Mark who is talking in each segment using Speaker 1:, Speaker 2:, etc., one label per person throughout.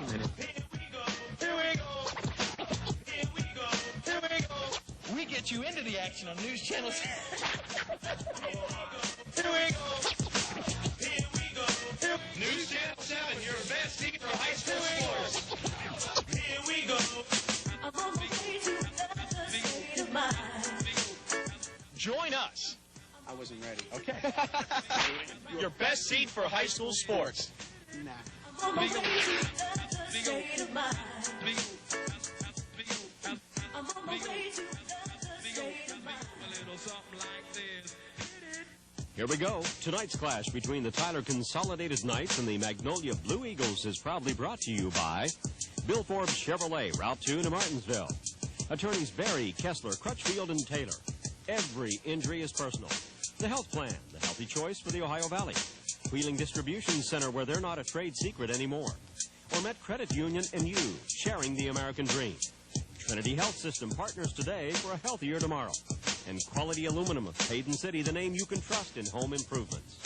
Speaker 1: minute.
Speaker 2: Here we go. Here we go. Here we go.
Speaker 3: We get you into the action on news channels.
Speaker 2: Here we go. Here we go.
Speaker 4: News Channel 7, your best team for high school sports.
Speaker 2: Here we go.
Speaker 5: I'm on my way to another state of mind.
Speaker 3: Join us.
Speaker 1: I wasn't ready.
Speaker 3: Okay. Your best seat for high school sports.
Speaker 1: Nah.
Speaker 5: I'm on my way to another state of mind. I'm on my way to another state of mind.
Speaker 6: Here we go. Tonight's clash between the Tyler Consolidated Knights and the Magnolia Blue Eagles is proudly brought to you by Bill Forbes Chevrolet, Route 2 to Martinsville. Attorneys Barry, Kessler, Crutchfield, and Taylor. Every injury is personal. The Health Plan, the healthy choice for the Ohio Valley. Wheeling Distribution Center, where they're not a trade secret anymore. Or Met Credit Union and you, sharing the American dream. Trinity Health System, partners today for a healthier tomorrow. And Quality Aluminum of Hayden City, the name you can trust in home improvements.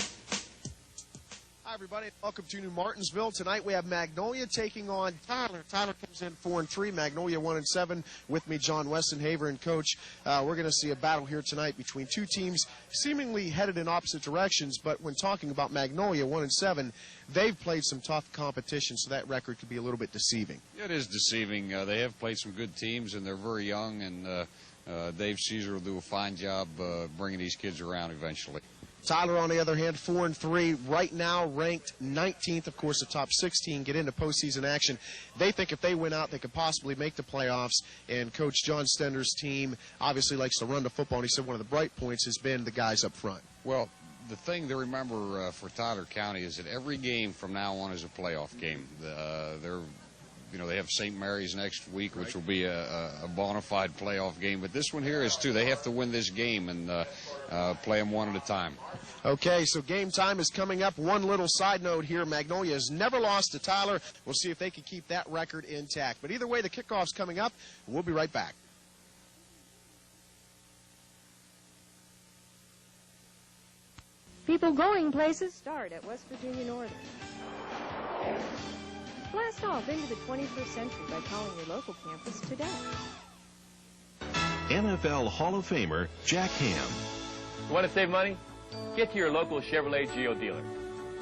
Speaker 7: Hi, everybody. Welcome to New Martinsville. Tonight we have Magnolia taking on Tyler. Tyler comes in 4-3. Magnolia 1-7. With me, John Westenhaver and Coach. We're going to see a battle here tonight between two teams seemingly headed in opposite directions. But when talking about Magnolia 1-7, they've played some tough competition, so that record could be a little bit deceiving.
Speaker 8: It is deceiving. They have played some good teams, and they're very young. And Dave Caesar will do a fine job bringing these kids around eventually.
Speaker 7: Tyler, on the other hand, 4-3, right now ranked 19th. Of course, the top 16 get into postseason action. They think if they win out, they could possibly make the playoffs. And Coach John Stender's team obviously likes to run the football. And he said one of the bright points has been the guys up front.
Speaker 8: Well, the thing to remember for Tyler County is that every game from now on is a playoff game. They have St. Mary's next week, which will be a bona fide playoff game. But this one here is too. They have to win this game and play them one at a time.
Speaker 7: Okay, so game time is coming up. One little side note here. Magnolia has never lost to Tyler. We'll see if they can keep that record intact. But either way, the kickoff's coming up. We'll be right back.
Speaker 9: People going places start at West Virginia Northern. Blast off into the 21st century by calling your local campus today.
Speaker 10: NFL Hall of Famer Jack Ham.
Speaker 11: Want to save money? Get to your local Chevrolet Geo dealer.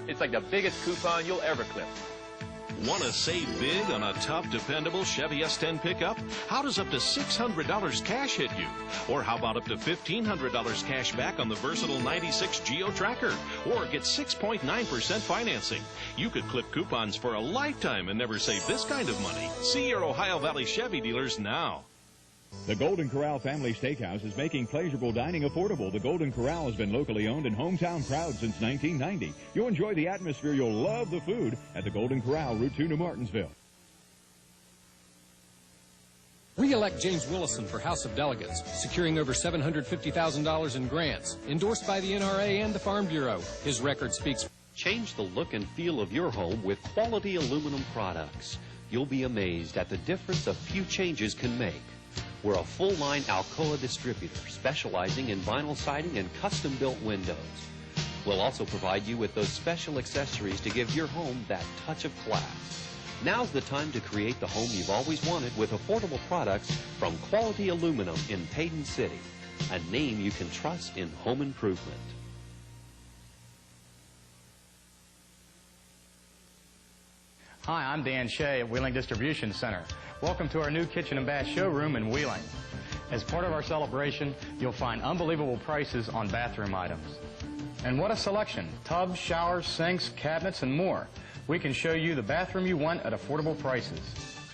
Speaker 11: It's like the biggest coupon you'll ever clip.
Speaker 10: Want to save big on a tough, dependable Chevy S10 pickup? How does up to $600 cash hit you? Or how about up to $1,500 cash back on the versatile 96 Geo Tracker? Or get 6.9% financing. You could clip coupons for a lifetime and never save this kind of money. See your Ohio Valley Chevy dealers now.
Speaker 12: The Golden Corral Family Steakhouse is making pleasurable dining affordable. The Golden Corral has been locally owned and hometown proud since 1990. You'll enjoy the atmosphere. You'll love the food at the Golden Corral, Route 2 to Martinsville.
Speaker 13: Re-elect James Willison for House of Delegates, securing over $750,000 in grants, endorsed by the NRA and the Farm Bureau. His record speaks.
Speaker 14: Change the look and feel of your home with quality aluminum products. You'll be amazed at the difference a few changes can make. We're a full-line Alcoa distributor specializing in vinyl siding and custom-built windows. We'll also provide you with those special accessories to give your home that touch of class. Now's the time to create the home you've always wanted with affordable products from Quality Aluminum in Hayden City, a name you can trust in home improvement.
Speaker 15: Hi, I'm Dan Shea at Wheeling Distribution Center. Welcome to our new kitchen and bath showroom in Wheeling. As part of our celebration, you'll find unbelievable prices on bathroom items. And what a selection! Tubs, showers, sinks, cabinets, and more. We can show you the bathroom you want at affordable prices.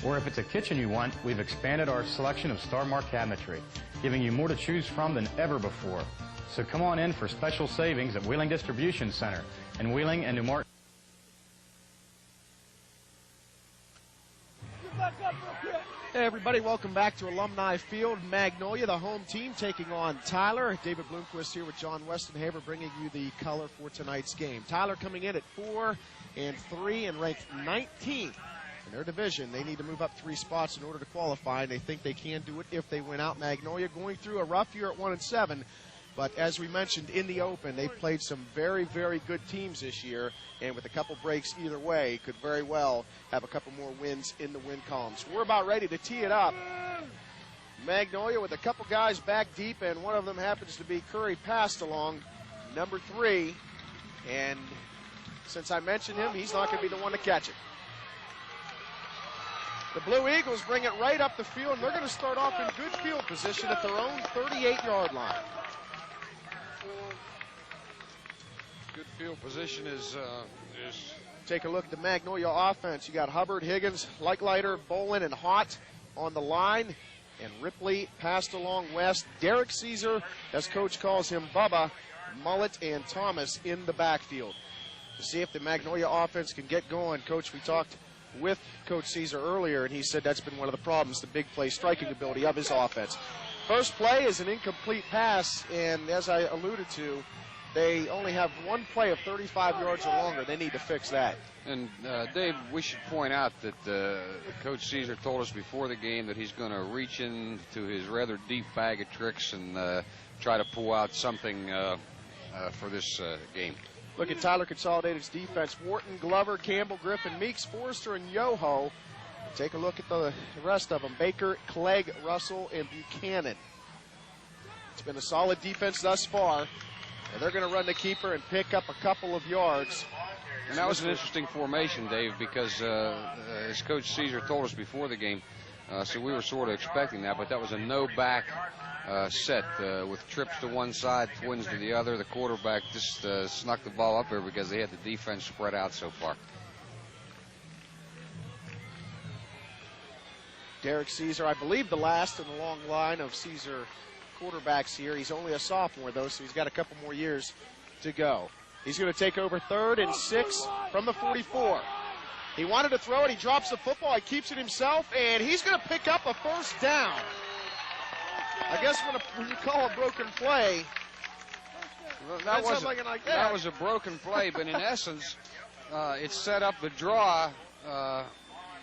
Speaker 15: Or if it's a kitchen you want, we've expanded our selection of Star Mark cabinetry, giving you more to choose from than ever before. So come on in for special savings at Wheeling Distribution Center in Wheeling and New Martin.
Speaker 7: Hey everybody, welcome back to Alumni Field. Magnolia, the home team, taking on Tyler. David Bloomquist here with John Westenhaver, bringing you the color for tonight's game. Tyler coming in at 4-3 and ranked 19th in their division. They need to move up 3 spots in order to qualify, and they think they can do it if they win out. Magnolia going through a rough year at 1-7. But as we mentioned in the Open, they've played some very, very good teams this year, and with a couple breaks either way, could very well have a couple more wins in the win columns. We're about ready to tee it up. Magnolia with a couple guys back deep, and one of them happens to be Curry passed along, number 3. And since I mentioned him, he's not going to be the one to catch it. The Blue Eagles bring it right up the field, and they're going to start off in good field position at their own 38-yard line.
Speaker 8: Good field position is
Speaker 7: Take a look at the Magnolia offense. You got Hubbard, Higgins, Lightlighter, Bolin, and Hott on the line. And Ripley passed along west. Derek Caesar, as coach calls him, Bubba, Mullet, and Thomas in the backfield. To see if the Magnolia offense can get going. Coach, we talked with Coach Caesar earlier, and he said that's been one of the problems, the big play striking ability of his offense. First play is an incomplete pass, and as I alluded to, they only have one play of 35 yards or longer. They need to fix that.
Speaker 8: And, Dave, we should point out that Coach Caesar told us before the game that he's going to reach into his rather deep bag of tricks and try to pull out something for this game.
Speaker 7: Look at Tyler Consolidated's defense. Wharton, Glover, Campbell, Griffin, Meeks, Forrester, and Yoho. Take a look at the rest of them. Baker, Clegg, Russell, and Buchanan. It's been a solid defense thus far. And they're going to run the keeper and pick up a couple of yards.
Speaker 8: And that was an interesting formation, Dave, because as Coach Caesar told us before the game, so we were sort of expecting that, but that was a no-back set with trips to one side, twins to the other. The quarterback just snuck the ball up there because they had the defense spread out so far.
Speaker 7: Derek Caesar, I believe the last in the long line of Caesar quarterbacks here. He's only a sophomore, though, so he's got a couple more years to go. He's going to take over 3rd and 6 from the 44. He wanted to throw it. He drops the football. He keeps it himself, and he's going to pick up a first down. I guess when you call a broken play,
Speaker 8: that was a broken play, but in essence, it set up the draw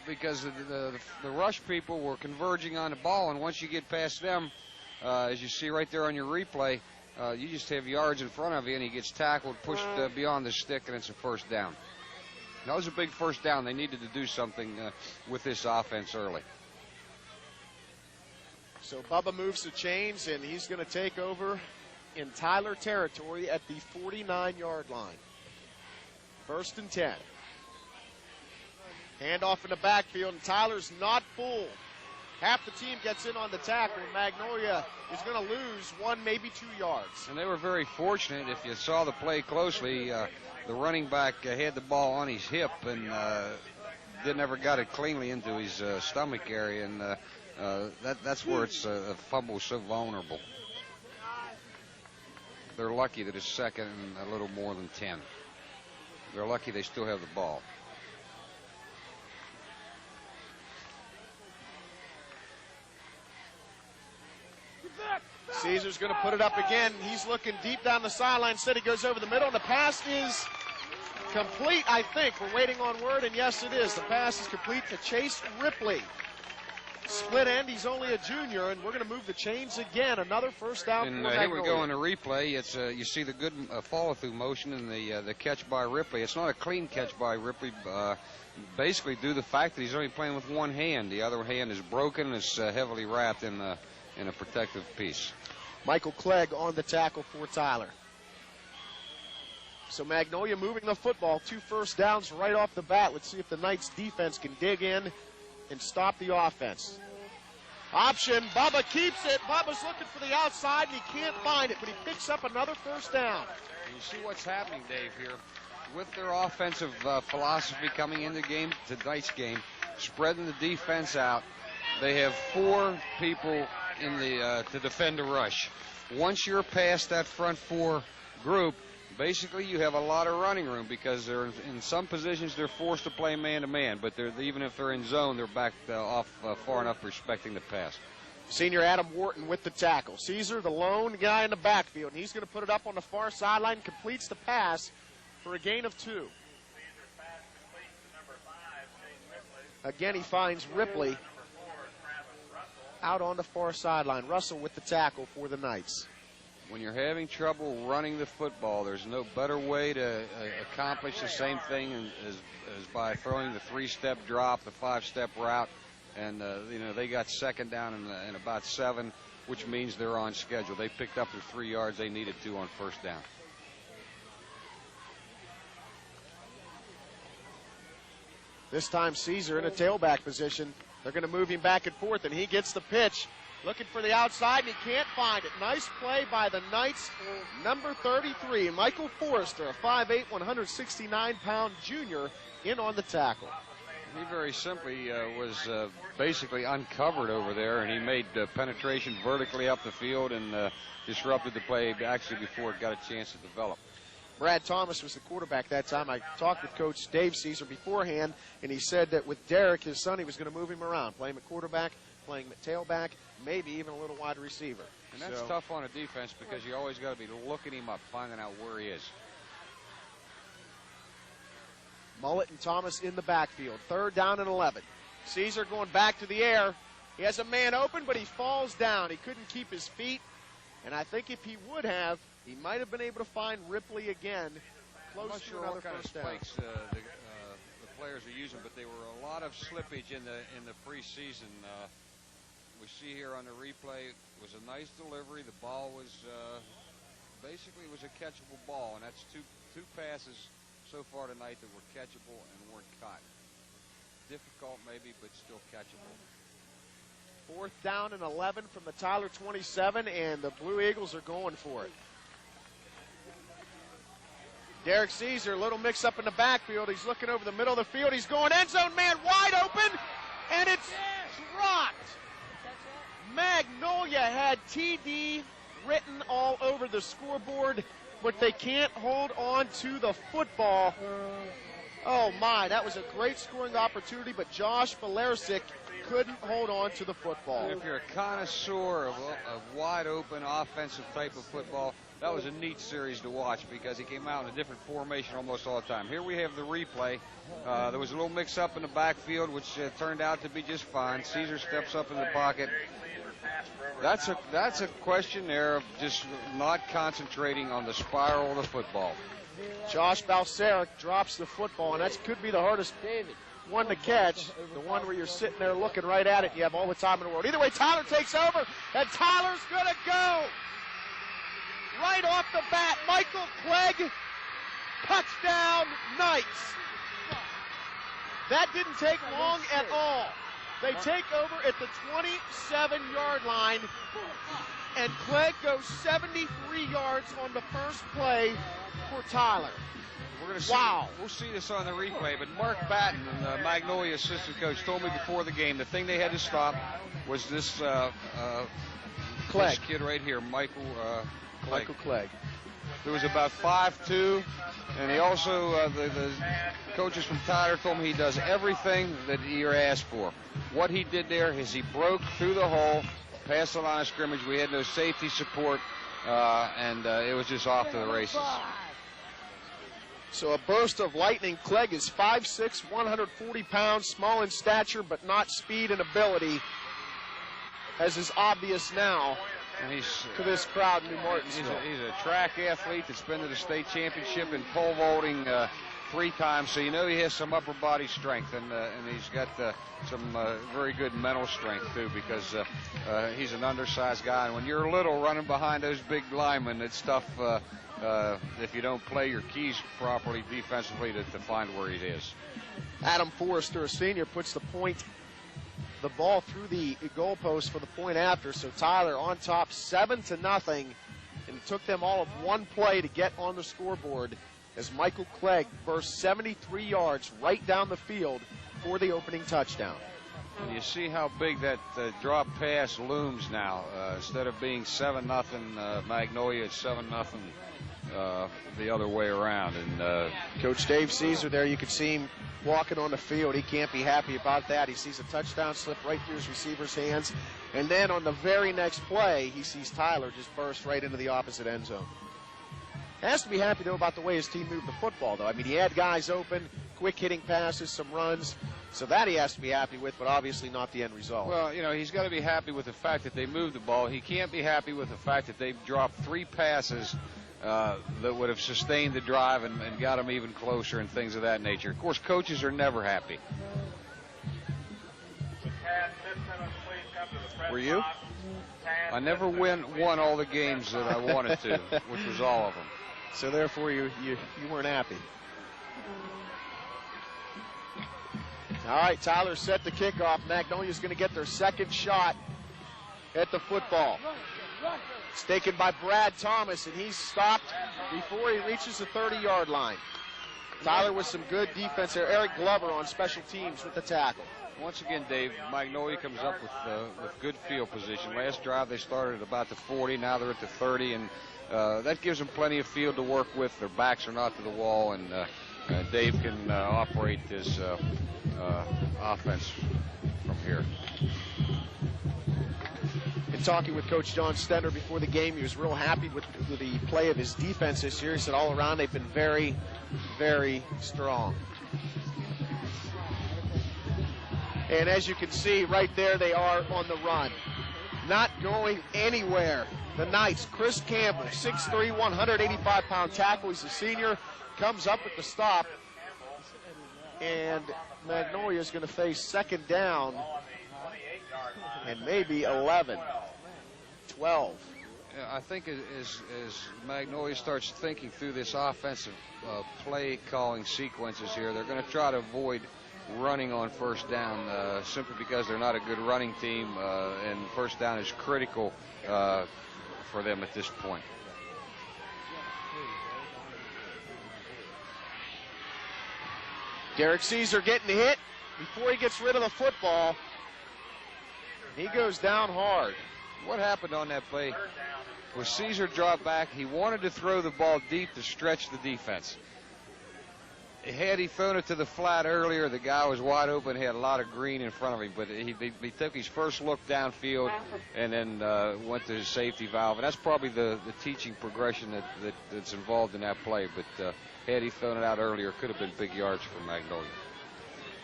Speaker 8: because the rush people were converging on the ball, and once you get past them, as you see right there on your replay, you just have yards in front of you, and he gets tackled, pushed beyond the stick, and it's a first down. That was a big first down. They needed to do something with this offense early.
Speaker 7: So Bubba moves the chains, and he's going to take over in Tyler territory at the 49-yard line. 1st and 10. Handoff in the backfield, and Tyler's not fooled. Half the team gets in on the tackle. Magnolia is going to lose 1, maybe 2 yards.
Speaker 8: And they were very fortunate. If you saw the play closely, the running back had the ball on his hip and never got it cleanly into his stomach area, and that's where it's a fumble so vulnerable. They're lucky that it's 2nd and a little more than 10. They're lucky they still have the ball.
Speaker 7: Caesar's going to put it up again. He's looking deep down the sideline. Instead, he goes over the middle, and the pass is complete, I think. We're waiting on word, and yes, it is. The pass is complete to Chase Ripley. Split end, he's only a junior, and we're going to move the chains again. Another first down.
Speaker 8: And here we go in the replay. It's you see the good follow-through motion and the catch by Ripley. It's not a clean catch by Ripley, basically due to the fact that he's only playing with one hand. The other hand is broken and is heavily wrapped in a protective piece.
Speaker 7: Michael Clegg on the tackle for Tyler. So Magnolia moving the football. 2 first downs right off the bat. Let's see if the Knights defense can dig in and stop the offense. Option, Bubba keeps it. Bubba's looking for the outside, and he can't find it, but he picks up another first down.
Speaker 8: You see what's happening, Dave, here. With their offensive philosophy coming into tonight's game, spreading the defense out, they have 4 people in the to defend a rush. Once you're past that front 4 group, basically you have a lot of running room because they're in some positions they're forced to play man-to-man, but even if they're in zone, they're back off far enough respecting the pass.
Speaker 7: Senior Adam Wharton with the tackle. Caesar, the lone guy in the backfield, and he's going to put it up on the far sideline, completes the pass for a gain of 2. Again, he finds Ripley out on the far sideline. Russell with the tackle for the Knights.
Speaker 8: When you're having trouble running the football, there's no better way to accomplish the same thing as by throwing the 3-step drop, the 5-step route. And, you know, they got second down in about 7, which means they're on schedule. They picked up their 3 yards they needed to on first down.
Speaker 7: This time Caesar in a tailback position. They're going to move him back and forth, and he gets the pitch. Looking for the outside, and he can't find it. Nice play by the Knights, number 33, Michael Forrester, a 5'8", 169-pound junior, in on the tackle.
Speaker 8: He very simply was basically uncovered over there, and he made penetration vertically up the field and disrupted the play actually before it got a chance to develop.
Speaker 7: Brad Thomas was the quarterback that time. I talked with Coach Dave Caesar beforehand, and he said that with Derek, his son, he was going to move him around, play him at quarterback, playing him at tailback, maybe even a little wide receiver.
Speaker 8: And that's tough on a defense because you always got to be looking him up, finding out where he is.
Speaker 7: Mullet and Thomas in the backfield. 3rd down and 11. Caesar going back to the air. He has a man open, but he falls down. He couldn't keep his feet. And I think if he would have, he might have been able to find Ripley again. Close
Speaker 8: I'm not
Speaker 7: to
Speaker 8: sure
Speaker 7: another
Speaker 8: what kind of
Speaker 7: first down.
Speaker 8: spikes the players are using, but there were a lot of slippage in the preseason. We see here on the replay was a nice delivery. The ball was basically was a catchable ball, and that's two passes so far tonight that were catchable and weren't caught. Difficult maybe, but still catchable.
Speaker 7: 4th down and 11 from the Tyler 27, and the Blue Eagles are going for it. Derek Caesar, a little mix-up in the backfield. He's looking over the middle of the field. He's going end zone, man wide open, and it's dropped. Magnolia had TD written all over the scoreboard, but they can't hold on to the football. Oh, my, that was a great scoring opportunity, but Josh Valersic couldn't hold on to the football.
Speaker 8: If you're a connoisseur of wide-open offensive type of football, that was a neat series to watch because he came out in a different formation almost all the time. Here we have the replay. There was a little mix-up in the backfield, which turned out to be just fine. Caesar steps up in the pocket. That's a question there of just not concentrating on the spiral of the football.
Speaker 7: Josh Balseric drops the football, and that could be the hardest one to catch, the one where you're sitting there looking right at it. You have all the time in the world. Either way, Tyler takes over, and Tyler's going to go. Right off the bat, Michael Clegg, touchdown Knights. That didn't take long at all. They take over at the 27-yard line, and Clegg goes 73 yards on the first play for Tyler.
Speaker 8: We're going to see, we'll see this on the replay, but Mark Batten, the Magnolia assistant coach, told me before the game the thing they had to stop was this kid right here, Michael
Speaker 7: Clegg.
Speaker 8: There was about 5'2", and he also, the coaches from Tyler told me he does everything that you're asked for. What he did there is he broke through the hole, past the line of scrimmage. We had no safety support, and it was just off to the races.
Speaker 7: So a burst of lightning. Clegg is 5'6", 140 pounds, small in stature, but not speed and ability, as is obvious now to this crowd in New Martinsville.
Speaker 8: He's a track athlete that's been to the state championship in pole vaulting 3 times, so you know he has some upper body strength, and he's got some very good mental strength too, because he's an undersized guy, and when you're little running behind those big linemen, it's tough if you don't play your keys properly defensively to find where he is.
Speaker 7: Adam Forrester, a senior, puts the ball through the goalpost for the point after. So Tyler on top 7-0, and it took them all of one play to get on the scoreboard as Michael Clegg burst 73 yards right down the field for the opening touchdown.
Speaker 8: And you see how big that drop pass looms now. Instead of being 7-0 Magnolia, it's 7-0 the other way around. And
Speaker 7: Coach Dave Caesar there, you can see him walking on the field. He can't be happy about that. He sees a touchdown slip right through his receiver's hands. And then on the very next play, he sees Tyler just burst right into the opposite end zone. Has to be happy, though, about the way his team moved the football, though. I mean, he had guys open. Of quick hitting passes, some runs. So that he has to be happy with, but obviously not the end result.
Speaker 8: Well, you know, he's got to be happy with the fact that they moved the ball. He can't be happy with the fact that they've dropped 3 passes that would have sustained the drive and got them even closer and things of that nature. Of course, coaches are never happy.
Speaker 7: Were you?
Speaker 8: I never won all the games that I wanted to, which was all of them.
Speaker 7: So therefore, you weren't happy. All right, Tyler set the kickoff. Magnolia's going to get their second shot at the football. It's taken by Brad Thomas, and he's stopped before he reaches the 30-yard line. Tyler with some good defense there. Eric Glover on special teams with the tackle.
Speaker 8: Once again, Dave, Magnolia comes up with good field position. Last drive they started at about the 40. Now they're at the 30, and that gives them plenty of field to work with. Their backs are not to the wall, and Dave can operate this offense from here.
Speaker 7: In talking with Coach John Stender before the game, he was real happy with the play of his defense this year. He said all around they've been very, very strong. And as you can see right there, they are on the run. Not going anywhere. The Knights, Chris Campbell, 6'3", 185-pound tackle. He's a senior, comes up with the stop. And Magnolia is going to face second down and maybe 11, 12.
Speaker 8: Yeah, I think as Magnolia starts thinking through this offensive play calling sequences here, they're going to try to avoid running on first down simply because they're not a good running team, and first down is critical for them at this point.
Speaker 7: Derek Caesar getting hit before he gets rid of the football. He goes down hard.
Speaker 8: What happened on that play was Caesar dropped back. He wanted to throw the ball deep to stretch the defense. Had he thrown it to the flat earlier, the guy was wide open, he had a lot of green in front of him, but he took his first look downfield and then went to his safety valve. And that's probably the teaching progression that's involved in that play. But had he thrown it out earlier, it could have been big yards for Magnolia.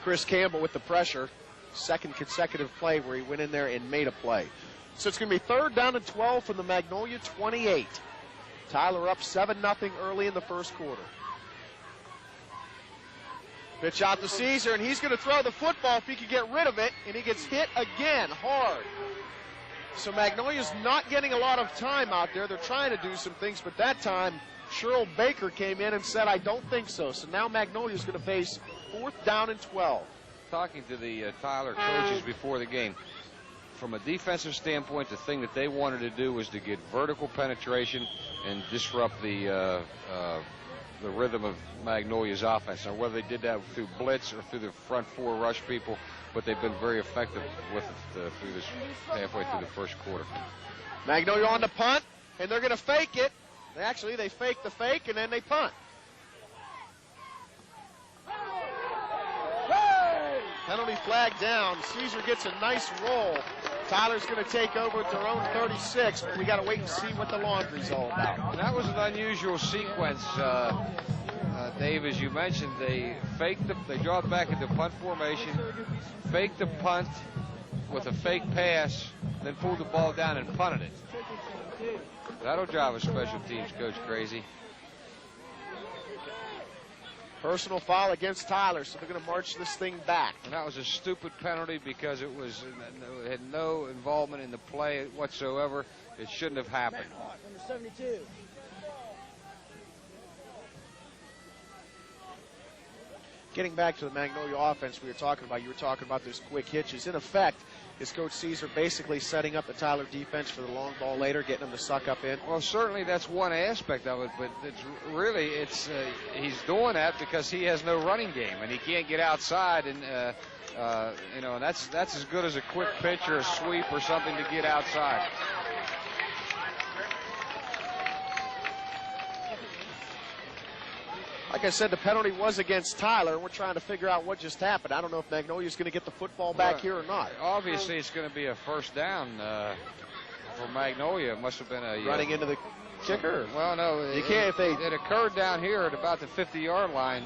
Speaker 7: Chris Campbell with the pressure. Second consecutive play where he went in there and made a play. So it's going to be third down and 12 from the Magnolia 28. Tyler up 7-0 early in the first quarter. Pitch out to Caesar, and he's going to throw the football if he can get rid of it, and he gets hit again hard. So Magnolia's not getting a lot of time out there. They're trying to do some things, but that time Cheryl Baker came in and said, I don't think so. So now Magnolia's going to face fourth down and 12.
Speaker 8: Talking to the Tyler coaches before the game, from a defensive standpoint, the thing that they wanted to do was to get vertical penetration and disrupt the rhythm of Magnolia's offense. Now, whether they did that through blitz or through the front four rush people, but they've been very effective with it through this halfway through the first quarter.
Speaker 7: Magnolia on the punt, and they're going to fake it. Actually, they fake the fake, and then they punt. Penalty flag down. Caesar gets a nice roll. Tyler's going to take over at their own 36, but we got to wait and see what the laundry's all about.
Speaker 8: That was an unusual sequence, Dave, as you mentioned. They dropped back into punt formation, faked the punt with a fake pass, then pulled the ball down and punted it. That'll drive a special teams coach crazy.
Speaker 7: Personal foul against Tyler, so they're going to march this thing back.
Speaker 8: And that was a stupid penalty because it had no involvement in the play whatsoever. It shouldn't have happened.
Speaker 1: Number 72.
Speaker 7: Getting back to the Magnolia offense you were talking about those quick hitches. In effect, is Coach Caesar basically setting up the Tyler defense for the long ball later, getting them to suck up in?
Speaker 8: Well, certainly that's one aspect of it, but he's doing that because he has no running game and he can't get outside, and and that's as good as a quick pitch or a sweep or something to get outside.
Speaker 7: Like I said, the penalty was against Tyler. We're trying to figure out what just happened. I don't know if Magnolia's going to get the football back here or not.
Speaker 8: Obviously, it's going to be a first down for Magnolia. It must have been a
Speaker 7: running into the kicker.
Speaker 8: Well, no,
Speaker 7: you can't if they.
Speaker 8: It occurred down here at about the 50-yard line.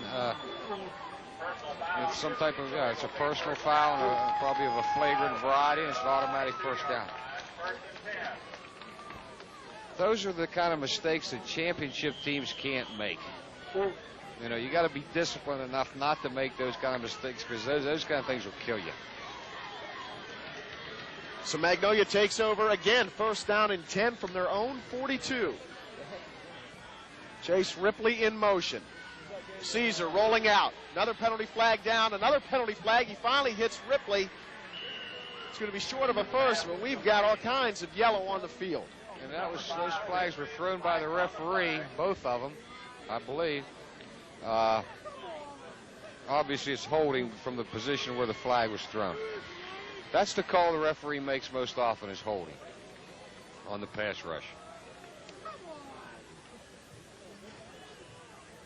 Speaker 8: It's some type of, it's a personal foul, and probably of a flagrant variety, and it's an automatic first down. Those are the kind of mistakes that championship teams can't make. You know, you got to be disciplined enough not to make those kind of mistakes, because those kind of things will kill you.
Speaker 7: So Magnolia takes over again, first down and 10 from their own 42. Chase Ripley in motion. Caesar rolling out. Another penalty flag down, another penalty flag. He finally hits Ripley. It's going to be short of a first, but we've got all kinds of yellow on the field.
Speaker 8: And those flags were thrown by the referee, both of them, I believe. Obviously, it's holding from the position where the flag was thrown. That's the call the referee makes most often, is holding on the pass rush.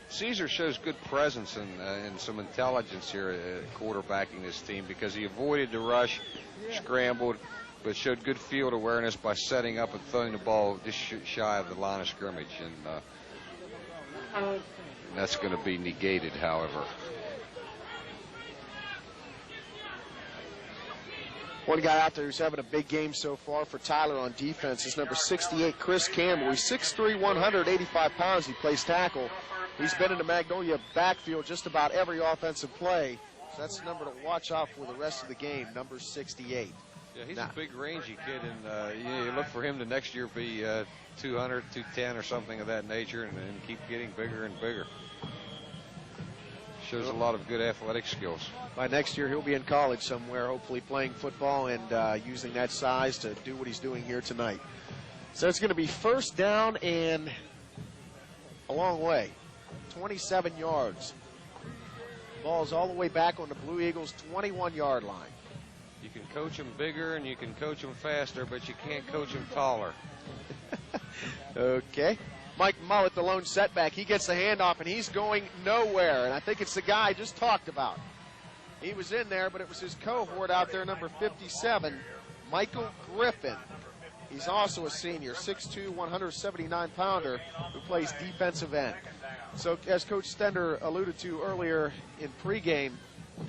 Speaker 8: Caesar shows good presence and some intelligence here quarterbacking this team, because he avoided the rush, scrambled, but showed good field awareness by setting up and throwing the ball just shy of the line of scrimmage. And that's going to be negated, however.
Speaker 7: One guy out there who's having a big game so far for Tyler on defense is number 68, Chris Campbell. He's 6'3", 185 pounds. He plays tackle. He's been in the Magnolia backfield just about every offensive play. So that's the number to watch out for the rest of the game, number 68.
Speaker 8: Yeah, he's a big, rangy kid, and you look for him to next year be 200, 210 or something of that nature, and keep getting bigger and bigger. Shows a lot of good athletic skills.
Speaker 7: By next year, he'll be in college somewhere, hopefully playing football and using that size to do what he's doing here tonight. So it's going to be first down and a long way, 27 yards. Ball's all the way back on the Blue Eagles' 21-yard line.
Speaker 8: You can coach them bigger and you can coach them faster, but you can't coach them taller.
Speaker 7: Okay. Mike Mullet, the lone setback, he gets the handoff, and he's going nowhere. And I think it's the guy I just talked about. He was in there, but it was his cohort out there, number 57, Michael Griffin. He's also a senior, 6'2", 179-pounder, who plays defensive end. So as Coach Stender alluded to earlier in pregame,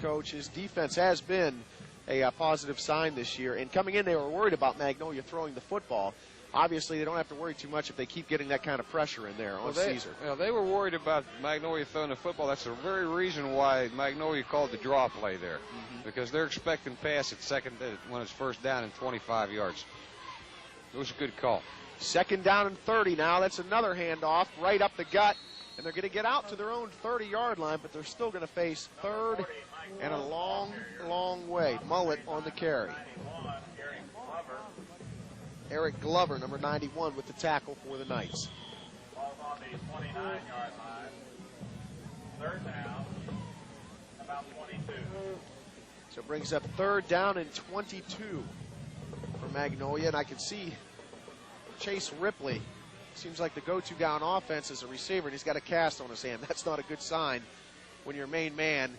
Speaker 7: Coach, his defense has been a positive sign this year. And coming in, they were worried about Magnolia throwing the football. Obviously, they don't have to worry too much if they keep getting that kind of pressure in there on Caesar.
Speaker 8: They were worried about Magnolia throwing the football. That's the very reason why Magnolia called the draw play there, because they're expecting pass at second when it's first down and 25 yards. It was a good call.
Speaker 7: Second down and 30 now. That's another handoff right up the gut, and they're going to get out to their own 30-yard line, but they're still going to face third and a long, long way. Mullet on the carry. Eric Glover, number 91, with the tackle for the Knights.
Speaker 2: Ball's on the 29-yard line. Third down, about 22.
Speaker 7: So it brings up third down and 22 for Magnolia. And I can see Chase Ripley. Seems like the go-to guy on offense is a receiver, and he's got a cast on his hand. That's not a good sign when your main man,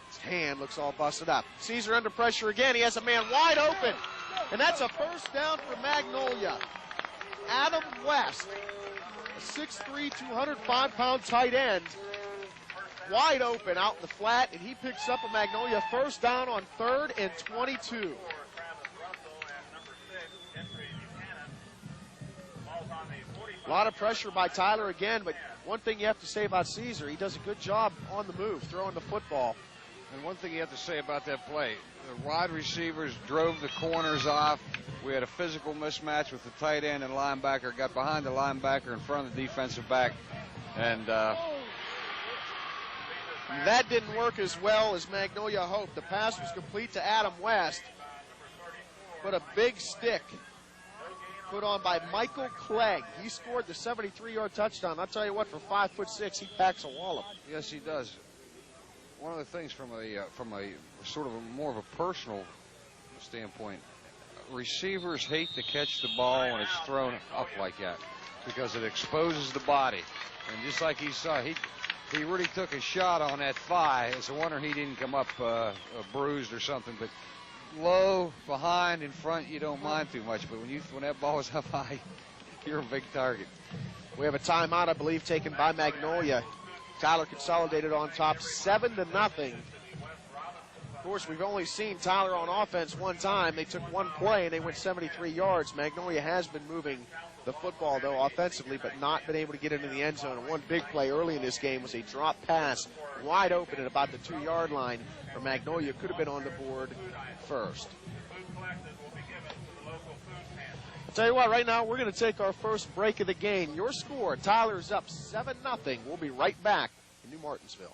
Speaker 7: his hand looks all busted up. Caesar under pressure again. He has a man wide open. And that's a first down for Magnolia. Adam West, a 6'3", 205-pound tight end, wide open out in the flat, and he picks up a Magnolia first down on third and 22. A lot of pressure by Tyler again, but one thing you have to say about Caesar, he does a good job on the move, throwing the football.
Speaker 8: And one thing you have to say about that play, the wide receivers drove the corners off. We had a physical mismatch with the tight end and linebacker, got behind the linebacker in front of the defensive back, and
Speaker 7: that didn't work as well as Magnolia hoped. The pass was complete to Adam West, but a big stick put on by Michael Clegg. He scored the 73-yard touchdown. I'll tell you what, for 5'6", he packs a wallop.
Speaker 8: Yes, he does. One of the things from a sort of more of a personal standpoint, receivers hate to catch the ball when it's thrown up like that because it exposes the body. And just like he saw, he really took a shot on that thigh. It's a wonder he didn't come up bruised or something. But low, behind, in front, you don't mind too much. But when that ball is up high, you're a big target.
Speaker 7: We have a timeout, I believe, taken by Magnolia. Tyler Consolidated on top, 7-0 Of course, we've only seen Tyler on offense one time. They took one play, and they went 73 yards. Magnolia has been moving the football, though, offensively, but not been able to get into the end zone. And one big play early in this game was a drop pass wide open at about the 2-yard line, where Magnolia could have been on the board first. I'll tell you what, right now we're going to take our first break of the game. Your score, Tyler's up 7-0. We'll be right back in New Martinsville.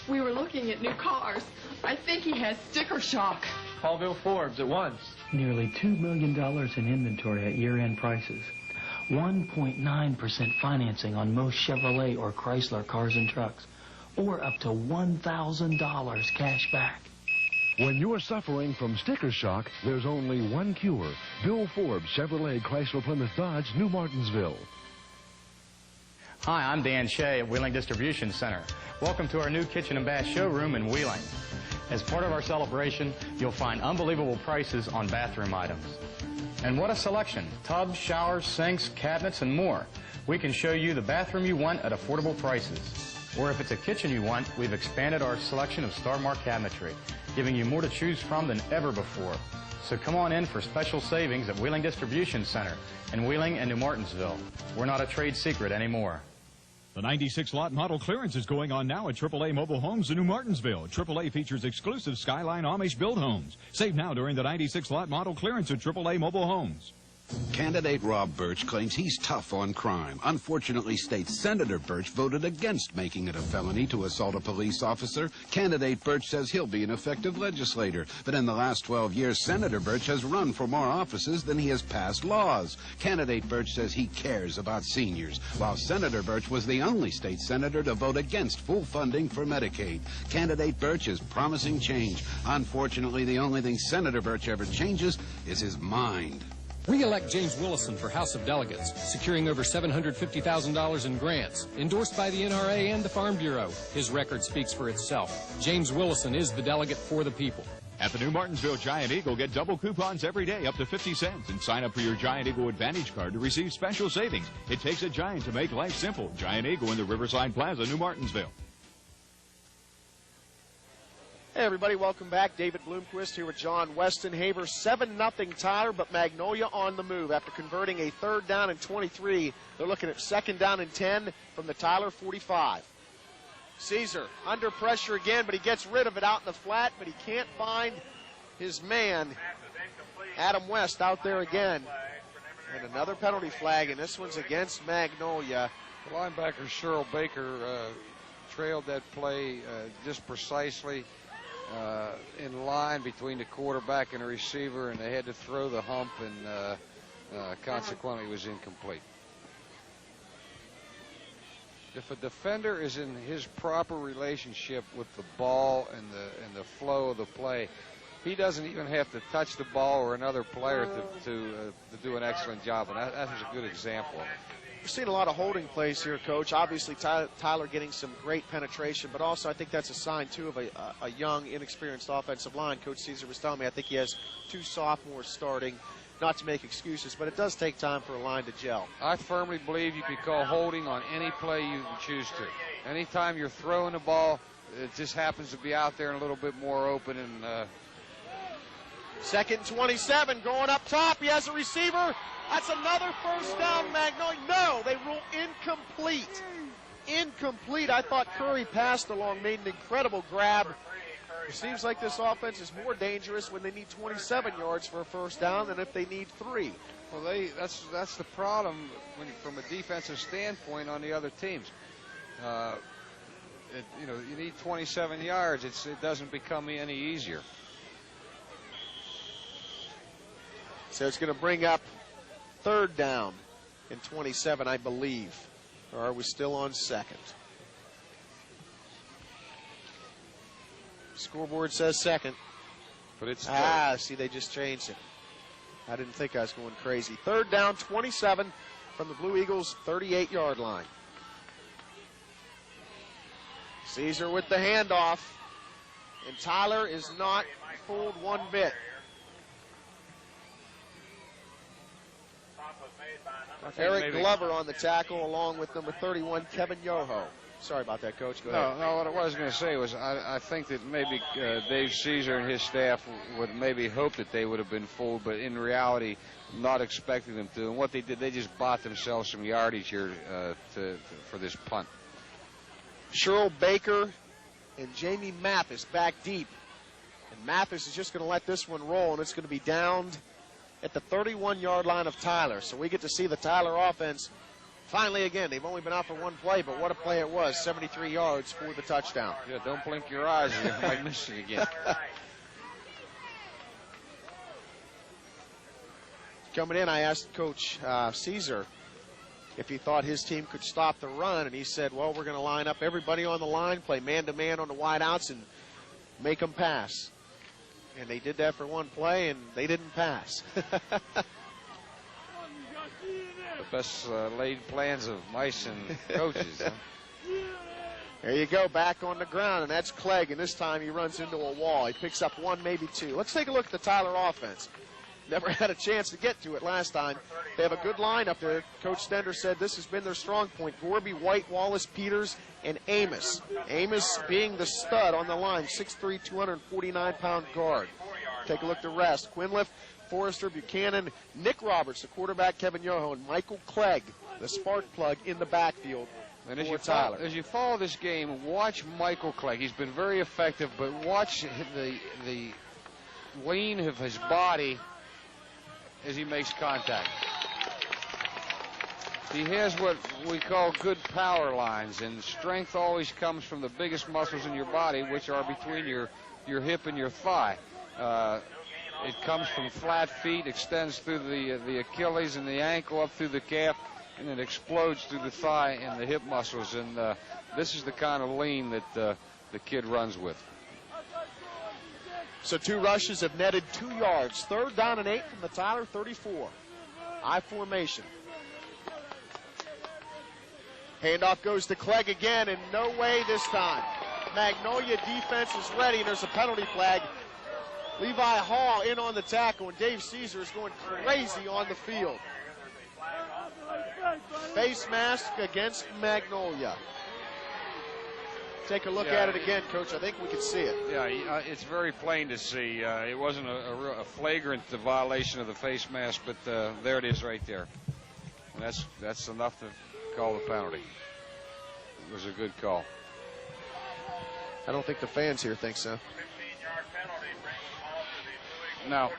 Speaker 1: We were looking at new cars. I think he has sticker shock.
Speaker 11: Call Bill Forbes at once.
Speaker 16: Nearly $2 million in inventory at year-end prices. 1.9% financing on most Chevrolet or Chrysler cars and trucks. Or up to $1,000 cash back.
Speaker 17: When you're suffering from sticker shock, there's only one cure. Bill Forbes, Chevrolet, Chrysler, Plymouth, Dodge, New Martinsville.
Speaker 15: Hi, I'm Dan Shea at Wheeling Distribution Center. Welcome to our new kitchen and bath showroom in Wheeling. As part of our celebration, you'll find unbelievable prices on bathroom items. And what a selection. Tubs, showers, sinks, cabinets, and more. We can show you the bathroom you want at affordable prices. Or if it's a kitchen you want, we've expanded our selection of Star Mark cabinetry, giving you more to choose from than ever before. So come on in for special savings at Wheeling Distribution Center in Wheeling and New Martinsville. We're not a trade secret anymore.
Speaker 12: The 96 lot model clearance is going on now at AAA Mobile Homes in New Martinsville. AAA features exclusive Skyline Amish build homes. Save now during the 96 lot model clearance at AAA Mobile Homes.
Speaker 18: Candidate Rob Birch claims he's tough on crime. Unfortunately, State Senator Birch voted against making it a felony to assault a police officer. Candidate Birch says he'll be an effective legislator. But in the last 12 years, Senator Birch has run for more offices than he has passed laws. Candidate Birch says he cares about seniors, while Senator Birch was the only state senator to vote against full funding for Medicaid. Candidate Birch is promising change. Unfortunately, the only thing Senator Birch ever changes is his mind.
Speaker 13: Re-elect James Willison for House of Delegates, securing over $750,000 in grants, endorsed by the NRA and the Farm Bureau. His record speaks for itself. James Willison is the delegate for the people.
Speaker 12: At the New Martinsville Giant Eagle, get double coupons every day up to 50 cents and sign up for your Giant Eagle Advantage card to receive special savings. It takes a giant to make life simple. Giant Eagle in the Riverside Plaza, New Martinsville.
Speaker 7: Hey everybody, welcome back. David Bloomquist here with John Weston. Haver 7-0 Tyler, but Magnolia on the move. After converting a 3rd down and 23, they're looking at 2nd down and 10 from the Tyler 45. Caesar under pressure again, but he gets rid of it out in the flat, but he can't find his man, Adam West, out there again. And another penalty flag, and this one's against Magnolia.
Speaker 8: The linebacker Cheryl Baker trailed that play just precisely in line between the quarterback and the receiver, and they had to throw the hump, and consequently it was incomplete. If a defender is in his proper relationship with the ball and the flow of the play, he doesn't even have to touch the ball or another player to do an excellent job, and that was a good example.
Speaker 7: We're seeing a lot of holding plays here, Coach. Obviously, Tyler getting some great penetration, but also I think that's a sign, too, of a young, inexperienced offensive line. Coach Caesar was telling me I think he has 2 sophomores starting. Not to make excuses, but it does take time for a line to gel.
Speaker 8: I firmly believe you can call holding on any play you choose to. Anytime you're throwing the ball, it just happens to be out there and a little bit more open. And
Speaker 7: 2nd and 27, going up top. He has a receiver. That's another 1st down, Magnolia. No, they rule incomplete. Incomplete. I thought Curry passed along, made an incredible grab. It seems like this offense is more dangerous when they need 27 yards for a 1st down than if they need 3.
Speaker 8: Well, that's the problem from a defensive standpoint on the other teams. You need 27 yards. It doesn't become any easier.
Speaker 7: So it's going to bring up 3rd down and 27, I believe. Or are we still on 2nd? Scoreboard says 2nd.
Speaker 8: But it's
Speaker 7: see, they just changed it. I didn't think I was going crazy. 3rd down, 27 from the Blue Eagles' 38-yard line. Caesar with the handoff, and Tyler is not fooled one bit. Eric Glover on the tackle, along with number 31, Kevin Yoho. Sorry about that, Coach. Go ahead.
Speaker 8: No, what I was going to say was I think that maybe Dave Caesar and his staff would maybe hope that they would have been fooled, but in reality, not expecting them to. And what they did, they just bought themselves some yardage here for this punt.
Speaker 7: Sherrill Baker and Jamie Mathis back deep. And Mathis is just going to let this one roll, and it's going to be downed at the 31-yard line of Tyler. So we get to see the Tyler offense finally again. They've only been out for one play, but what a play it was. 73 yards for the touchdown.
Speaker 8: Yeah, don't blink your eyes or you might miss it again.
Speaker 7: Coming in, I asked Coach Caesar if he thought his team could stop the run, and he said, well, we're going to line up everybody on the line, play man-to-man on the wideouts, and make them pass. And they did that for one play, and they didn't pass.
Speaker 8: The best laid plans of mice and coaches. Huh?
Speaker 7: There you go, back on the ground, and that's Clegg, and this time he runs into a wall. He picks up one, maybe two. Let's take a look at the Tyler offense. Never had a chance to get to it last time. They have a good line up there. Coach Stender said this has been their strong point. Gorby, White, Wallace, Peters, and Amos. Amos being the stud on the line, 6'3", 249-pound guard. Take a look at the rest. Quinliff, Forrester, Buchanan, Nick Roberts, the quarterback, Kevin Yoho, and Michael Clegg, the spark plug in the backfield.
Speaker 8: And as you follow this game, watch Michael Clegg. He's been very effective, but watch the lean of his body as he makes contact. He has what we call good power lines, and strength always comes from the biggest muscles in your body, which are between your hip and your thigh. It comes from flat feet, extends through the Achilles and the ankle up through the calf, and it explodes through the thigh and the hip muscles. And this is the kind of lean that the kid runs with.
Speaker 7: So two rushes have netted 2 yards. 3rd down and 8 from the Tyler 34. I formation. Handoff goes to Clegg again, and no way this time. Magnolia defense is ready. There's a penalty flag. Levi Hall in on the tackle, and Dave Caesar is going crazy on the field. Face mask against Magnolia. Take a look at it again, Coach. I think we can see it.
Speaker 8: Yeah, it's very plain to see. It wasn't a flagrant violation of the face mask, but there it is right there. And that's enough to call the penalty. It was a good call.
Speaker 7: I don't think the fans here think so.
Speaker 8: Now,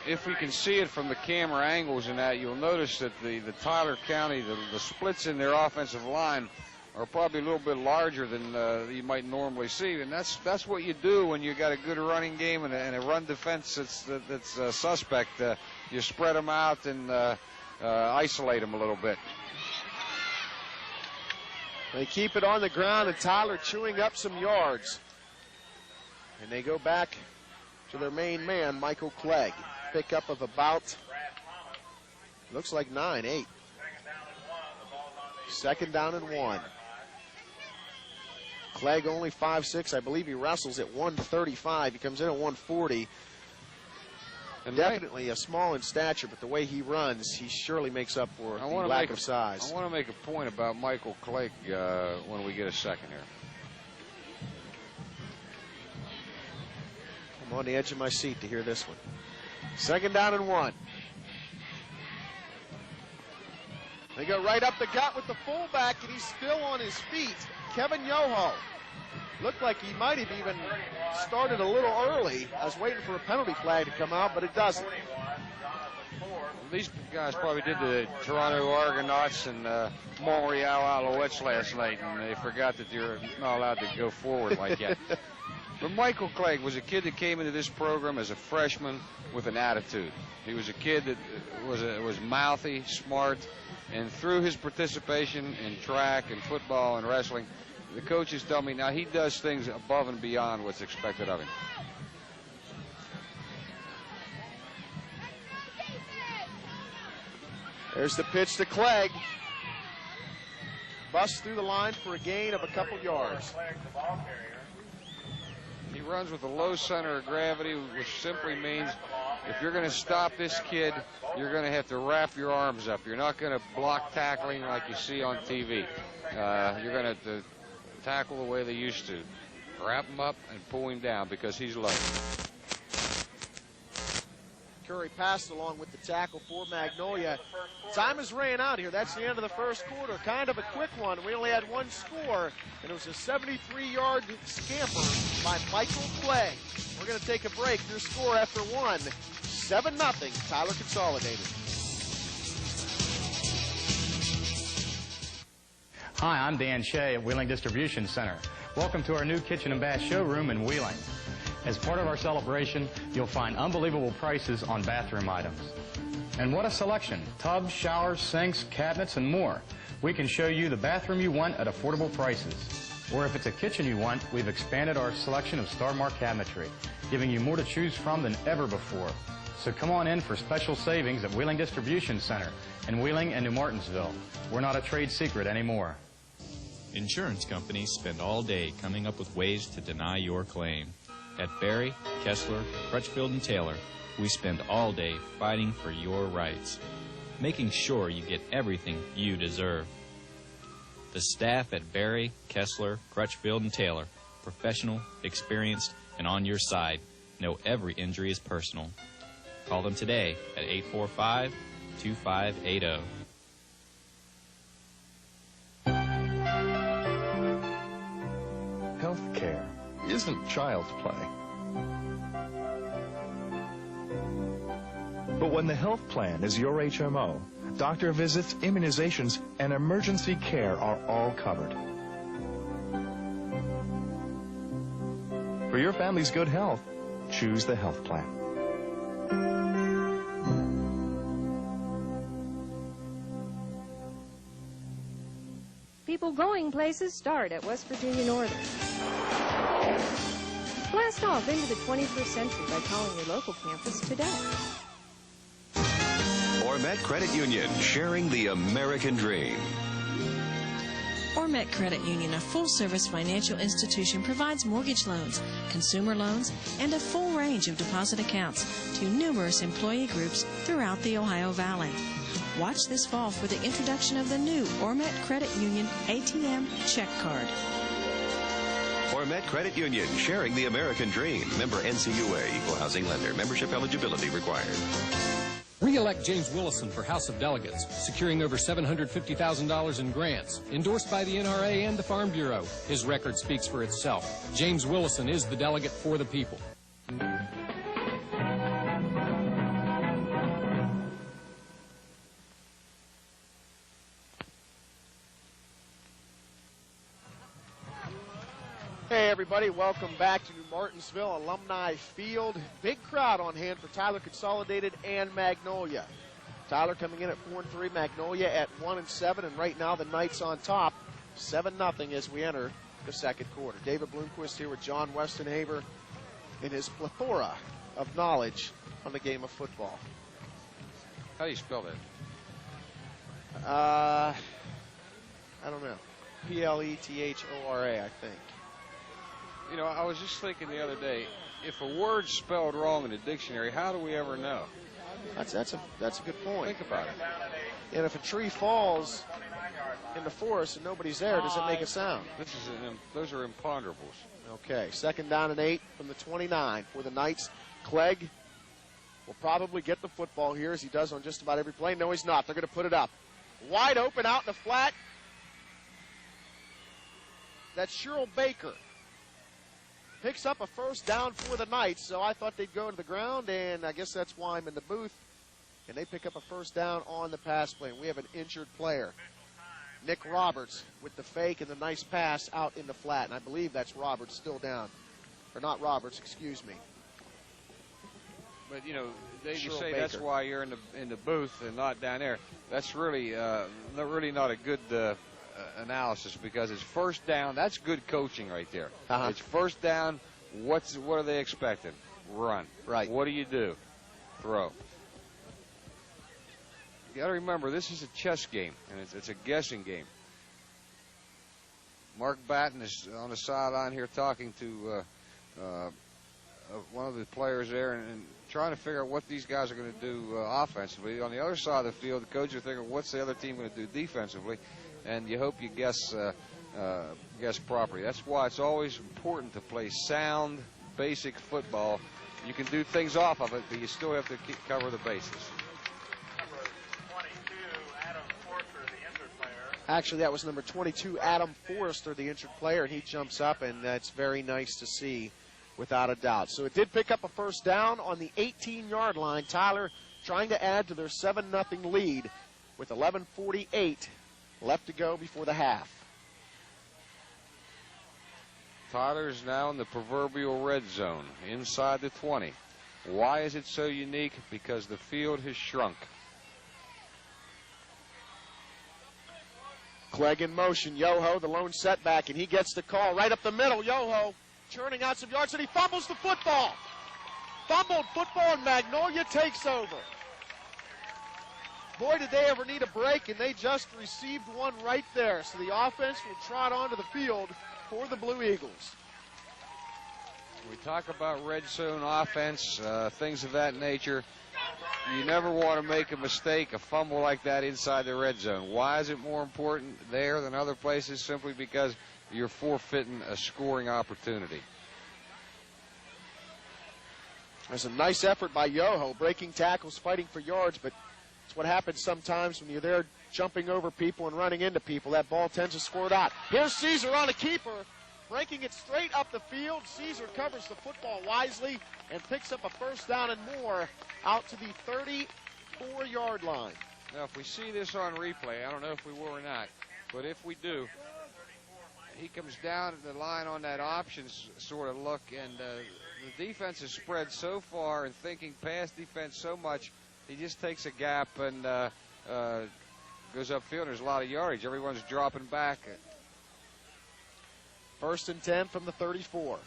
Speaker 8: if we can see it from the camera angles and that, you'll notice that the Tyler County, the splits in their offensive line are probably a little bit larger than you might normally see, and that's what you do when you got a good running game and a run defense that's suspect. You spread them out and isolate them a little bit.
Speaker 7: They keep it on the ground, and Tyler chewing up some yards. And they go back to their main man, Michael Clegg. Pickup of about, looks like 9, 8. 2nd down and 1. Clegg only 5'6". I believe he wrestles at 135. He comes in at 140. And definitely a small in stature, but the way he runs, he surely makes up for the lack of size.
Speaker 8: I want to make a point about Michael Clegg when we get a second here.
Speaker 7: I'm on the edge of my seat to hear this one. 2nd down and 1. They go right up the gut with the fullback, and he's still on his feet. Kevin Yoho. Looked like he might have even started a little early. I was waiting for a penalty flag to come out, but it doesn't.
Speaker 8: These guys probably did the Toronto Argonauts and Montreal Alouettes last night, and they forgot that you're not allowed to go forward like that. But Michael Clegg was a kid that came into this program as a freshman with an attitude. He was a kid that was mouthy, smart, and through his participation in track and football and wrestling, the coaches tell me now he does things above and beyond what's expected of him.
Speaker 7: There's the pitch to Clegg. Busts through the line for a gain of a couple yards.
Speaker 8: He runs with a low center of gravity, which simply means if you're going to stop this kid, you're going to have to wrap your arms up. You're not going to block tackling like you see on TV. You're going to have to tackle the way they used to. Wrap him up and pull him down because he's low.
Speaker 7: Curry passed along with the tackle for Magnolia. Time is ran out here. That's the end of the first quarter. Kind of a quick one. We only had one score, and it was a 73-yard scamper by Michael Clegg. We're going to take a break. Your score after one, 7-0, Tyler Consolidated.
Speaker 15: Hi, I'm Dan Shea at Wheeling Distribution Center. Welcome to our new kitchen and bath showroom in Wheeling. As part of our celebration, you'll find unbelievable prices on bathroom items. And what a selection. Tubs, showers, sinks, cabinets, and more. We can show you the bathroom you want at affordable prices. Or if it's a kitchen you want, we've expanded our selection of Star Mark cabinetry, giving you more to choose from than ever before. So come on in for special savings at Wheeling Distribution Center in Wheeling and New Martinsville. We're not a trade secret anymore.
Speaker 19: Insurance companies spend all day coming up with ways to deny your claim. At Barry, Kessler, Crutchfield, and Taylor, we spend all day fighting for your rights, making sure you get everything you deserve. The staff at Barry, Kessler, Crutchfield, and Taylor, professional, experienced, and on your side, know every injury is personal. Call them today at 845-2580.
Speaker 20: Health care isn't child's play. But when the health plan is your HMO, doctor visits, immunizations, and emergency care are all covered. For your family's good health, choose the health plan.
Speaker 9: People going places start at West Virginia Northern. Blast off into the 21st century by calling your local campus today.
Speaker 21: Ormet Credit Union, sharing the American dream.
Speaker 22: Ormet Credit Union, a full-service financial institution, provides mortgage loans, consumer loans, and a full range of deposit accounts to numerous employee groups throughout the Ohio Valley. Watch this fall for the introduction of the new Ormet Credit Union ATM check card.
Speaker 21: Ormet Credit Union, sharing the American dream. Member NCUA, Equal Housing Lender. Membership eligibility required.
Speaker 13: Re-elect James Willison for House of Delegates, securing over $750,000 in grants, endorsed by the NRA and the Farm Bureau. His record speaks for itself. James Willison is the delegate for the people.
Speaker 7: Hey everybody, welcome back to New Martinsville Alumni Field. Big crowd on hand for Tyler Consolidated and Magnolia. Tyler coming in at 4-3, Magnolia at 1-7, and right now the Knights on top, 7-0 as we enter the second quarter. David Bloomquist here with John Westenhaver in his plethora of knowledge on the game of football.
Speaker 8: How do you spell that?
Speaker 7: I don't know. P-L-E-T-H-O-R-A, I think.
Speaker 8: You know, I was just thinking the other day, if a word's spelled wrong in the dictionary, how do we ever know?
Speaker 7: That's a good point.
Speaker 8: Think about it.
Speaker 7: And if a tree falls in the forest and nobody's there, does it make a sound?
Speaker 8: Those are imponderables.
Speaker 7: Okay, 2nd down and 8 from the 29 for the Knights. Clegg will probably get the football here, as he does on just about every play. No, he's not. They're going to put it up. Wide open out in the flat. That's Cheryl Baker. Picks up a first down for the Knights, so I thought they'd go to the ground, and I guess that's why I'm in the booth. And they pick up a first down on the pass play. And we have an injured player. Nick Roberts with the fake and the nice pass out in the flat. And I believe that's Roberts still down. Or not Roberts, excuse me.
Speaker 8: But, you know, they
Speaker 7: Cheryl
Speaker 8: say
Speaker 7: Baker.
Speaker 8: that's why you're in the booth and not down there. That's really not a good analysis, because it's first down. That's good coaching right there. It's first down. What are they expecting? Run.
Speaker 7: Right.
Speaker 8: What do you do? Throw. got to remember, this is a chess game, and it's a guessing game. Mark Batten is on the sideline here talking to one of the players there and trying to figure out what these guys are going to do offensively. On the other side of the field, the coaches are thinking, what's the other team going to do defensively? And you hope you guess properly. That's why it's always important to play sound, basic football. You can do things off of it, but you still have to cover the bases.
Speaker 7: Actually, that was number 22, Adam Forrester, the injured player, and he jumps up, and that's very nice to see, without a doubt. So it did pick up a first down on the 18-yard line. Tyler trying to add to their 7-0 lead with 11:48 left to go before the half.
Speaker 8: Tyler is now in the proverbial red zone, inside the 20. Why is it so unique? Because the field has shrunk.
Speaker 7: Clegg in motion. Yoho, the lone setback, and he gets the call right up the middle. Yoho churning out some yards, and he fumbles the football. Fumbled football, and Magnolia takes over. Boy, did they ever need a break, and they just received one right there. So the offense will trot onto the field for the Blue Eagles.
Speaker 8: We talk about red zone offense, things of that nature. You never want to make a mistake, a fumble like that inside the red zone. Why is it more important there than other places? Simply because you're forfeiting a scoring opportunity.
Speaker 7: There's a nice effort by Yoho, breaking tackles, fighting for yards, but it's what happens sometimes when you're there jumping over people and running into people. That ball tends to squirt out. Here's Caesar on a keeper, breaking it straight up the field. Caesar covers the football wisely and picks up a first down and more out to the 34-yard line.
Speaker 8: Now, if we see this on replay, I don't know if we will or not, but if we do, he comes down the line on that options sort of look, and the defense is spread so far and thinking pass defense so much, he just takes a gap and goes upfield. There's a lot of yardage. Everyone's dropping back.
Speaker 7: First and 10 from the 34.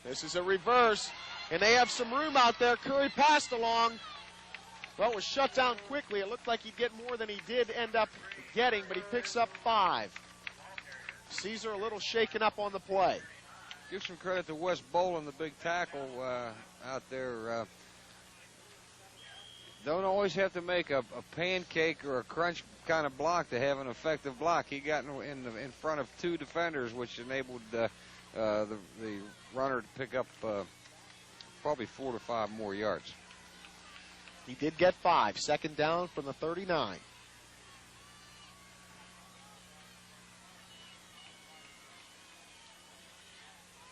Speaker 7: This is a reverse, and they have some room out there. Curry passed along, but was shut down quickly. It looked like he'd get more than he did end up getting, but he picks up 5. Caesar a little shaken up on the play.
Speaker 8: Give some credit to Wes Bolin, the big tackle out there. Don't always have to make a pancake or a crunch kind of block to have an effective block. He got in front of 2 defenders, which enabled the runner to pick up probably 4 to 5 more yards.
Speaker 7: He did get 5. Second down from the 39.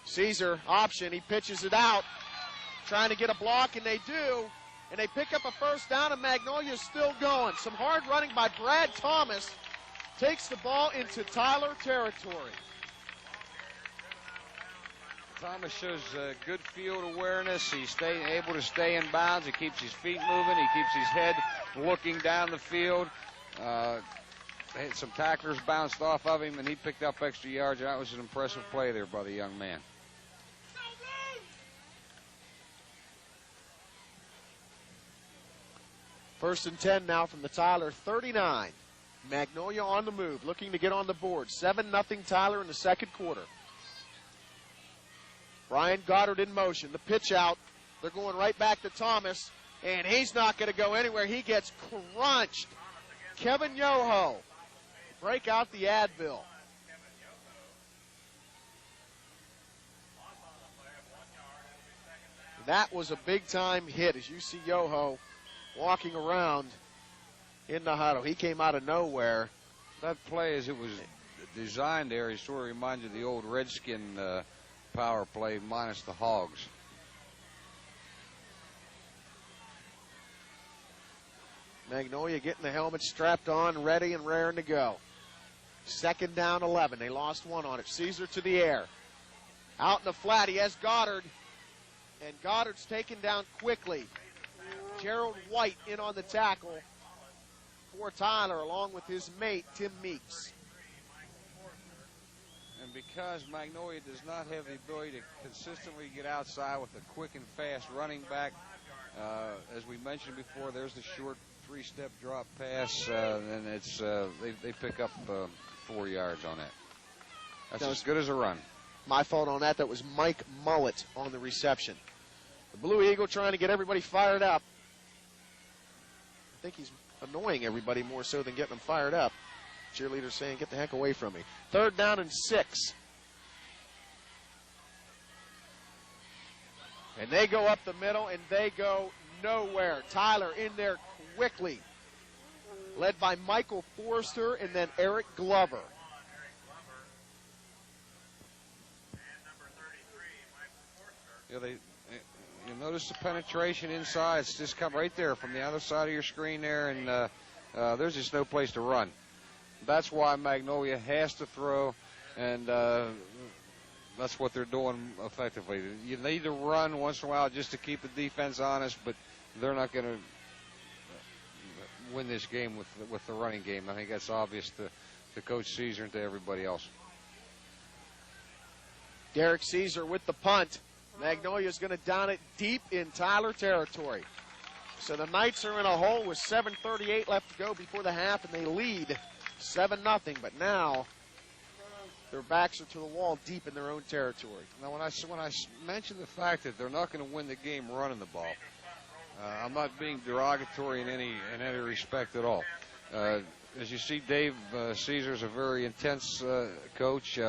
Speaker 7: Caesar, option, he pitches it out, trying to get a block, and they do. And they pick up a first down, and Magnolia's still going. Some hard running by Brad Thomas takes the ball into Tyler territory.
Speaker 8: Thomas shows good field awareness. He's able to stay in bounds. He keeps his feet moving. He keeps his head looking down the field. Some tacklers bounced off of him, and he picked up extra yards. That was an impressive play there by the young man.
Speaker 7: First and 10 now from the Tyler 39. Magnolia on the move, looking to get on the board. 7-0 Tyler in the second quarter. Brian Goddard in motion. The pitch out. They're going right back to Thomas, and he's not going to go anywhere. He gets crunched. Kevin Yoho break out the Advil. That was a big-time hit, as you see Yoho walking around in the huddle. He came out of nowhere.
Speaker 8: That play, as it was designed there, it sort of reminds you of the old Redskin power play minus the Hogs.
Speaker 7: Magnolia getting the helmet strapped on, ready and raring to go. Second down 11. They lost 1 on it. Caesar to the air. Out in the flat, he has Goddard. And Goddard's taken down quickly. Gerald White in on the tackle for Tyler, along with his mate, Tim Meeks.
Speaker 8: And because Magnolia does not have the ability to consistently get outside with a quick and fast running back. As we mentioned before, there's the short 3-step drop pass, and it's they pick up 4 yards on that. That's as good as a run.
Speaker 7: My fault on that. That was Mike Mullett on the reception. The Blue Eagle trying to get everybody fired up. I think he's annoying everybody more so than getting them fired up. Cheerleaders saying, get the heck away from me. 3rd down and 6. And they go up the middle, and they go nowhere. Tyler in there quickly, led by Michael Forrester and then Eric Glover.
Speaker 8: Yeah, you notice the penetration inside. It's just come right there from the other side of your screen there, and there's just no place to run. That's why Magnolia has to throw, and that's what they're doing effectively. You need to run once in a while just to keep the defense honest, but they're not going to win this game with the running game. I think that's obvious to Coach Caesar and to everybody else.
Speaker 7: Derek Caesar with the punt. Magnolia's going to down it deep in Tyler territory. So the Knights are in a hole with 7:38 left to go before the half, and they lead 7-0. But now their backs are to the wall deep in their own territory.
Speaker 8: Now, when I mention the fact that they're not going to win the game running the ball, I'm not being derogatory in any respect at all. As you see, Dave Caesar's a very intense coach.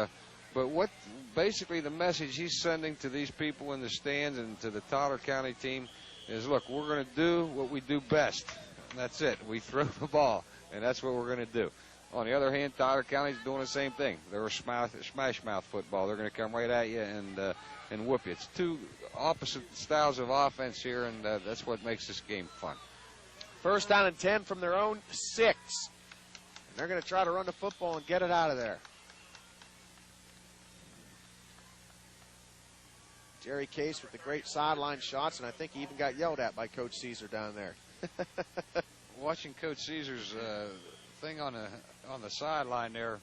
Speaker 8: But what basically the message he's sending to these people in the stands and to the Tyler County team is, look, we're going to do what we do best. And that's it. We throw the ball, and that's what we're going to do. On the other hand, Tyler County's doing the same thing. They're a smash mouth football. They're going to come right at you and whoop you. It's two opposite styles of offense here, and that's what makes this game fun.
Speaker 7: 1st down and 10 from their own 6. And they're going to try to run the football and get it out of there. Jerry Case with the great sideline shots, and I think he even got yelled at by Coach Caesar down there.
Speaker 8: Watching Coach Caesar's thing on the sideline there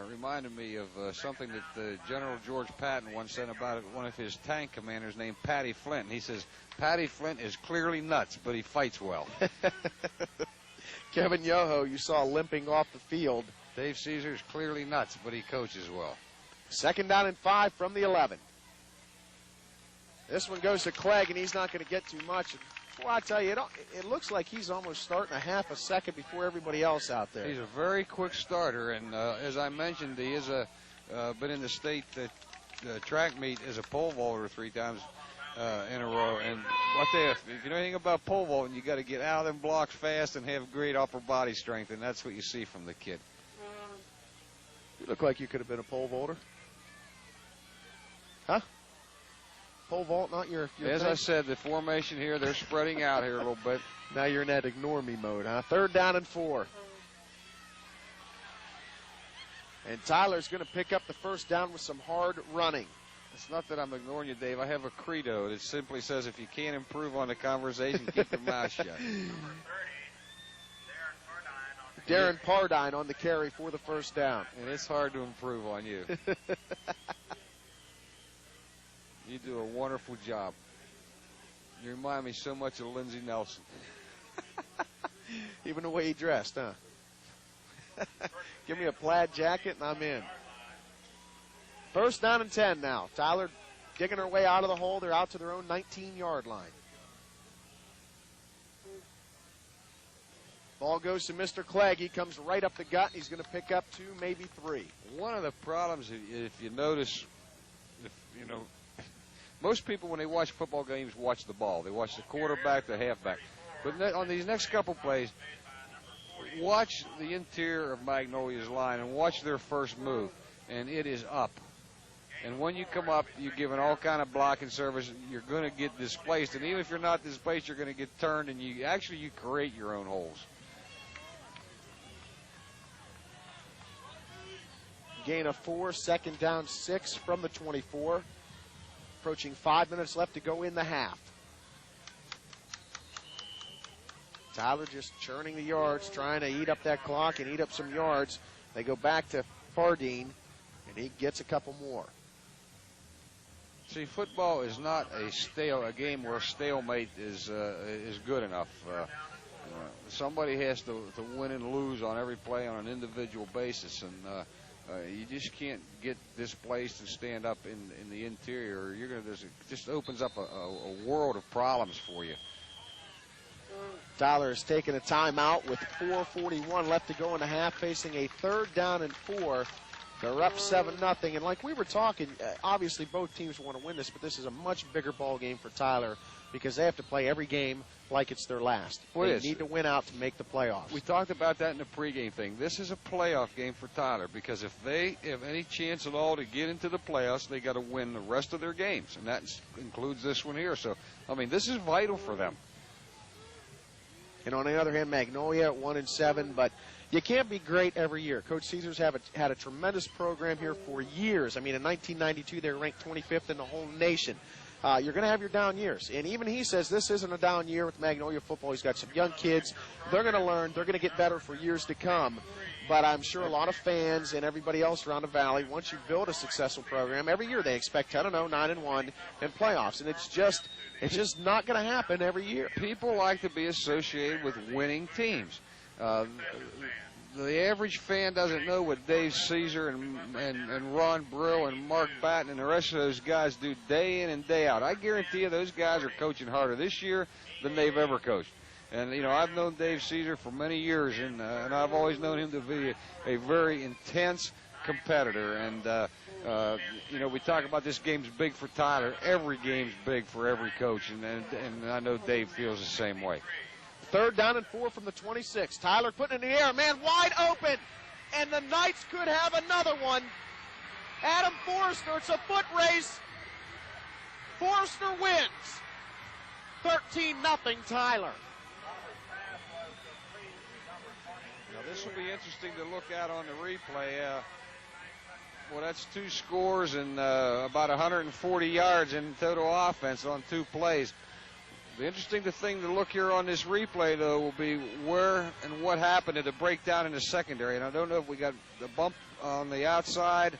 Speaker 8: reminded me of something that General George Patton once said about one of his tank commanders named Patty Flint. And he says, Patty Flint is clearly nuts, but he fights well.
Speaker 7: Kevin Yoho, you saw limping off the field.
Speaker 8: Dave Caesar is clearly nuts, but he coaches well.
Speaker 7: 2nd down and 5 from the 11. This one goes to Clegg, and he's not going to get too much. And, well, I tell you, it looks like he's almost starting a half a second before everybody else out there.
Speaker 8: He's a very quick starter, and as I mentioned, he is been in the state track meet as a pole vaulter 3 times in a row. And I tell you, if you know anything about pole vaulting, you got to get out of them blocks fast and have great upper body strength, and that's what you see from the kid.
Speaker 7: You look like you could have been a pole vaulter. Huh? Pole vault, not your
Speaker 8: As
Speaker 7: thing?
Speaker 8: I said, the formation here, they're spreading out here a little bit.
Speaker 7: Now you're in that ignore me mode, huh? 3rd down and 4. And Tyler's going to pick up the 1st down with some hard running.
Speaker 8: It's not that I'm ignoring you, Dave. I have a credo that simply says if you can't improve on the conversation, keep your mouth shut.
Speaker 7: Darren Pardine on the carry for the 1st down.
Speaker 8: And it's hard to improve on you. You do a wonderful job. You remind me so much of Lindsey Nelson.
Speaker 7: Even the way he dressed, huh? Give me a plaid jacket and I'm in. 1st down and 10 now. Tyler digging her way out of the hole. They're out to their own 19-yard line. Ball goes to Mr. Clegg. He comes right up the gut. He's going to pick up 2, maybe 3.
Speaker 8: One of the problems, if you notice, most people, when they watch football games, watch the ball. They watch the quarterback, the halfback. But on these next couple plays, watch the interior of Magnolia's line and watch their first move, and it is up. And when you come up, you're given all kind of blocking service. You're going to get displaced, and even if you're not displaced, you're going to get turned, and you create your own holes.
Speaker 7: Gain of 4, 2nd down 6 from the 24. Approaching 5 minutes left to go in the half. Tyler just churning the yards, trying to eat up that clock and eat up some yards. They go back to Pardine, and He gets a couple more.
Speaker 8: See, football is not a game where stalemate is good enough. Somebody has to win and lose on every play on an individual basis, and you just can't get displaced and stand up in the interior. It just opens up a world of problems for you.
Speaker 7: Tyler has taken a timeout with 4:41 left to go in the half, facing a 3rd down and 4. They're up 7-0, and like we were talking, obviously both teams want to win this, but this is a much bigger ball game for Tyler because they have to play every game like it's their last. They need to win out to make the playoffs.
Speaker 8: We talked about that in the pregame thing. This is a playoff game for Tyler because if they have any chance at all to get into the playoffs, they got to win the rest of their games, and that includes this one here. So, I mean, this is vital for them.
Speaker 7: And on the other hand, Magnolia at 1-7, but you can't be great every year. Coach Caesars had a tremendous program here for years. I mean, in 1992, they were ranked 25th in the whole nation. You're going to have your down years. And even he says this isn't a down year with Magnolia football. He's got some young kids. They're going to learn. They're going to get better for years to come. But I'm sure a lot of fans and everybody else around the valley, once you build a successful program, every year they expect 10-0, 9-1, and playoffs. And it's just not going to happen every year.
Speaker 8: People like to be associated with winning teams. The average fan doesn't know what Dave Caesar and Ron Brill and Mark Batten and the rest of those guys do day in and day out. I guarantee you those guys are coaching harder this year than they've ever coached. And, you know, I've known Dave Caesar for many years, and I've always known him to be a very intense competitor. And, you know, we talk about this game's big for Tyler. Every game's big for every coach, and I know Dave feels the same way.
Speaker 7: 3rd down and 4 from the 26. Tyler putting it in the air. Man wide open. And the Knights could have another one. Adam Forrester, it's a foot race. Forrester wins. 13-0 Tyler.
Speaker 8: Now this will be interesting to look at on the replay. Well, that's 2 scores and about 140 yards in total offense on 2 plays. The interesting thing to look here on this replay, though, will be where and what happened at the breakdown in the secondary. And I don't know if we got the bump on the outside.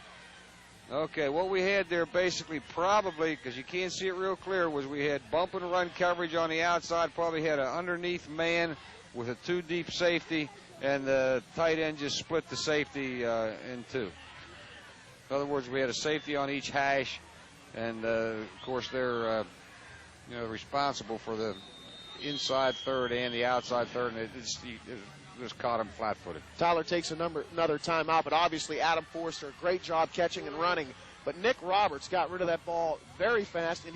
Speaker 8: Okay, what we had there basically probably, because you can't see it real clear, was we had bump and run coverage on the outside, probably had an underneath man with a 2-deep safety, and the tight end just split the safety in 2. In other words, we had a safety on each hash, and, of course, they're responsible for the inside third and the outside third, and it just caught him flat-footed.
Speaker 7: Tyler takes another timeout, but obviously Adam Forrester, a great job catching and running. But Nick Roberts got rid of that ball very fast, and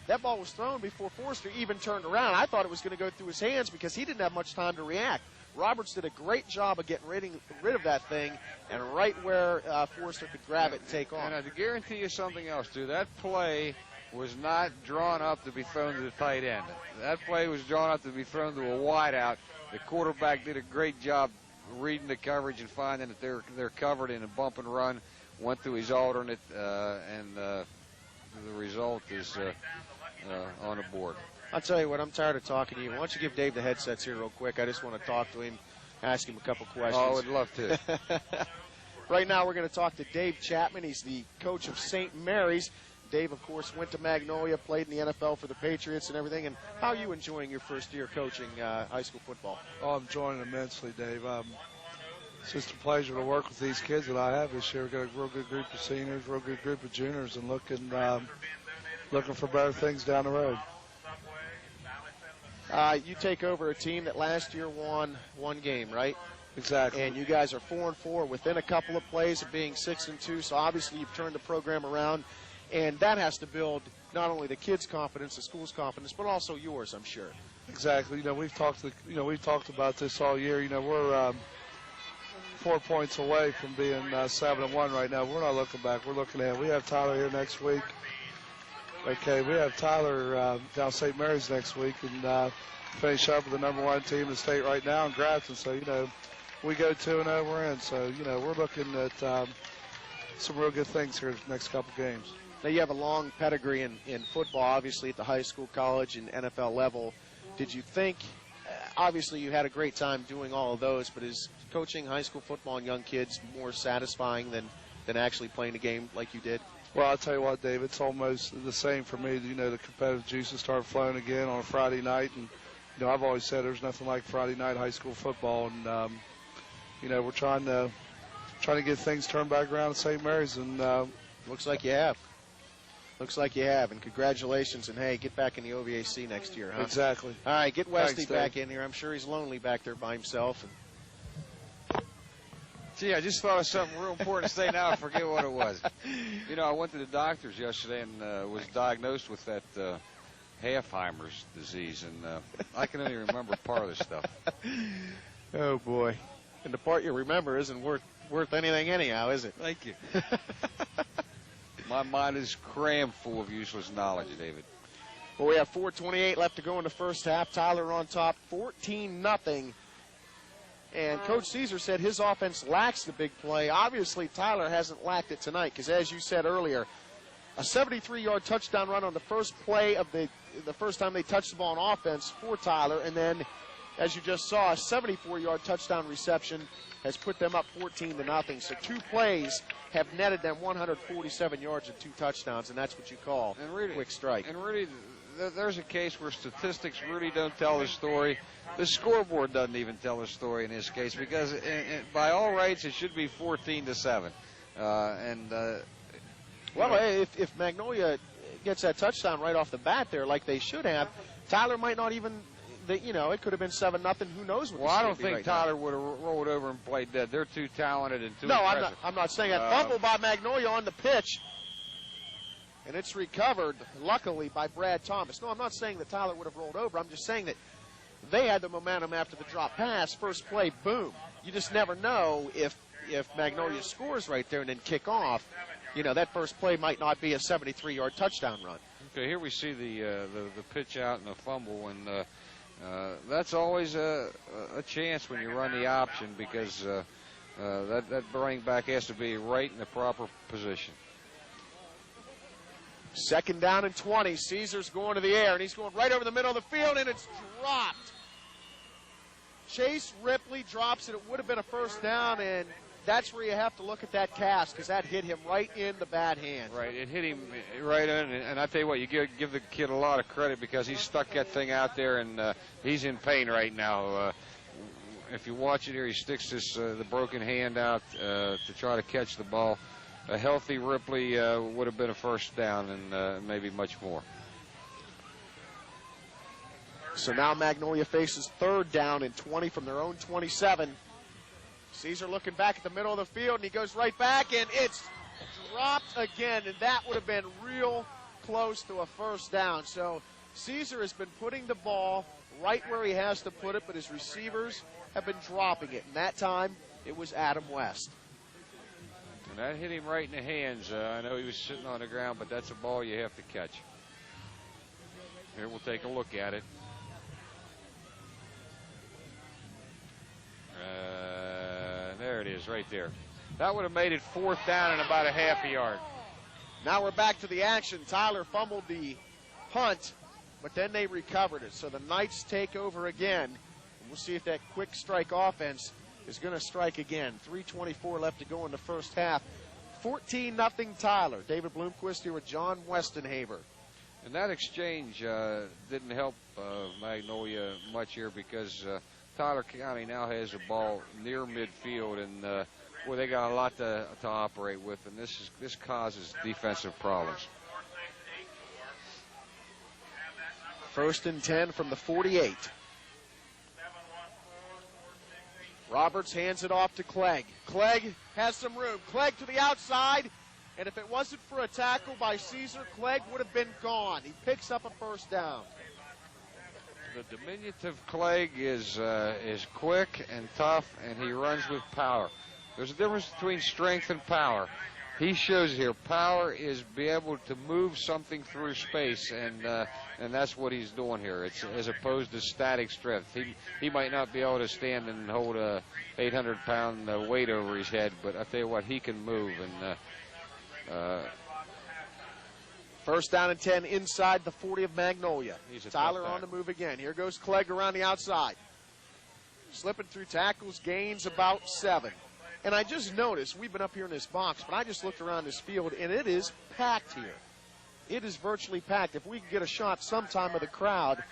Speaker 7: that ball was thrown before Forrester even turned around. I thought it was going to go through his hands because he didn't have much time to react. Roberts did a great job of getting rid of that thing, and right where Forrester could grab it and take off.
Speaker 8: And I guarantee you something else, too. That play was not drawn up to be thrown to the tight end. That play was drawn up to be thrown to a wideout. The quarterback did a great job reading the coverage and finding that they're covered in a bump and run, went to his alternate, and the result is on the board.
Speaker 7: I'll tell you what, I'm tired of talking to you. Why don't you give Dave the headsets here real quick? I just want to talk to him, ask him a couple questions.
Speaker 8: Oh, I would love to.
Speaker 7: Right now we're going to talk to Dave Chapman. He's the coach of St. Mary's. Dave, of course, went to Magnolia, played in the NFL for the Patriots and everything. And how are you enjoying your first year coaching high school football?
Speaker 3: Oh, I'm enjoying it immensely, Dave. It's just a pleasure to work with these kids that I have this year. We've got a real good group of seniors, real good group of juniors, and looking for better things down the road.
Speaker 7: You take over a team that last year won 1 game, right?
Speaker 3: Exactly.
Speaker 7: And you guys are 4-4 within a couple of plays of being 6-2. So obviously you've turned the program around. And that has to build not only the kids' confidence, the school's confidence, but also yours, I'm sure.
Speaker 3: Exactly. We've talked about this all year. We're 4 points away from being 7-1 right now. We're not looking back. We're looking ahead. We have Tyler here next week. Okay, we have Tyler down St. Mary's next week, and finish up with the #1 team in the state right now in Grafton. So we go 2-0, we're in. So we're looking at some real good things here the next couple games.
Speaker 7: Now, you have a long pedigree in football, obviously, at the high school, college, and NFL level. Did you think, obviously, you had a great time doing all of those, but is coaching high school football and young kids more satisfying than than actually playing a game like you did?
Speaker 3: Well, I'll tell you what, Dave, it's almost the same for me. You know, the competitive juices start flowing again on a Friday night. And, you know, I've always said there's nothing like Friday night high school football. And, you know, we're trying to get things turned back around at St. Mary's. And
Speaker 7: looks like you have. Looks like you have. And congratulations. And, hey, get back in the OVAC next year, huh?
Speaker 3: Exactly.
Speaker 7: All right, get Westy
Speaker 3: Thanks,
Speaker 7: back
Speaker 3: Dave.
Speaker 7: in here. I'm sure he's lonely back there by himself. And
Speaker 8: Gee, I just thought of something real important to say now. I forget what it was. You know, I went to the doctors yesterday and was diagnosed with that Halfheimer's disease, and I can only remember part of the stuff.
Speaker 7: Oh, boy. And the part you remember isn't worth anything anyhow, is it?
Speaker 8: Thank you. My mind is crammed full of useless knowledge, David.
Speaker 7: Well, we have 4:28 left to go in the first half. Tyler on top, 14-0. And Coach Caesar said his offense lacks the big play. Obviously, Tyler hasn't lacked it tonight because, as you said earlier, a 73-yard touchdown run on the first play of the first time they touched the ball on offense for Tyler. And then, as you just saw, a 74-yard touchdown reception has put them up 14-0. So 2 plays have netted them 147 yards and 2 touchdowns, and that's what you call quick strike.
Speaker 8: And really, there's a case where statistics really don't tell the story. The scoreboard doesn't even tell the story in this case because, by all rights, it should be 14-7.
Speaker 7: Well, if Magnolia gets that touchdown right off the bat there, like they should have, Tyler might not even. You know, it could have been 7-0. Who knows what?
Speaker 8: Well, I don't think Tyler would have rolled over and played dead. They're too talented and too.
Speaker 7: No,
Speaker 8: impressive.
Speaker 7: I'm not saying that. Fumble by Magnolia on the pitch. And it's recovered, luckily, by Brad Thomas. No, I'm not saying that Tyler would have rolled over. I'm just saying that they had the momentum after the drop pass. First play, boom. You just never know if Magnolia scores right there and then kick off. You know, that first play might not be a 73-yard touchdown run.
Speaker 8: Okay, here we see the pitch out and the fumble, and that's always a chance when you run the option because that running back has to be right in the proper position.
Speaker 7: 2nd down and 20. Caesar's going to the air, and he's going right over the middle of the field, and it's dropped. Chase Ripley drops it. It would have been a first down, and that's where you have to look at that cast because that hit him right in the bad hand.
Speaker 8: Right, it hit him right in, and I tell you what, you give the kid a lot of credit because he stuck that thing out there, and he's in pain right now. If you watch it here, he sticks the broken hand out to try to catch the ball. A healthy Ripley would have been a first down and maybe much more.
Speaker 7: So now Magnolia faces 3rd down and 20 from their own 27. Caesar looking back at the middle of the field, and he goes right back, and it's dropped again, and that would have been real close to a first down. So Caesar has been putting the ball right where he has to put it, but his receivers have been dropping it, and that time it was Adam West.
Speaker 8: And that hit him right in the hands. I know he was sitting on the ground, but that's a ball you have to catch. Here, we'll take a look at it. There it is, right there. That would have made it 4th down and about a half a yard.
Speaker 7: Now we're back to the action. Tyler fumbled the punt, but then they recovered it. So the Knights take over again. And we'll see if that quick strike offense is going to strike again. 3:24 left to go in the first half. 14-0 Tyler. David Bloomquist here with John Westenhaver.
Speaker 8: And that exchange didn't help Magnolia much here because Tyler County now has a ball near midfield, and boy, they got a lot to operate with, and this causes defensive problems.
Speaker 7: 1st and 10 from the 48. Roberts hands it off to Clegg. Clegg has some room. Clegg to the outside, and if it wasn't for a tackle by Caesar, Clegg would have been gone. He picks up a first down.
Speaker 8: The diminutive Clegg is quick and tough, and he runs with power. There's a difference between strength and power. He shows here power is be able to move something through space, and that's what he's doing here. It's as opposed to static strength. He might not be able to stand and hold a 800-pound weight over his head, but I tell you what, he can move. And
Speaker 7: 1st down and 10 inside the 40 of Magnolia. Tyler on the move again. Here goes Clegg around the outside. Slipping through tackles, gains about 7. And I just noticed, we've been up here in this box, but I just looked around this field, and it is packed here. It is virtually packed. If we can get a shot sometime of the crowd,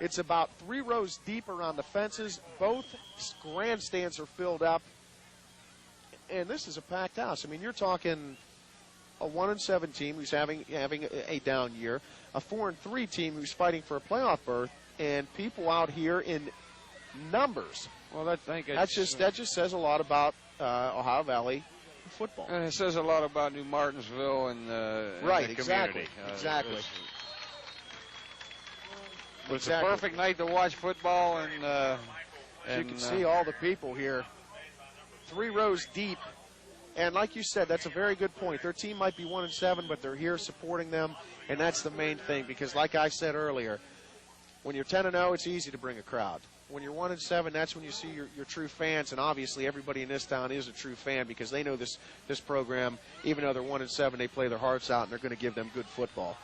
Speaker 7: it's about 3 rows deep around the fences. Both grandstands are filled up. And this is a packed house. I mean, you're talking a 1-7 team who's having a down year, a 4-3 team who's fighting for a playoff berth, and people out here in numbers.
Speaker 4: Well,
Speaker 7: that just says a lot about Ohio Valley football.
Speaker 4: And it says a lot about New Martinsville and the community.
Speaker 7: Exactly.
Speaker 4: It's a perfect night to watch football, and
Speaker 7: you can see all the people here, 3 rows deep. And like you said, that's a very good point. Their team might be 1-7, but they're here supporting them, and that's the main thing. Because like I said earlier, when you're 10-0, it's easy to bring a crowd. When you're 1-7, that's when you see your true fans, and obviously everybody in this town is a true fan because they know this program. Even though they're 1-7, they play their hearts out, and they're going to give them good football.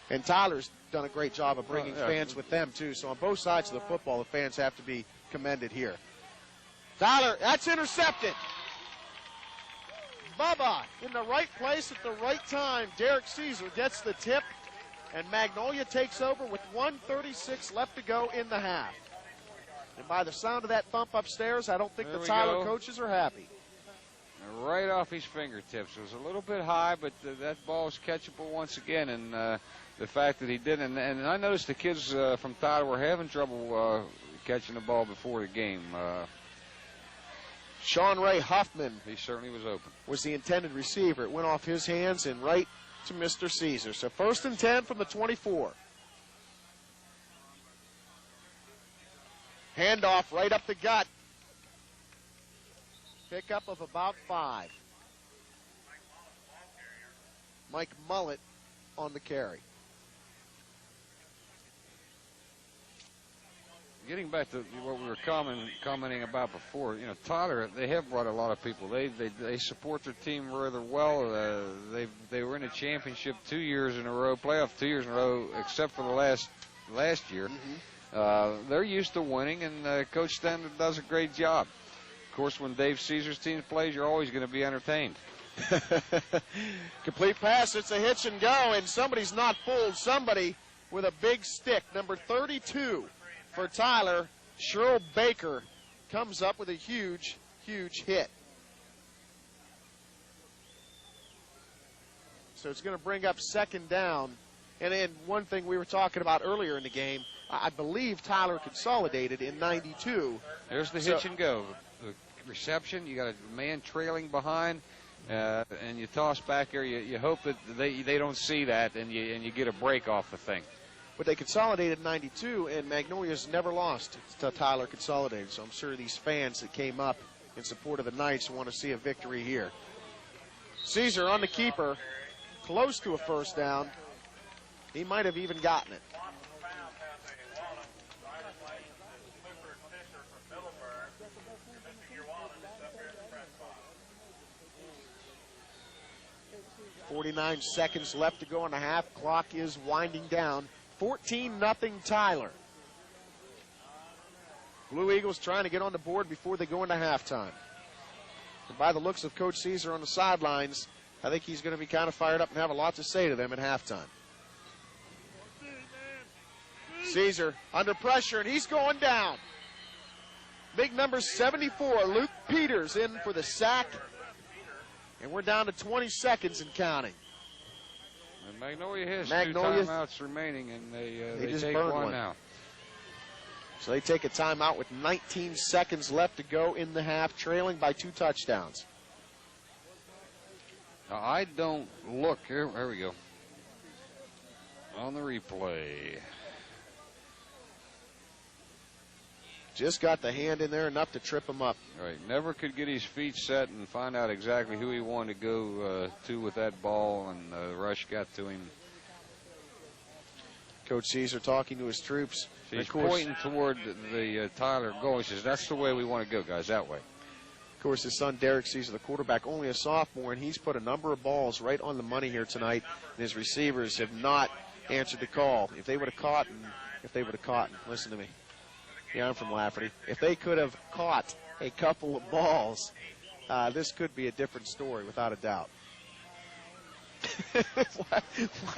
Speaker 7: And Tyler's done a great job of bringing fans with them too. So on both sides of the football, the fans have to be commended here. Tyler, that's intercepted. Bubba in the right place at the right time. Derek Caesar gets the tip, and Magnolia takes over with 1:36 left to go in the half. And by the sound of that thump upstairs, I don't think the Tyler coaches are happy.
Speaker 4: Right off his fingertips. It was a little bit high, but that ball is catchable once again. And the fact that he didn't, and I noticed the kids from Tyler were having trouble catching the ball before the game.
Speaker 7: Sean Ray Huffman,
Speaker 4: he certainly was open,
Speaker 7: was the intended receiver. It went off his hands and right to Mr. Caesar. So 1st and 10 from the 24. Handoff right up the gut. Pickup of about 5. Mike Mullet on the carry.
Speaker 4: Getting back to what we were commenting about before, you know, Tyler, they have brought a lot of people. They support their team rather well. They were in a championship 2 years in a row, playoff 2 years in a row, except for the last year. Mm-hmm. They're used to winning, and Coach Stenton does a great job. Of course, when Dave Caesar's team plays, you're always going to be entertained.
Speaker 7: Complete pass. It's a hitch and go, and somebody's not fooled. Somebody with a big stick. Number 32 for Tyler, Cheryl Baker, comes up with a huge, huge hit. So it's going to bring up 2nd down. And then one thing we were talking about earlier in the game, I believe Tyler Consolidated in 92.
Speaker 4: There's the hitch and go. The reception, you got a man trailing behind, and you toss back there. You hope that they don't see that, and you get a break off the thing.
Speaker 7: But they consolidated in 92, and Magnolia's never lost to Tyler Consolidated. So I'm sure these fans that came up in support of the Knights want to see a victory here. Caesar on the keeper, close to a 1st down. He might have even gotten it. .49 seconds left to go on the half. Clock is winding down. 14-0 Tyler. Blue Eagles trying to get on the board before they go into halftime. And by the looks of Coach Caesar on the sidelines, I think he's going to be kind of fired up and have a lot to say to them at halftime. Caesar under pressure, and he's going down. Big number 74, Luke Peters, in for the sack. And we're down to 20 seconds and counting.
Speaker 4: And Magnolia has 2 timeouts remaining, and they
Speaker 7: just
Speaker 4: take
Speaker 7: burned
Speaker 4: one now.
Speaker 7: So they take a timeout with 19 seconds left to go in the half, trailing by 2 touchdowns.
Speaker 4: Now, I don't look. Here we go. On the replay.
Speaker 7: Just got the hand in there enough to trip him up.
Speaker 4: Right. Never could get his feet set and find out exactly who he wanted to go to with that ball, and the rush got to him.
Speaker 7: Coach Caesar talking to his troops.
Speaker 4: He's pointing toward the Tyler goal. He says, that's the way we want to go, guys, that way.
Speaker 7: Of course, his son Derek Caesar, the quarterback, only a sophomore, and he's put a number of balls right on the money here tonight, and his receivers have not answered the call. If they would have caught, listen to me. Yeah, I'm from Lafferty. If they could have caught a couple of balls, this could be a different story without a doubt. Why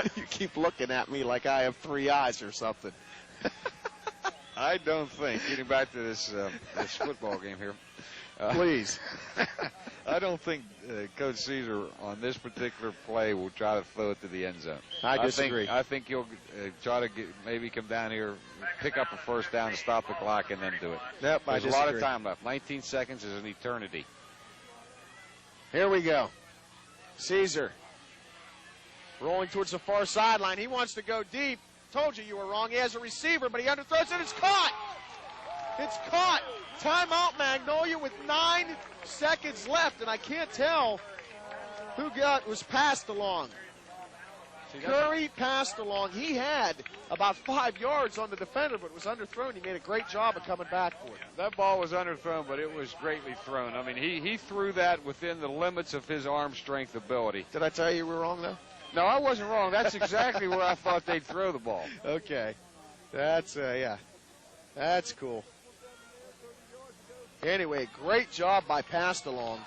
Speaker 7: do you keep looking at me like I have 3 eyes or something?
Speaker 4: I don't think, getting back to this football game here.
Speaker 7: Please.
Speaker 4: I don't think Coach Caesar on this particular play will try to throw it to the end zone.
Speaker 7: I disagree.
Speaker 4: I think he'll try to maybe come down here, pick up a first down to stop the clock, and then do it.
Speaker 7: Yep,
Speaker 4: There's a lot of time left. 19 seconds is an eternity.
Speaker 7: Here we go. Caesar rolling towards the far sideline. He wants to go deep. Told you were wrong. He has a receiver, but he underthrows it. It's caught. It's caught. Timeout, Magnolia, with 9 seconds left, and I can't tell who was passed along. Curry passed along. He had about 5 yards on the defender, but was underthrown. He made a great job of coming back for it.
Speaker 4: That ball was underthrown, but it was greatly thrown. I mean, he threw that within the limits of his arm strength ability.
Speaker 7: Did I tell you were wrong, though?
Speaker 4: No, I wasn't wrong. That's exactly where I thought they'd throw the ball.
Speaker 7: Okay. That's, yeah. That's cool. Anyway, great job by Pastalong.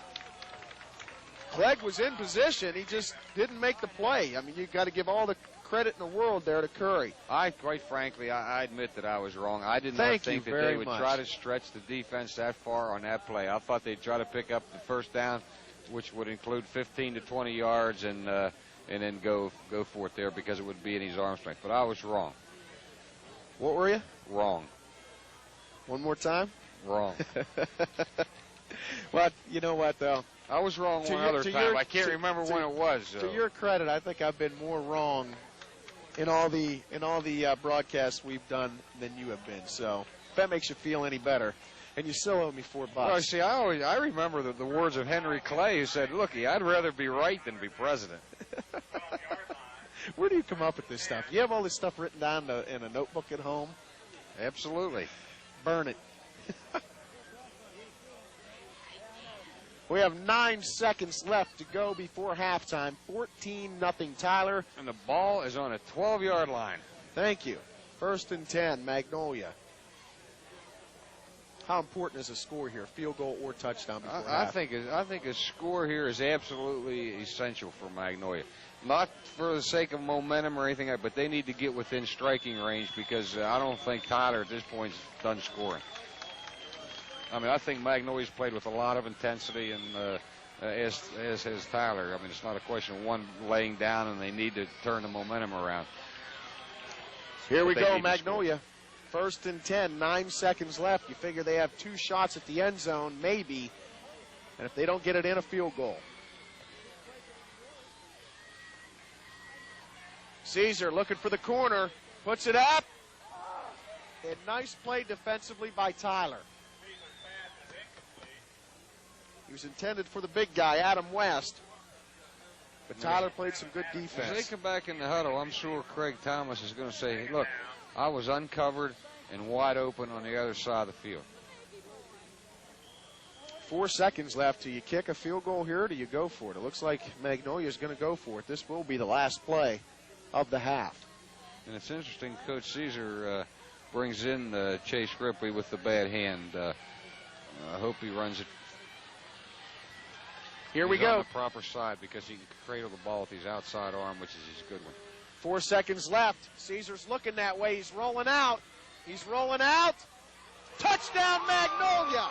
Speaker 7: Clegg was in position. He just didn't make the play. I mean, you've got to give all the credit in the world there to Curry.
Speaker 4: Quite frankly, I admit that I was wrong. I did not think that they would try to stretch the defense that far on that play. I thought they'd try to pick up the first down, which would include 15 to 20 yards, and then go for it there because it would be in his arm strength. But I was wrong.
Speaker 7: What were you?
Speaker 4: Wrong.
Speaker 7: One more time?
Speaker 4: Wrong.
Speaker 7: Well, you know what, though?
Speaker 4: I was wrong one other time. I can't remember when it was. So.
Speaker 7: To your credit, I think I've been more wrong in all the broadcasts we've done than you have been. So if that makes you feel any better, and you still owe me $4.
Speaker 4: Well, see, I remember the words of Henry Clay, who said, "Looky, I'd rather be right than be president."
Speaker 7: Where do you come up with this stuff? You have all this stuff written down in a notebook at home?
Speaker 4: Absolutely.
Speaker 7: Burn it. We have 9 seconds left to go before halftime. 14-0 Tyler.
Speaker 4: And the ball is on a 12-yard line.
Speaker 7: Thank you. 1st and 10, Magnolia. How important is a score here, field goal or touchdown before half?
Speaker 4: I think a score here is absolutely essential for Magnolia. Not for the sake of momentum or anything, but they need to get within striking range because I don't think Tyler at this point is done scoring. I mean, I think Magnolia's played with a lot of intensity, and as has Tyler. I mean, it's not a question of one laying down, and they need to turn the momentum around.
Speaker 7: Here we go, Magnolia. 1st and 10, 9 seconds left. You figure they have 2 shots at the end zone, maybe, and if they don't get it in, a field goal. Caesar looking for the corner, puts it up, and nice play defensively by Tyler. He was intended for the big guy, Adam West. But Tyler played some good defense.
Speaker 4: As they come back in the huddle, I'm sure Craig Thomas is going to say, look, I was uncovered and wide open on the other side of the field.
Speaker 7: 4 seconds left. Do you kick a field goal here or do you go for it? It looks like Magnolia is going to go for it. This will be the last play of the half.
Speaker 4: And it's interesting, Coach Caesar brings in Chase Ripley with the bad hand. I hope he runs it.
Speaker 7: Here we go.
Speaker 4: On the proper side because he can cradle the ball with his outside arm, which is his good one.
Speaker 7: 4 seconds left. Caesar's looking that way. He's rolling out. He's rolling out. Touchdown, Magnolia.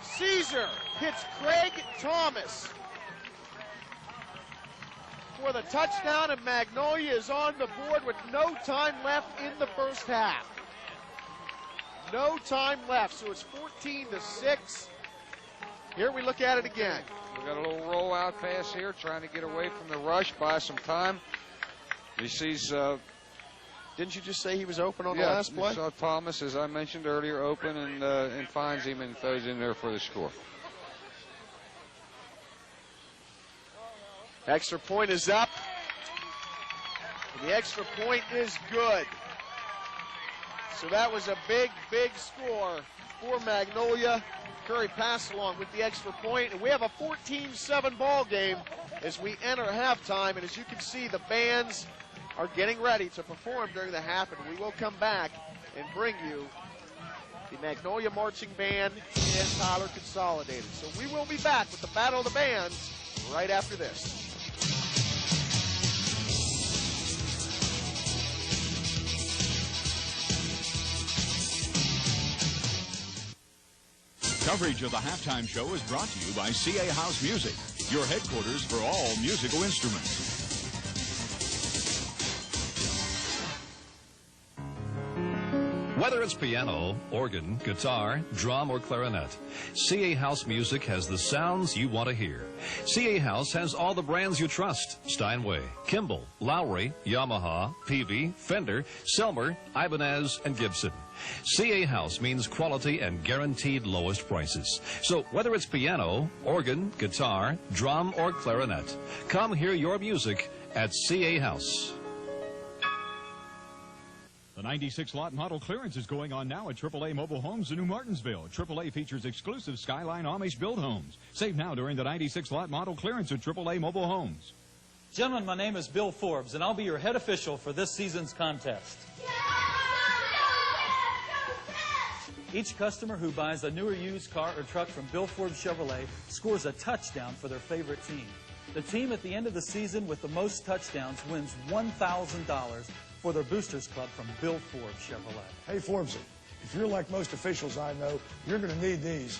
Speaker 7: Caesar hits Craig Thomas for the touchdown, and Magnolia is on the board with no time left in the first half. No time left, so it's 14-6. Here we look at it again.
Speaker 4: We got a little rollout pass here, trying to get away from the rush, buy some time. He sees.
Speaker 7: Didn't you just say he was open on the last play?
Speaker 4: Yeah, saw Thomas, as I mentioned earlier, open and finds him and throws in there for the score.
Speaker 7: Extra point is up. And the extra point is good. So that was a big, big score for Magnolia. Curry passed along with the extra point, and we have a 14-7 ball game as we enter halftime. And as you can see, the bands are getting ready to perform during the half, and we will come back and bring you the Magnolia Marching Band and Tyler Consolidated. So we will be back with the Battle of the Bands right after this.
Speaker 12: Coverage of the halftime show is brought to you by CA House Music, your headquarters for all musical instruments.
Speaker 5: Whether it's piano, organ, guitar, drum, or clarinet, CA House Music has the sounds you want to hear. CA House has all the brands you trust: Steinway, Kimball, Lowry, Yamaha, Peavey, Fender, Selmer, Ibanez, and Gibson. CA House means quality and guaranteed lowest prices. So whether it's piano, organ, guitar, drum, or clarinet, come hear your music at CA House.
Speaker 12: The 96 lot model clearance is going on now at AAA Mobile Homes in New Martinsville. AAA features exclusive Skyline Amish build homes. Save now during the 96 lot model clearance at AAA Mobile Homes.
Speaker 6: Gentlemen, my name is Bill Forbes, and I'll be your head official for this season's contest. Each customer who buys a newer used car or truck from Bill Forbes Chevrolet scores a touchdown for their favorite team. The team at the end of the season with the most touchdowns wins $1,000 for their Boosters Club from Bill Forbes Chevrolet.
Speaker 23: Hey, Forbesy, if you're like most officials I know, you're going to need these.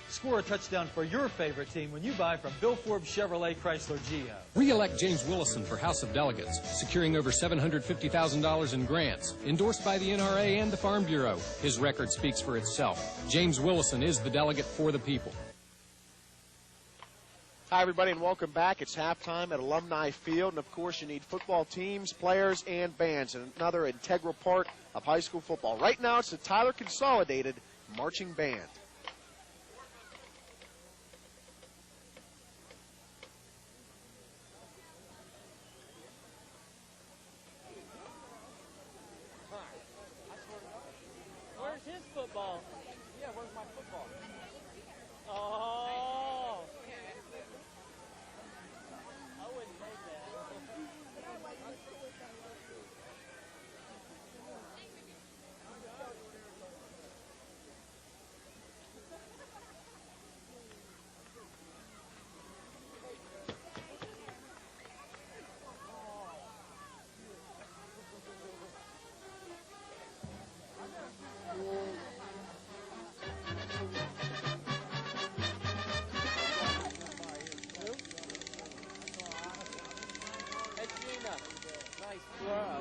Speaker 6: Score a touchdown for your favorite team when you buy from Bill Forbes Chevrolet Chrysler Geo.
Speaker 13: Re-elect James Willison for House of Delegates, securing over $750,000 in grants, endorsed by the NRA and the Farm Bureau. His record speaks for itself. James Willison is the delegate for the people.
Speaker 7: Hi, everybody, and welcome back. It's halftime at Alumni Field, and, of course, you need football teams, players, and bands, and another integral part of high school football. Right now, it's the Tyler Consolidated Marching Band.
Speaker 24: Where's his football? Yeah, where's my football? Oh. I wouldn't take that. Nice throw.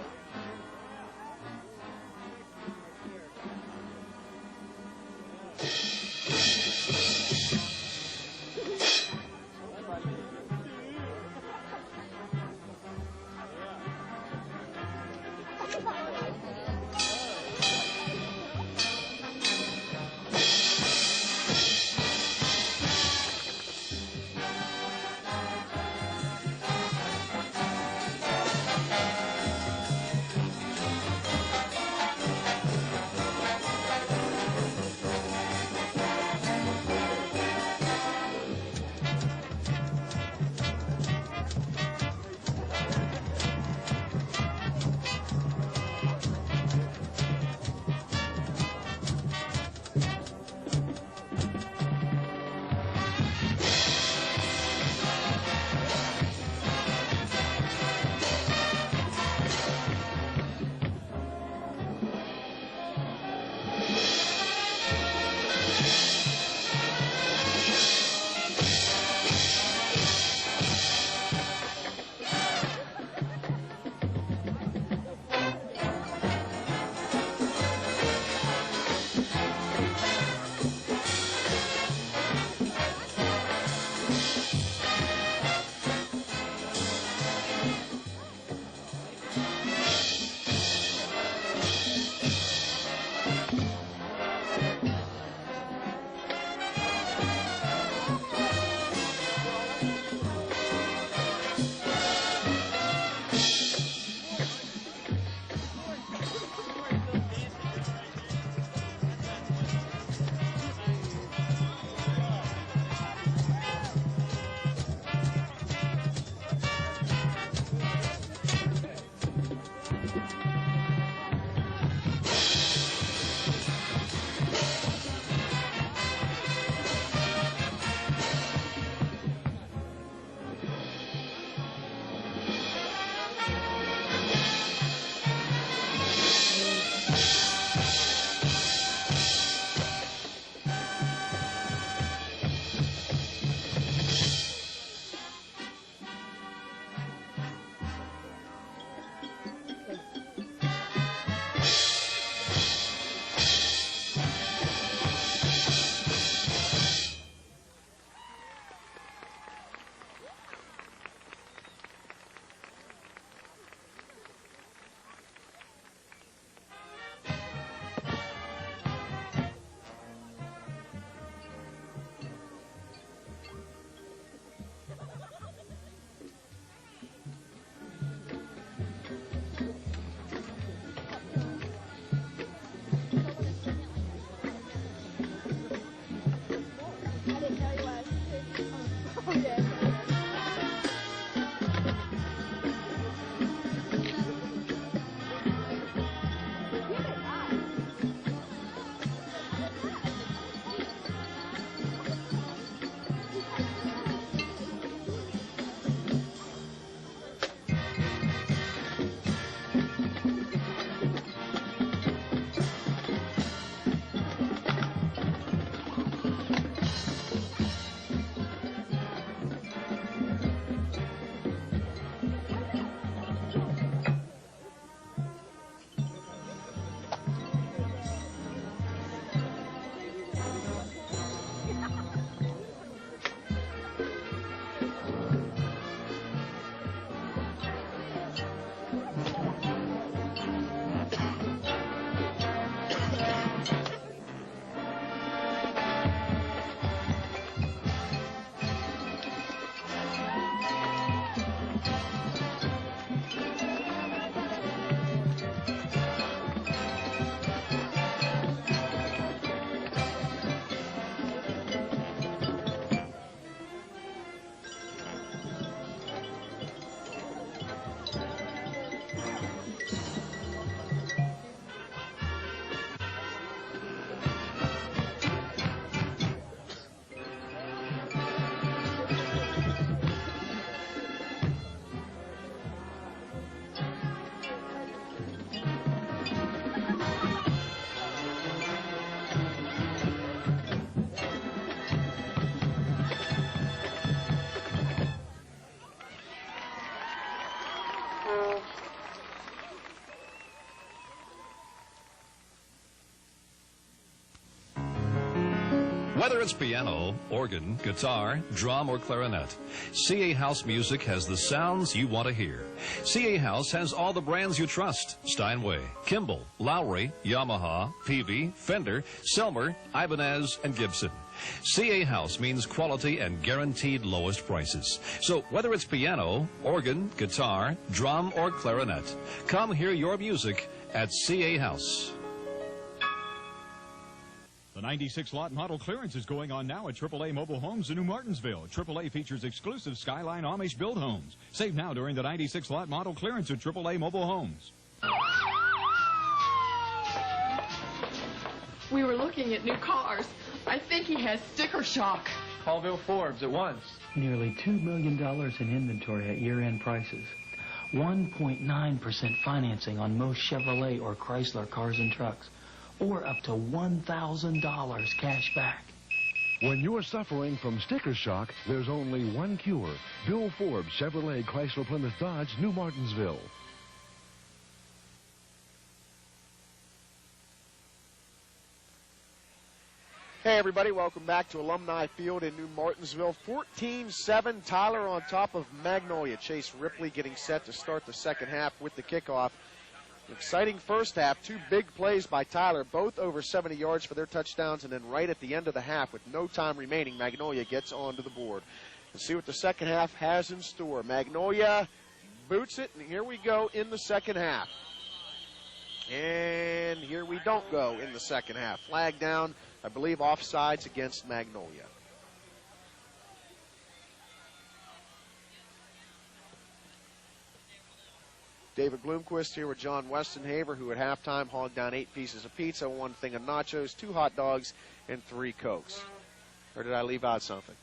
Speaker 5: Whether it's piano, organ, guitar, drum, or clarinet, CA House Music has the sounds you want to hear. CA House has all the brands you trust: Steinway, Kimball, Lowry, Yamaha, Peavey, Fender, Selmer, Ibanez, and Gibson. CA House means quality and guaranteed lowest prices. So whether it's piano, organ, guitar, drum, or clarinet, come hear your music at CA House.
Speaker 12: The 96 lot model clearance is going on now at AAA Mobile Homes in New Martinsville. AAA features exclusive Skyline Amish build homes. Save now during the 96 lot model clearance at AAA Mobile Homes.
Speaker 1: We were looking at new cars. I think he has sticker shock.
Speaker 11: Call Bill Forbes at once.
Speaker 16: Nearly $2 million in inventory at year-end prices. 1.9% financing on most Chevrolet or Chrysler cars and trucks, or up to $1,000 cash back.
Speaker 17: When you're suffering from sticker shock, there's only one cure. Bill Forbes, Chevrolet, Chrysler, Plymouth, Dodge, New Martinsville.
Speaker 7: Hey, everybody. Welcome back to Alumni Field in New Martinsville. 14-7, Tyler on top of Magnolia. Chase Ripley getting set to start the second half with the kickoff. Exciting first half. Two big plays by Tyler, both over 70 yards for their touchdowns, and then right at the end of the half, with no time remaining, Magnolia gets onto the board. Let's see what the second half has in store. Magnolia boots it, and here we go in the second half. And here we don't go in the second half. Flag down, I believe offsides against Magnolia. David Bloomquist here with John Westenhaver, who at halftime hogged down 8 pieces of pizza, 1 thing of nachos, 2 hot dogs, and 3 Cokes. Or did I leave out something?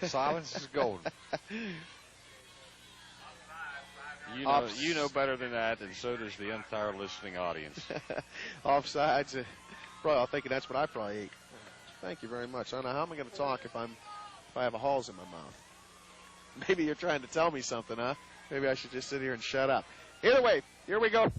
Speaker 4: Silence is golden. You know better than that, and so does the entire listening audience.
Speaker 7: Offsides. Probably thinking that's what I probably ate. Thank you very much. I don't know how am I going to talk if I have a halls in my mouth. Maybe you're trying to tell me something, huh? Maybe I should just sit here and shut up. Either way, here we go.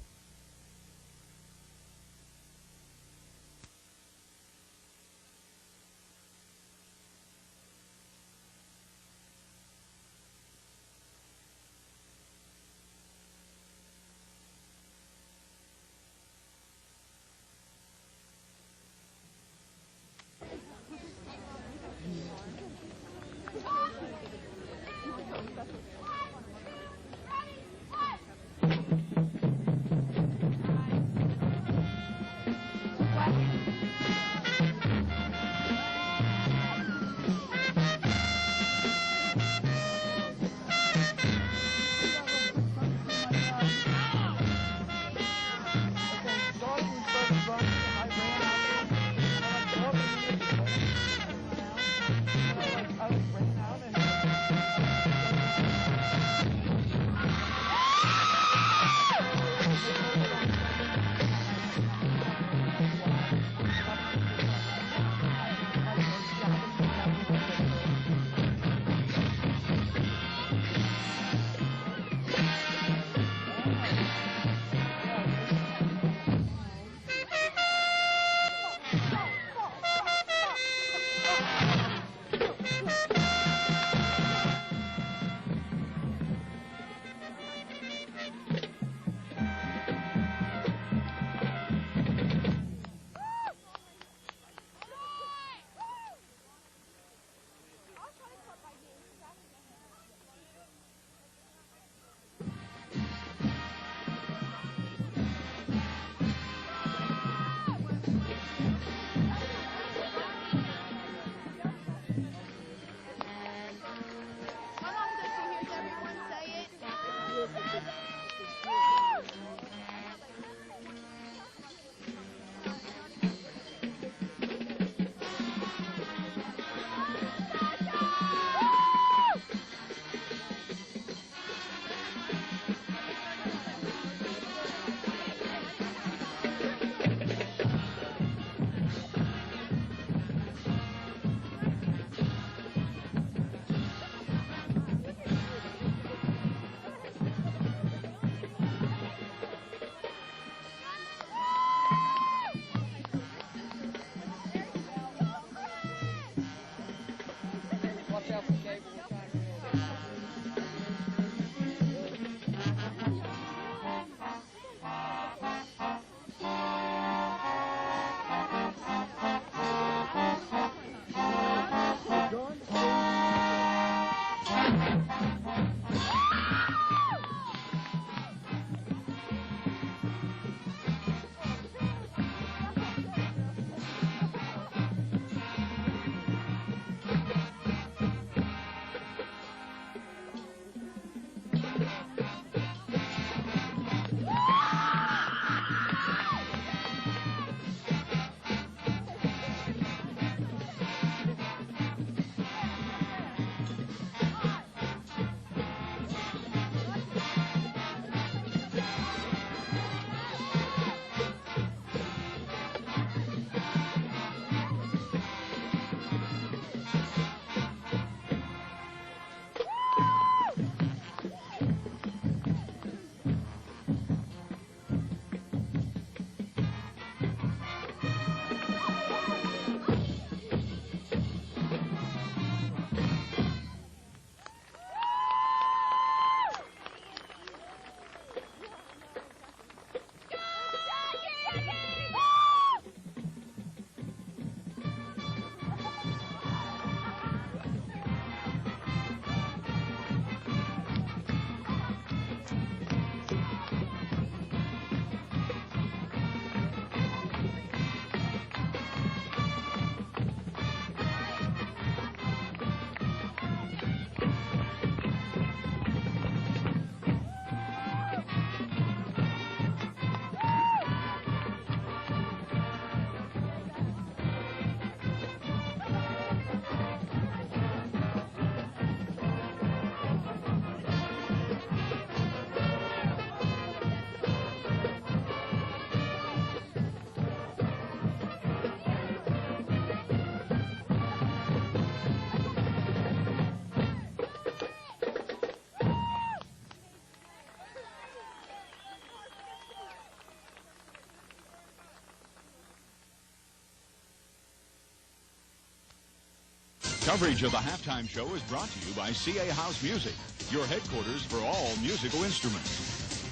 Speaker 12: Coverage of the halftime show is brought to you by CA House Music, your headquarters for all musical instruments.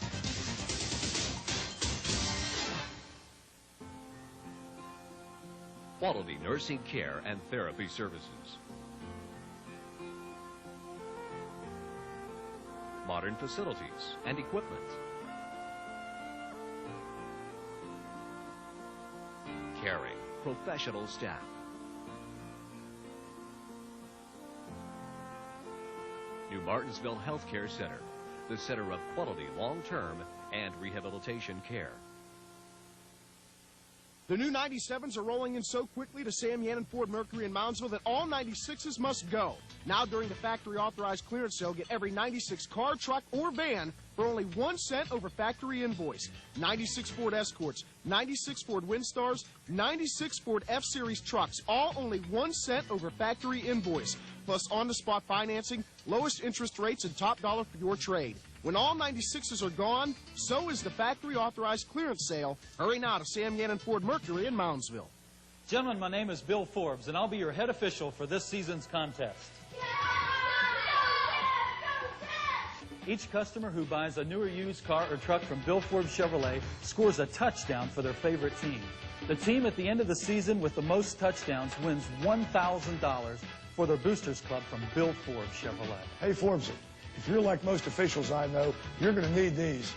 Speaker 5: Quality nursing care and therapy services. Modern facilities and equipment. Caring, professional staff. New Martinsville Healthcare Center, the center of quality long-term and rehabilitation care.
Speaker 7: The new 97s are rolling in so quickly to Sam Yannon Ford Mercury in Moundsville that all 96s must go. Now during the factory-authorized clearance sale, get every 96 car, truck, or van for only 1 cent over factory invoice. 96 Ford Escorts, 96 Ford Windstars, 96 Ford F-Series trucks, all only 1 cent over factory invoice. Plus on-the-spot financing, lowest interest rates, and top dollar for your trade. When all 96s are gone, so is the factory-authorized clearance sale. Hurry now to Sam Yannon Ford Mercury in Moundsville.
Speaker 6: Gentlemen, my name is Bill Forbes, and I'll be your head official for this season's contest. Each customer who buys a new or used car or truck from Bill Forbes Chevrolet scores a touchdown for their favorite team. The team at the end of the season with the most touchdowns wins $1,000 for their Boosters Club from Bill Forbes Chevrolet.
Speaker 23: Hey, Forbes, if you're like most officials I know, you're going to need these.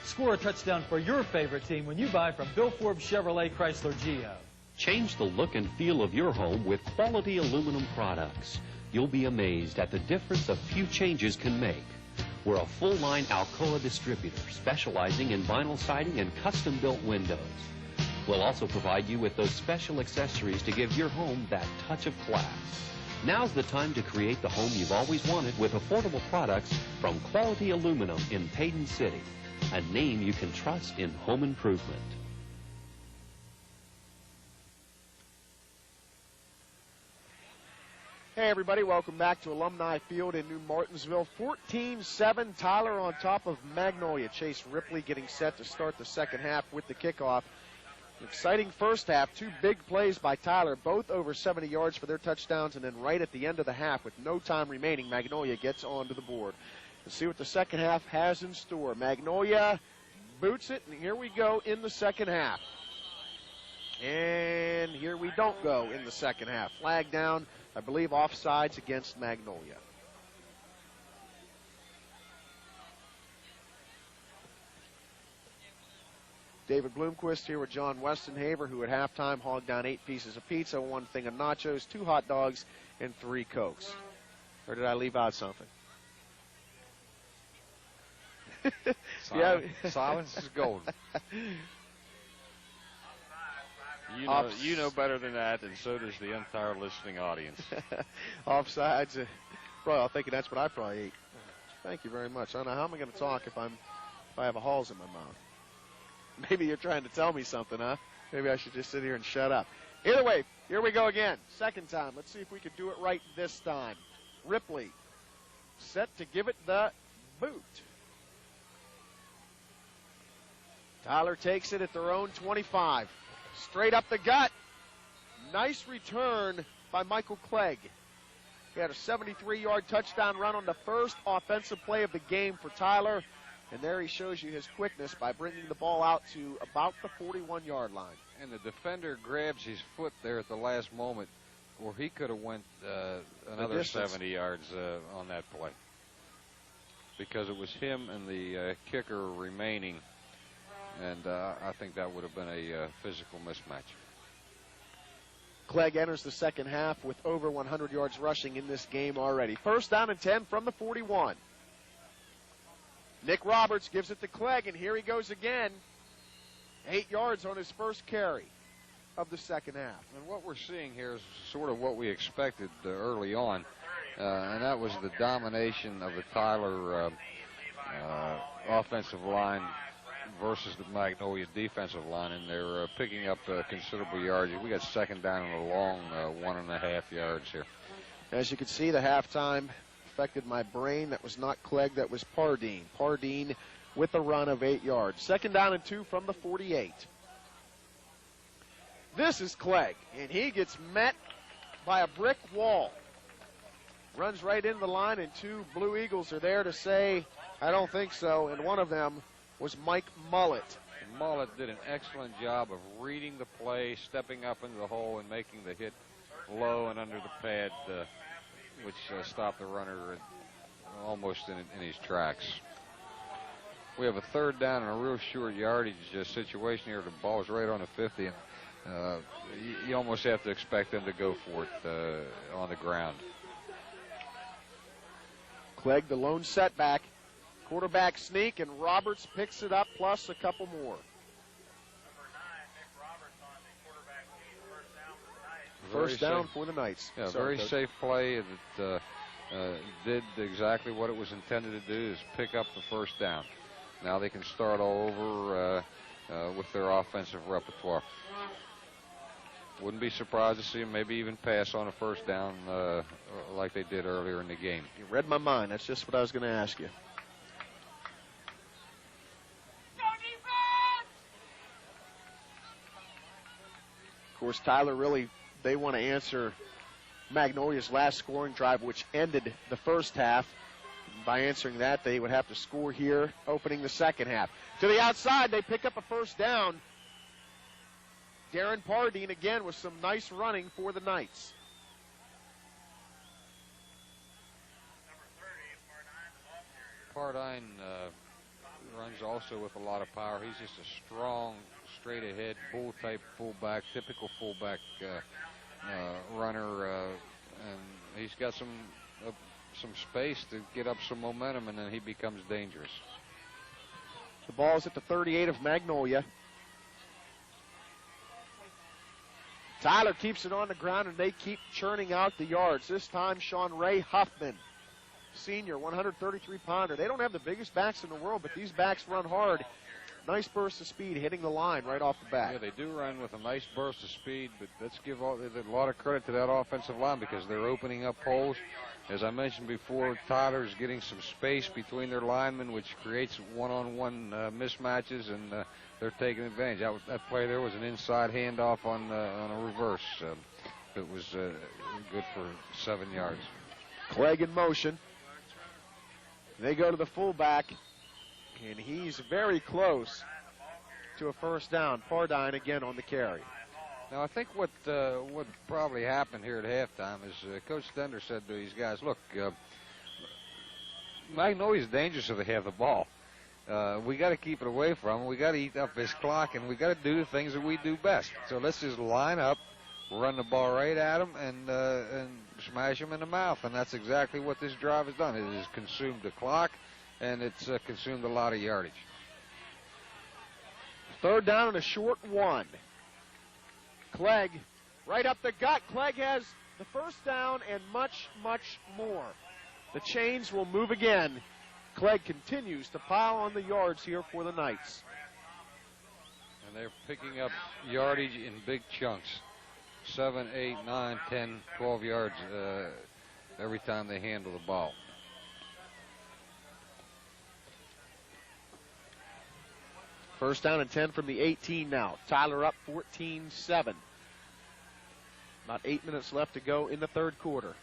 Speaker 6: Score a touchdown for your favorite team when you buy from Bill Forbes Chevrolet Chrysler Geo.
Speaker 2: Change the look and feel of your home with quality aluminum products. You'll be amazed at the difference a few changes can make. We're a full-line Alcoa distributor specializing in vinyl siding and custom-built windows. We'll also provide you with those special accessories to give your home that touch of class. Now's the time to create the home you've always wanted with affordable products from Quality Aluminum in Payton City, a name you can trust in home improvement.
Speaker 7: Hey everybody, welcome back to Alumni Field in New Martinsville. 14-7, Tyler on top of Magnolia. Chase Ripley getting set to start the second half with the kickoff. An exciting first half, 2 big plays by Tyler, both over 70 yards for their touchdowns, and then right at the end of the half, with no time remaining, Magnolia gets onto the board. Let's see what the second half has in store. Magnolia boots it, and here we go in the second half. And here we don't go in the second half. Flag down, I believe offsides against Magnolia. David Bloomquist here with John Westenhaver, who at halftime hogged down 8 pieces of pizza, 1 thing of nachos, 2 hot dogs, and 3 Cokes. Or did I leave out something?
Speaker 4: Silence is golden. You know better than that, and so does the entire listening audience.
Speaker 7: Offsides. Well, I'm thinking that's what I probably ate. Thank you very much. I don't know how am I going to talk if I have a Halls in my mouth. Maybe you're trying to tell me something, huh? Maybe I should just sit here and shut up. Either way, here we go again. Second time. Let's see if we can do it right this time. Ripley set to give it the boot. Tyler takes it at their own 25. Straight up the gut. Nice return by Michael Clegg. He had a 73-yard touchdown run on the first offensive play of the game for Tyler. And there he shows you his quickness by bringing the ball out to about the 41-yard line.
Speaker 4: And the defender grabs his foot there at the last moment, where he could have went another 70 yards on that play. Because it was him and the kicker remaining. And I think that would have been a physical mismatch.
Speaker 7: Clegg enters the second half with over 100 yards rushing in this game already. First down and 10 from the 41. Nick Roberts gives it to Clegg, and here he goes again. 8 yards on his first carry of the second half.
Speaker 4: And what we're seeing here is sort of what we expected early on, and that was the domination of the Tyler offensive line versus the Magnolia defensive line, and they're picking up considerable yards. We got second down and a long 1.5 yards here.
Speaker 7: As you can see, the halftime affected my brain. That was not Clegg, that was Pardine. Pardine with a run of 8 yards. Second down and 2 from the 48. This is Clegg, and he gets met by a brick wall. Runs right into the line, and two Blue Eagles are there to say, I don't think so, and one of them was Mike Mullett.
Speaker 4: And Mullett did an excellent job of reading the play, stepping up into the hole, and making the hit low and under the pad, which stopped the runner almost in his tracks. We have a third down and a real short yardage situation here. The ball's right on the 50, and you almost have to expect them to go for it on the ground.
Speaker 7: Clegg, the lone setback. Quarterback sneak, and Roberts picks it up, plus a couple more. First down for the Knights.
Speaker 4: Yeah, very safe play that did exactly what it was intended to do, is pick up the first down. Now they can start all over with their offensive repertoire. Wouldn't be surprised to see them maybe even pass on a first down like they did earlier in the game.
Speaker 7: You read my mind. That's just what I was going to ask you. Of course, Tyler really, they want to answer Magnolia's last scoring drive, which ended the first half. By answering that, they would have to score here, opening the second half. To the outside, they pick up a first down. Darren Pardine again with some nice running for the Knights.
Speaker 4: Pardine runs also with a lot of power. He's just a strong, straight-ahead, bull-type fullback, typical fullback runner, and he's got some space to get up some momentum, and then he becomes dangerous.
Speaker 7: The ball's at the 38 of Magnolia. Tyler keeps it on the ground, and they keep churning out the yards. This time, Sean Ray Huffman, senior, 133-pounder. They don't have the biggest backs in the world, but these backs run hard. Nice burst of speed hitting the line right off the bat.
Speaker 4: Yeah, they do run with a nice burst of speed, but let's give a lot of credit to that offensive line because they're opening up holes. As I mentioned before, Tyler's getting some space between their linemen, which creates one-on-one mismatches, and they're taking advantage. That play there was an inside handoff on a reverse. It was good for 7 yards.
Speaker 7: Clegg in motion. They go to the fullback, and he's very close to a first down. Pardine again on the carry.
Speaker 4: Now, I think what probably happened here at halftime is Coach Stender said to these guys, look, Magnolia's dangerous if they have the ball. We got to keep it away from them. We got to eat up this clock, and we got to do the things that we do best. So let's just line up, run the ball right at them, and smash them in the mouth. And that's exactly what this drive has done. It has consumed the clock, and it's consumed a lot of yardage.
Speaker 7: Third down and a short one. Clegg right up the gut. Clegg has the first down and much, much more. The chains will move again. Clegg continues to pile on the yards here for the Knights.
Speaker 4: And they're picking up yardage in big chunks. 7, 8, 9, 10, 12 yards every time they handle the ball.
Speaker 7: First down and 10 from the 18 now. Tyler up 14-7. About 8 minutes left to go in the third quarter.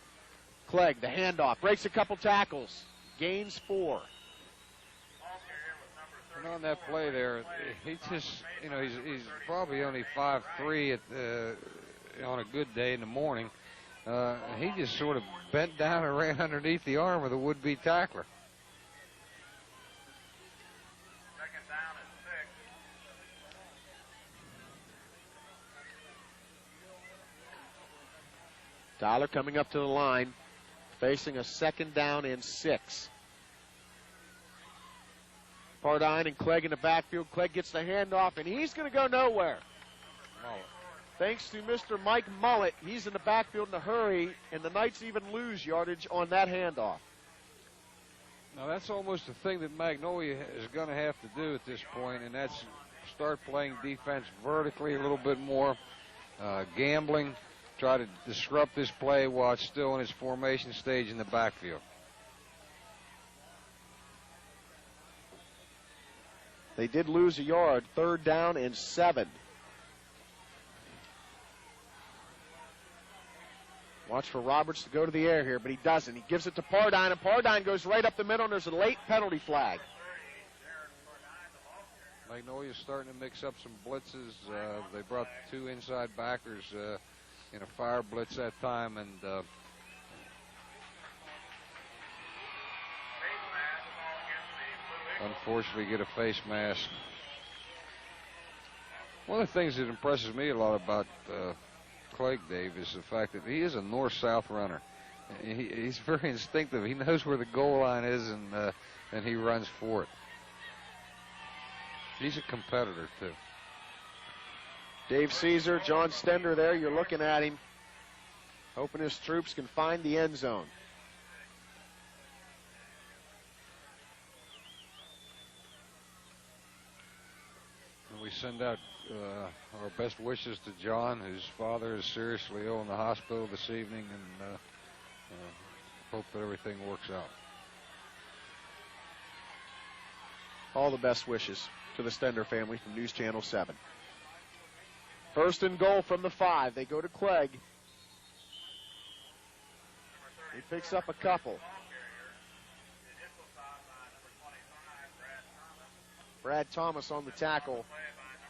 Speaker 7: Clegg, the handoff, breaks a couple tackles, gains 4.
Speaker 4: And on that play there, he just, he's probably only 5'3" on a good day in the morning. He just sort of bent down and ran underneath the arm of the would-be tackler.
Speaker 7: Tyler coming up to the line, facing a second down and 6. Pardine and Clegg in the backfield. Clegg gets the handoff, and he's going to go nowhere. Thanks to Mr. Mike Mullett. He's in the backfield in a hurry, and the Knights even lose yardage on that handoff.
Speaker 4: Now, that's almost the thing that Magnolia is going to have to do at this point, and that's start playing defense vertically a little bit more, gambling, try to disrupt this play while it's still in its formation stage in the backfield.
Speaker 7: They did lose a yard, third down and 7. Watch for Roberts to go to the air here, but he doesn't. He gives it to Pardine, and Pardine goes right up the middle, and there's a late penalty flag.
Speaker 4: Magnolia's starting to mix up some blitzes. They brought 2 inside backers in a fire blitz that time, and unfortunately get a face mask. One of the things that impresses me a lot about Clegg, Dave, is the fact that he is a north-south runner. He's very instinctive. He knows where the goal line is, and he runs for it. He's a competitor, too.
Speaker 7: Dave Caesar, John Stender there. You're looking at him, hoping his troops can find the end zone.
Speaker 4: And we send out our best wishes to John, whose father is seriously ill in the hospital this evening, and hope that everything works out.
Speaker 7: All the best wishes to the Stender family from News Channel 7. First and goal from the 5. They go to Clegg. He picks up a couple. Brad Thomas on the tackle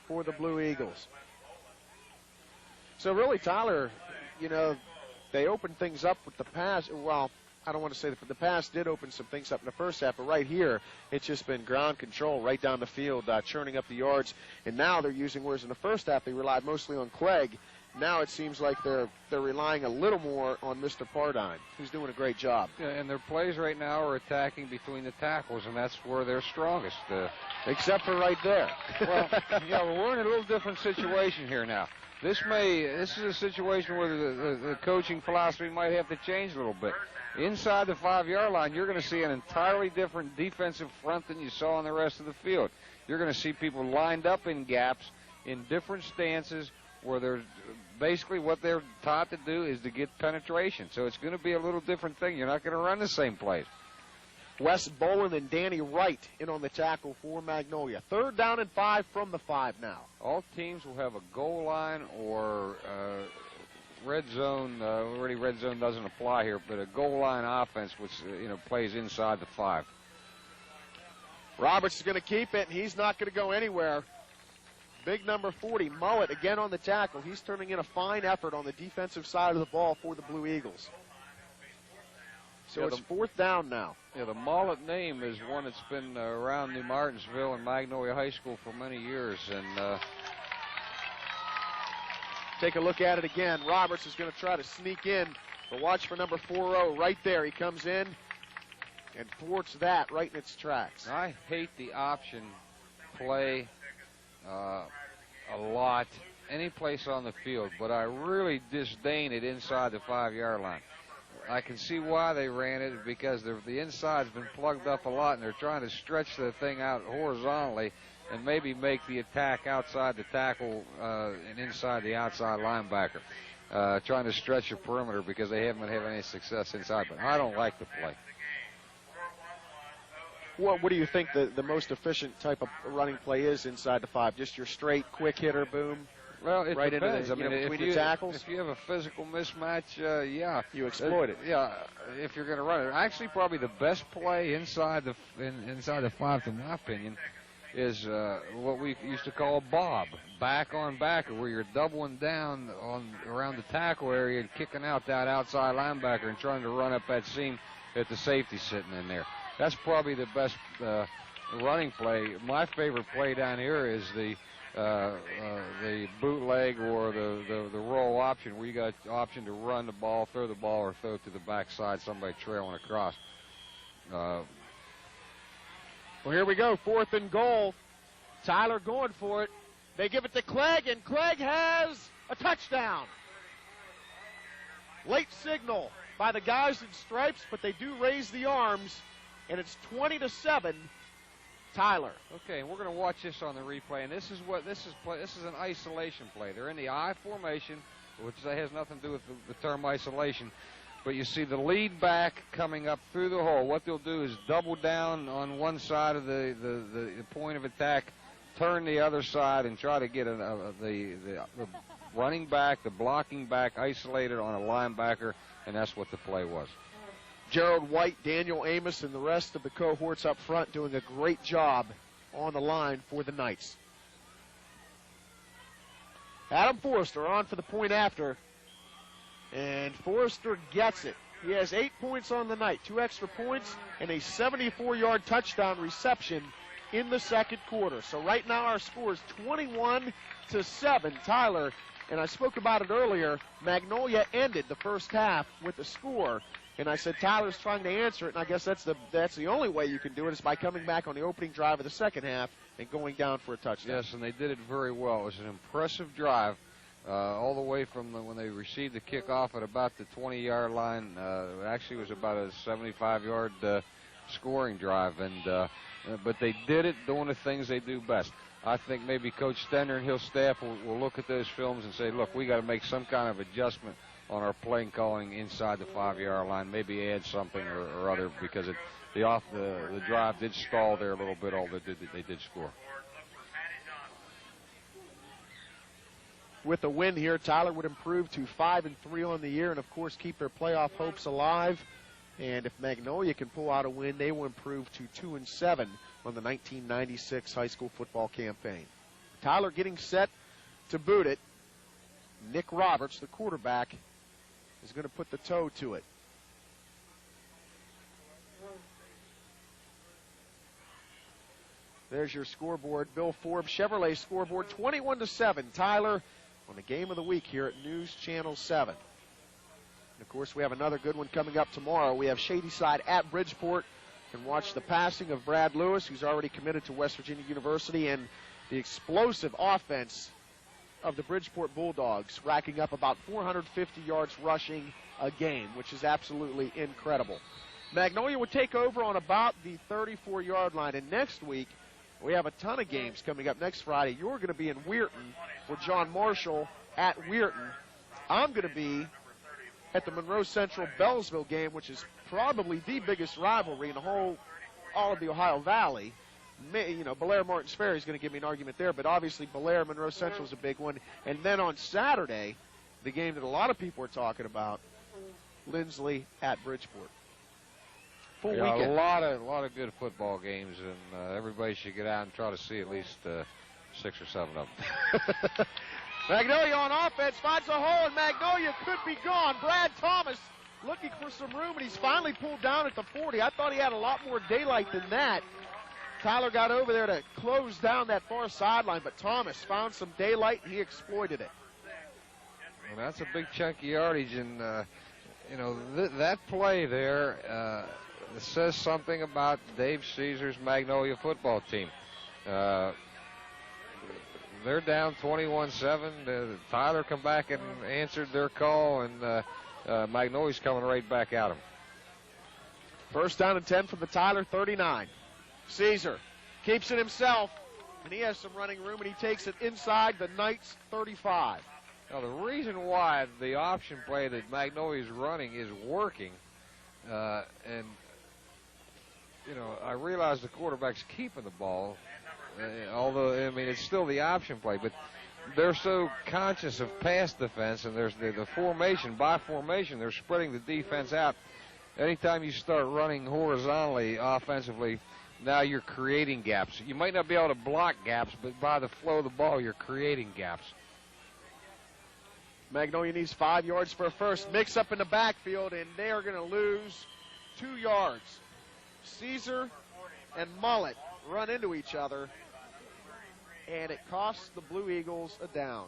Speaker 7: for the Blue Eagles. So really, Tyler, you know, they opened things up with the pass. Well, I don't want to say that, but the pass did open some things up in the first half, but right here, it's just been ground control right down the field, churning up the yards. And now they're using, whereas in the first half they relied mostly on Clegg, now it seems like they're relying a little more on Mr. Pardine, who's doing a great job.
Speaker 4: Yeah, and their plays right now are attacking between the tackles, and that's where they're strongest.
Speaker 7: Except for right there.
Speaker 4: Well, yeah, we're in a little different situation here now. This is a situation where the coaching philosophy might have to change a little bit. Inside the 5-yard line, you're going to see an entirely different defensive front than you saw on the rest of the field. You're going to see people lined up in gaps in different stances where they're basically what they're taught to do is to get penetration. So it's going to be a little different thing. You're not going to run the same plays.
Speaker 7: Wes Boland and Danny Wright in on the tackle for Magnolia. 3rd down and 5 from the 5 now.
Speaker 4: All teams will have a goal line or red zone. Already red zone doesn't apply here, but a goal line offense which plays inside the 5.
Speaker 7: Roberts is going to keep it, and he's not going to go anywhere. Big number 40, Mullet, again on the tackle. He's turning in a fine effort on the defensive side of the ball for the Blue Eagles. So yeah, it's 4th down now.
Speaker 4: Yeah, the Mullet name is one that's been around New Martinsville and Magnolia High School for many years. And
Speaker 7: take a look at it again. Roberts is going to try to sneak in, but watch for number 40 right there. He comes in and thwarts that right in its tracks.
Speaker 4: I hate the option play a lot, any place on the field, but I really disdain it inside the 5-yard line. I can see why they ran it, because the inside's been plugged up a lot, and they're trying to stretch the thing out horizontally and maybe make the attack outside the tackle and inside the outside linebacker, trying to stretch the perimeter because they haven't had any success inside. But I don't like the play.
Speaker 7: What do you think the most efficient type of running play is inside the 5? Just your straight, quick hitter, boom?
Speaker 4: Well, it
Speaker 7: right
Speaker 4: depends.
Speaker 7: Into the,
Speaker 4: between the tackles. If you have a physical mismatch, yeah.
Speaker 7: You exploit it.
Speaker 4: Yeah, if you're going to run it. Actually, probably the best play inside the 5, in my opinion, is what we used to call a bob, back on backer, where you're doubling down around the tackle area and kicking out that outside linebacker and trying to run up that seam at the safety sitting in there. That's probably the best running play. My favorite play down here is the bootleg or the roll option, where you got option to run the ball, throw the ball, or throw it to the backside, somebody trailing across.
Speaker 7: Well, here we go, 4th and goal. Tyler going for it. They give it to Clegg, and Clegg has a touchdown. Late signal by the guys in stripes, but they do raise the arms, and it's 20-7. Tyler.
Speaker 4: Okay, and we're going to watch this on the replay, and this is an isolation play. They're in the I formation, which has nothing to do with the term isolation, but you see the lead back coming up through the hole. What they'll do is double down on one side of the point of attack, turn the other side, and try to get the running back, the blocking back isolated on a linebacker and that's what the play was.
Speaker 7: Gerald White, Daniel Amos, and the rest of the cohorts up front doing a great job on the line for the Knights. Adam Forrester on for the point after, and Forrester gets it. He has 8 points on the night, 2 extra points, and a 74-yard touchdown reception in the second quarter. So right now our score is 21-7. Tyler, and I spoke about it earlier, Magnolia ended the first half with a score. And I said, Tyler's trying to answer it, and I guess that's the only way you can do it is by coming back on the opening drive of the second half and going down for a touchdown.
Speaker 4: Yes, and they did it very well. It was an impressive drive all the way from when they received the kickoff at about the 20-yard line. It actually was about a 75-yard scoring drive, but they did it doing the things they do best. I think maybe Coach Stender and his staff will look at those films and say, look, we got to make some kind of adjustment on our playing calling inside the 5-yard line, maybe add something or other, because the drive did stall there a little bit, although they did score.
Speaker 7: With a win here, Tyler would improve to 5-3 on the year and, of course, keep their playoff hopes alive. And if Magnolia can pull out a win, they will improve to 2-7 on the 1996 high school football campaign. Tyler getting set to boot it. Nick Roberts, the quarterback, is going to put the toe to it. There's your scoreboard. Bill Forbes Chevrolet scoreboard, 21-7. Tyler on the game of the week here at News Channel 7. And of course, we have another good one coming up tomorrow. We have Shadyside at Bridgeport. You can watch the passing of Brad Lewis, who's already committed to West Virginia University, and the explosive offense of the Bridgeport Bulldogs, racking up about 450 yards rushing a game, which is absolutely incredible. Magnolia would take over on about the 34-yard line, and next week we have a ton of games coming up. Next Friday, you're going to be in Weirton for John Marshall at Weirton. I'm going to be at the Monroe Central Bellsville game, which is probably the biggest rivalry in all of the Ohio Valley. Belair Martins Ferry is going to give me an argument there, but obviously Belair Monroe Central is a big one. And then on Saturday, the game that a lot of people are talking about, Lindsley at Bridgeport. Full weekend.
Speaker 4: A lot of good football games, and everybody should get out and try to see at least 6 or 7 of them.
Speaker 7: Magnolia on offense finds a hole, and Magnolia could be gone. Brad Thomas looking for some room, and he's finally pulled down at the 40. I thought he had a lot more daylight than that. Tyler got over there to close down that far sideline, but Thomas found some daylight, and he exploited it.
Speaker 4: Well, that's a big chunk of yardage, and, that play there says something about Dave Caesar's Magnolia football team. They're down 21-7. Tyler come back and answered their call, and Magnolia's coming right back at him.
Speaker 7: First down and 10 from the Tyler 39. Caesar keeps it himself, and he has some running room, and he takes it inside the Knights 35.
Speaker 4: Now, the reason why the option play that Magnolia is running is working, and, I realize the quarterback's keeping the ball, although, it's still the option play, but they're so conscious of pass defense, and there's the formation. By formation, they're spreading the defense out. Anytime you start running horizontally, offensively, now you're creating gaps. You might not be able to block gaps, but by the flow of the ball, you're creating gaps.
Speaker 7: Magnolia needs 5 yards for a first. Mix up in the backfield, and they are going to lose 2 yards. Caesar and Mullet run into each other, and it costs the Blue Eagles a down.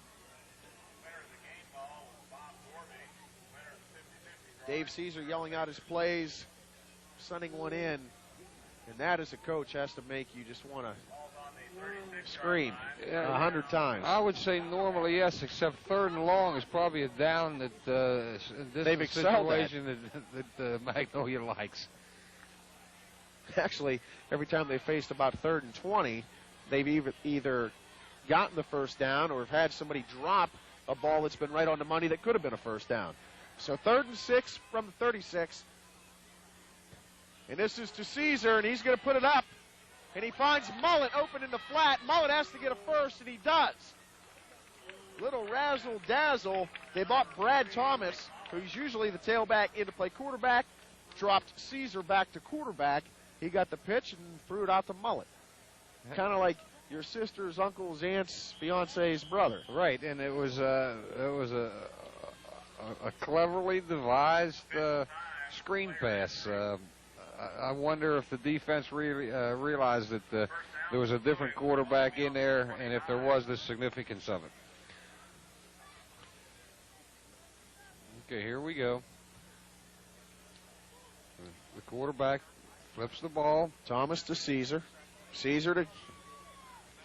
Speaker 7: Dave Caesar yelling out his plays, sending one in, and that as a coach has to make you just want to scream 100 times.
Speaker 4: I would say normally yes, except 3rd and long is probably a down that this
Speaker 7: They've
Speaker 4: is a situation that Magnolia likes.
Speaker 7: Actually, every time they faced about 3rd and 20, they've either gotten the first down or have had somebody drop a ball that's been right on the money that could have been a first down. So 3rd and 6 from the 36. And this is to Caesar, and he's going to put it up. And he finds Mullet open in the flat. Mullet has to get a first, and he does. Little razzle-dazzle. They brought Brad Thomas who's usually the tailback in to play quarterback, dropped Caesar back to quarterback. He got the pitch and threw it out to Mullet. Kind of like your sister's uncle's aunt's fiance's brother.
Speaker 4: Right, and it was a cleverly devised screen pass. I wonder if the defense really realized that there was a different quarterback in there, and if there was, the significance of it. Okay, here we go. The quarterback flips the ball.
Speaker 7: Thomas to Caesar. Caesar to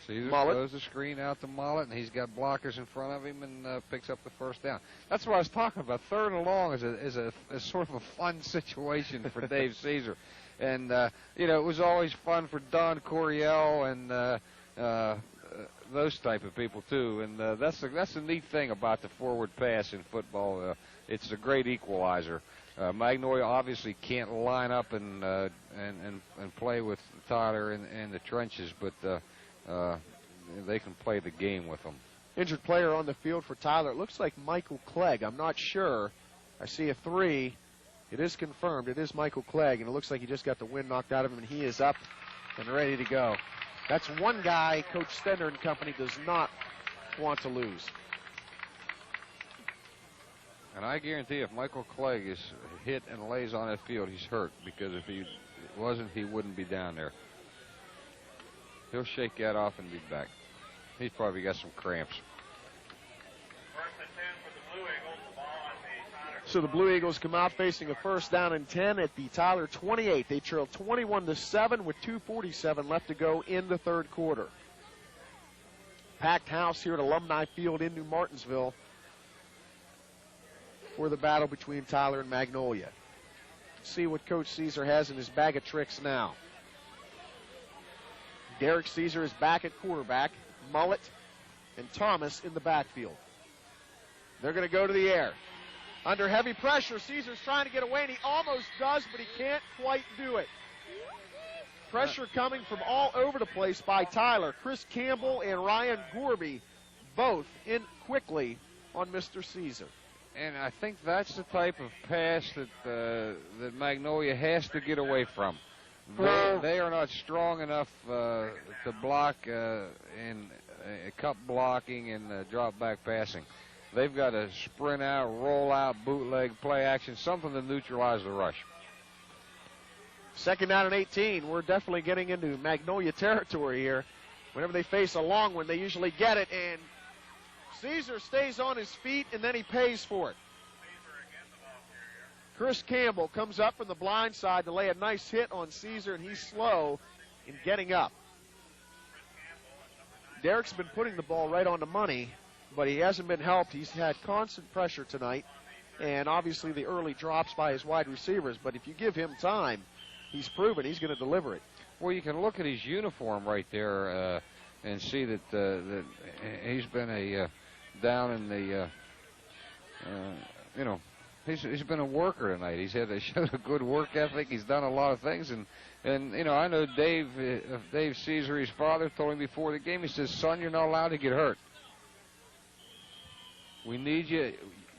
Speaker 4: Caesar
Speaker 7: Mullet.
Speaker 4: throws the screen out to Mullet, and he's got blockers in front of him and picks up the first down. That's what I was talking about. 3rd and long is a sort of a fun situation for Dave Caesar. And, you know, it was always fun for Don Coryell and those type of people, too. And that's the neat thing about the forward pass in football. It's a great equalizer. Magnolia obviously can't line up and play with Tyler in the trenches, but they can play the game with them.
Speaker 7: Injured player on the field for Tyler. It looks like Michael Clegg. I'm not sure. I see a 3. It is confirmed. It is Michael Clegg, and it looks like he just got the wind knocked out of him, and he is up and ready to go. That's one guy Coach Stender and company does not want to lose.
Speaker 4: And I guarantee if Michael Clegg is hit and lays on that field, he's hurt, because if he wasn't, he wouldn't be down there. He'll shake that off and be back. He's probably got some cramps.
Speaker 7: So the Blue Eagles come out facing a 1st down and 10 at the Tyler 28. They trail 21-7 with 2:47 left to go in the 3rd quarter. Packed house here at Alumni Field in New Martinsville for the battle between Tyler and Magnolia. See what Coach Caesar has in his bag of tricks now. Derek Caesar is back at quarterback. Mullet and Thomas in the backfield. They're going to go to the air. Under heavy pressure, Caesar's trying to get away, and he almost does, but he can't quite do it. Pressure coming from all over the place by Tyler. Chris Campbell and Ryan Gorby both in quickly on Mr. Caesar.
Speaker 4: And I think that's the type of pass that Magnolia has to get away from. They are not strong enough to block in cup blocking and drop back passing. They've got to sprint out, roll out, bootleg, play action, something to neutralize the rush.
Speaker 7: 2nd down and 18. We're definitely getting into Magnolia territory here. Whenever they face a long one, they usually get it, and Caesar stays on his feet, and then he pays for it. Chris Campbell comes up from the blind side to lay a nice hit on Caesar, and he's slow in getting up. Derek's been putting the ball right on the money, but he hasn't been helped. He's had constant pressure tonight, and obviously the early drops by his wide receivers. But if you give him time, he's proven he's going to deliver it.
Speaker 4: Well, you can look at his uniform right there and see that he's been down in the, he's been a worker tonight. He's showed a good work ethic. He's done a lot of things, and I know Dave Caesar, his father, told him before the game. He says, "Son, you're not allowed to get hurt. We need you.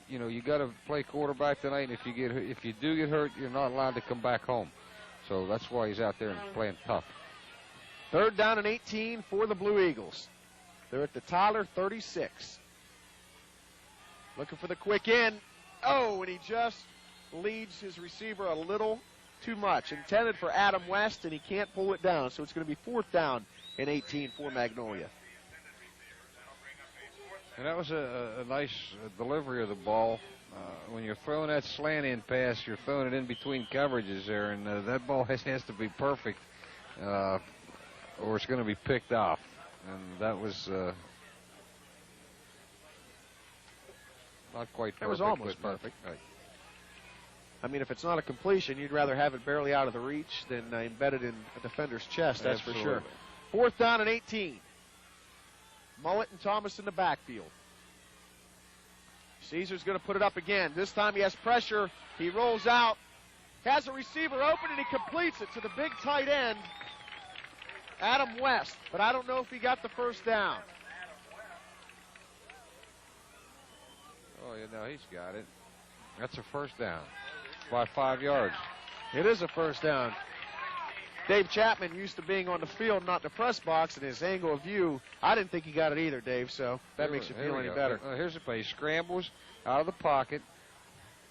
Speaker 4: You know, you got to play quarterback tonight. And if you do get hurt, you're not allowed to come back home." So that's why he's out there and playing tough.
Speaker 7: 3rd down and 18 for the Blue Eagles. They're at the Tyler 36. Looking for the quick in. Oh, and he just leads his receiver a little too much. Intended for Adam West, and he can't pull it down. So it's going to be 4th down and 18 for Magnolia.
Speaker 4: And that was a nice delivery of the ball. When you're throwing that slant in pass, you're throwing it in between coverages there, and that ball has to be perfect, or it's going to be picked off. And that was not quite perfect.
Speaker 7: That was almost perfect.
Speaker 4: Right.
Speaker 7: I mean, if it's not a completion, you'd rather have it barely out of the reach than embedded in a defender's chest, that's
Speaker 4: Absolutely.
Speaker 7: for sure. 4th down and 18. Mullet and Thomas in the backfield. Caesar's going to put it up again. This time he has pressure. He rolls out, has a receiver open, and he completes it to the big tight end, Adam West. But I don't know if he got the 1st down.
Speaker 4: Oh, yeah, no, he's got it. That's a first down by 5 yards.
Speaker 7: It is a first down. Dave Chapman used to being on the field, not the press box, and his angle of view, I didn't think he got it either, Dave, so that makes you feel any better.
Speaker 4: Here's the play. He scrambles out of the pocket,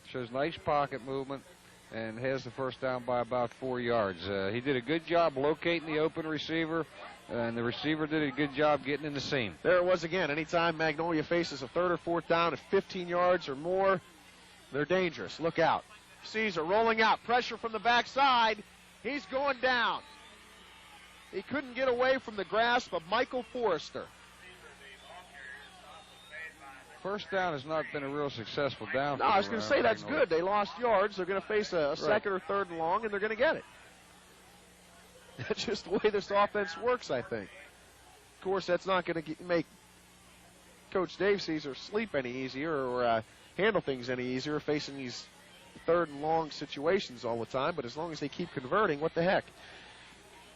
Speaker 4: shows nice pocket movement, and has the first down by about 4 yards. He did a good job locating the open receiver, and the receiver did a good job getting in the seam.
Speaker 7: There it was again. Anytime Magnolia faces a third or fourth down at 15 yards or more, they're dangerous. Look out. Caesar rolling out. Pressure from the backside. He's going down. He couldn't get away from the grasp of Michael Forrester.
Speaker 4: First down has not been a real successful down.
Speaker 7: No, I was going to say that's good. They lost yards. They're going to face a second or third and long, and they're going to get it. That's just the way this offense works, I think. Of course, that's not going to make Coach Dave Caesar sleep any easier or handle things any easier facing these third and long situations all the time, but as long as they keep converting, what the heck?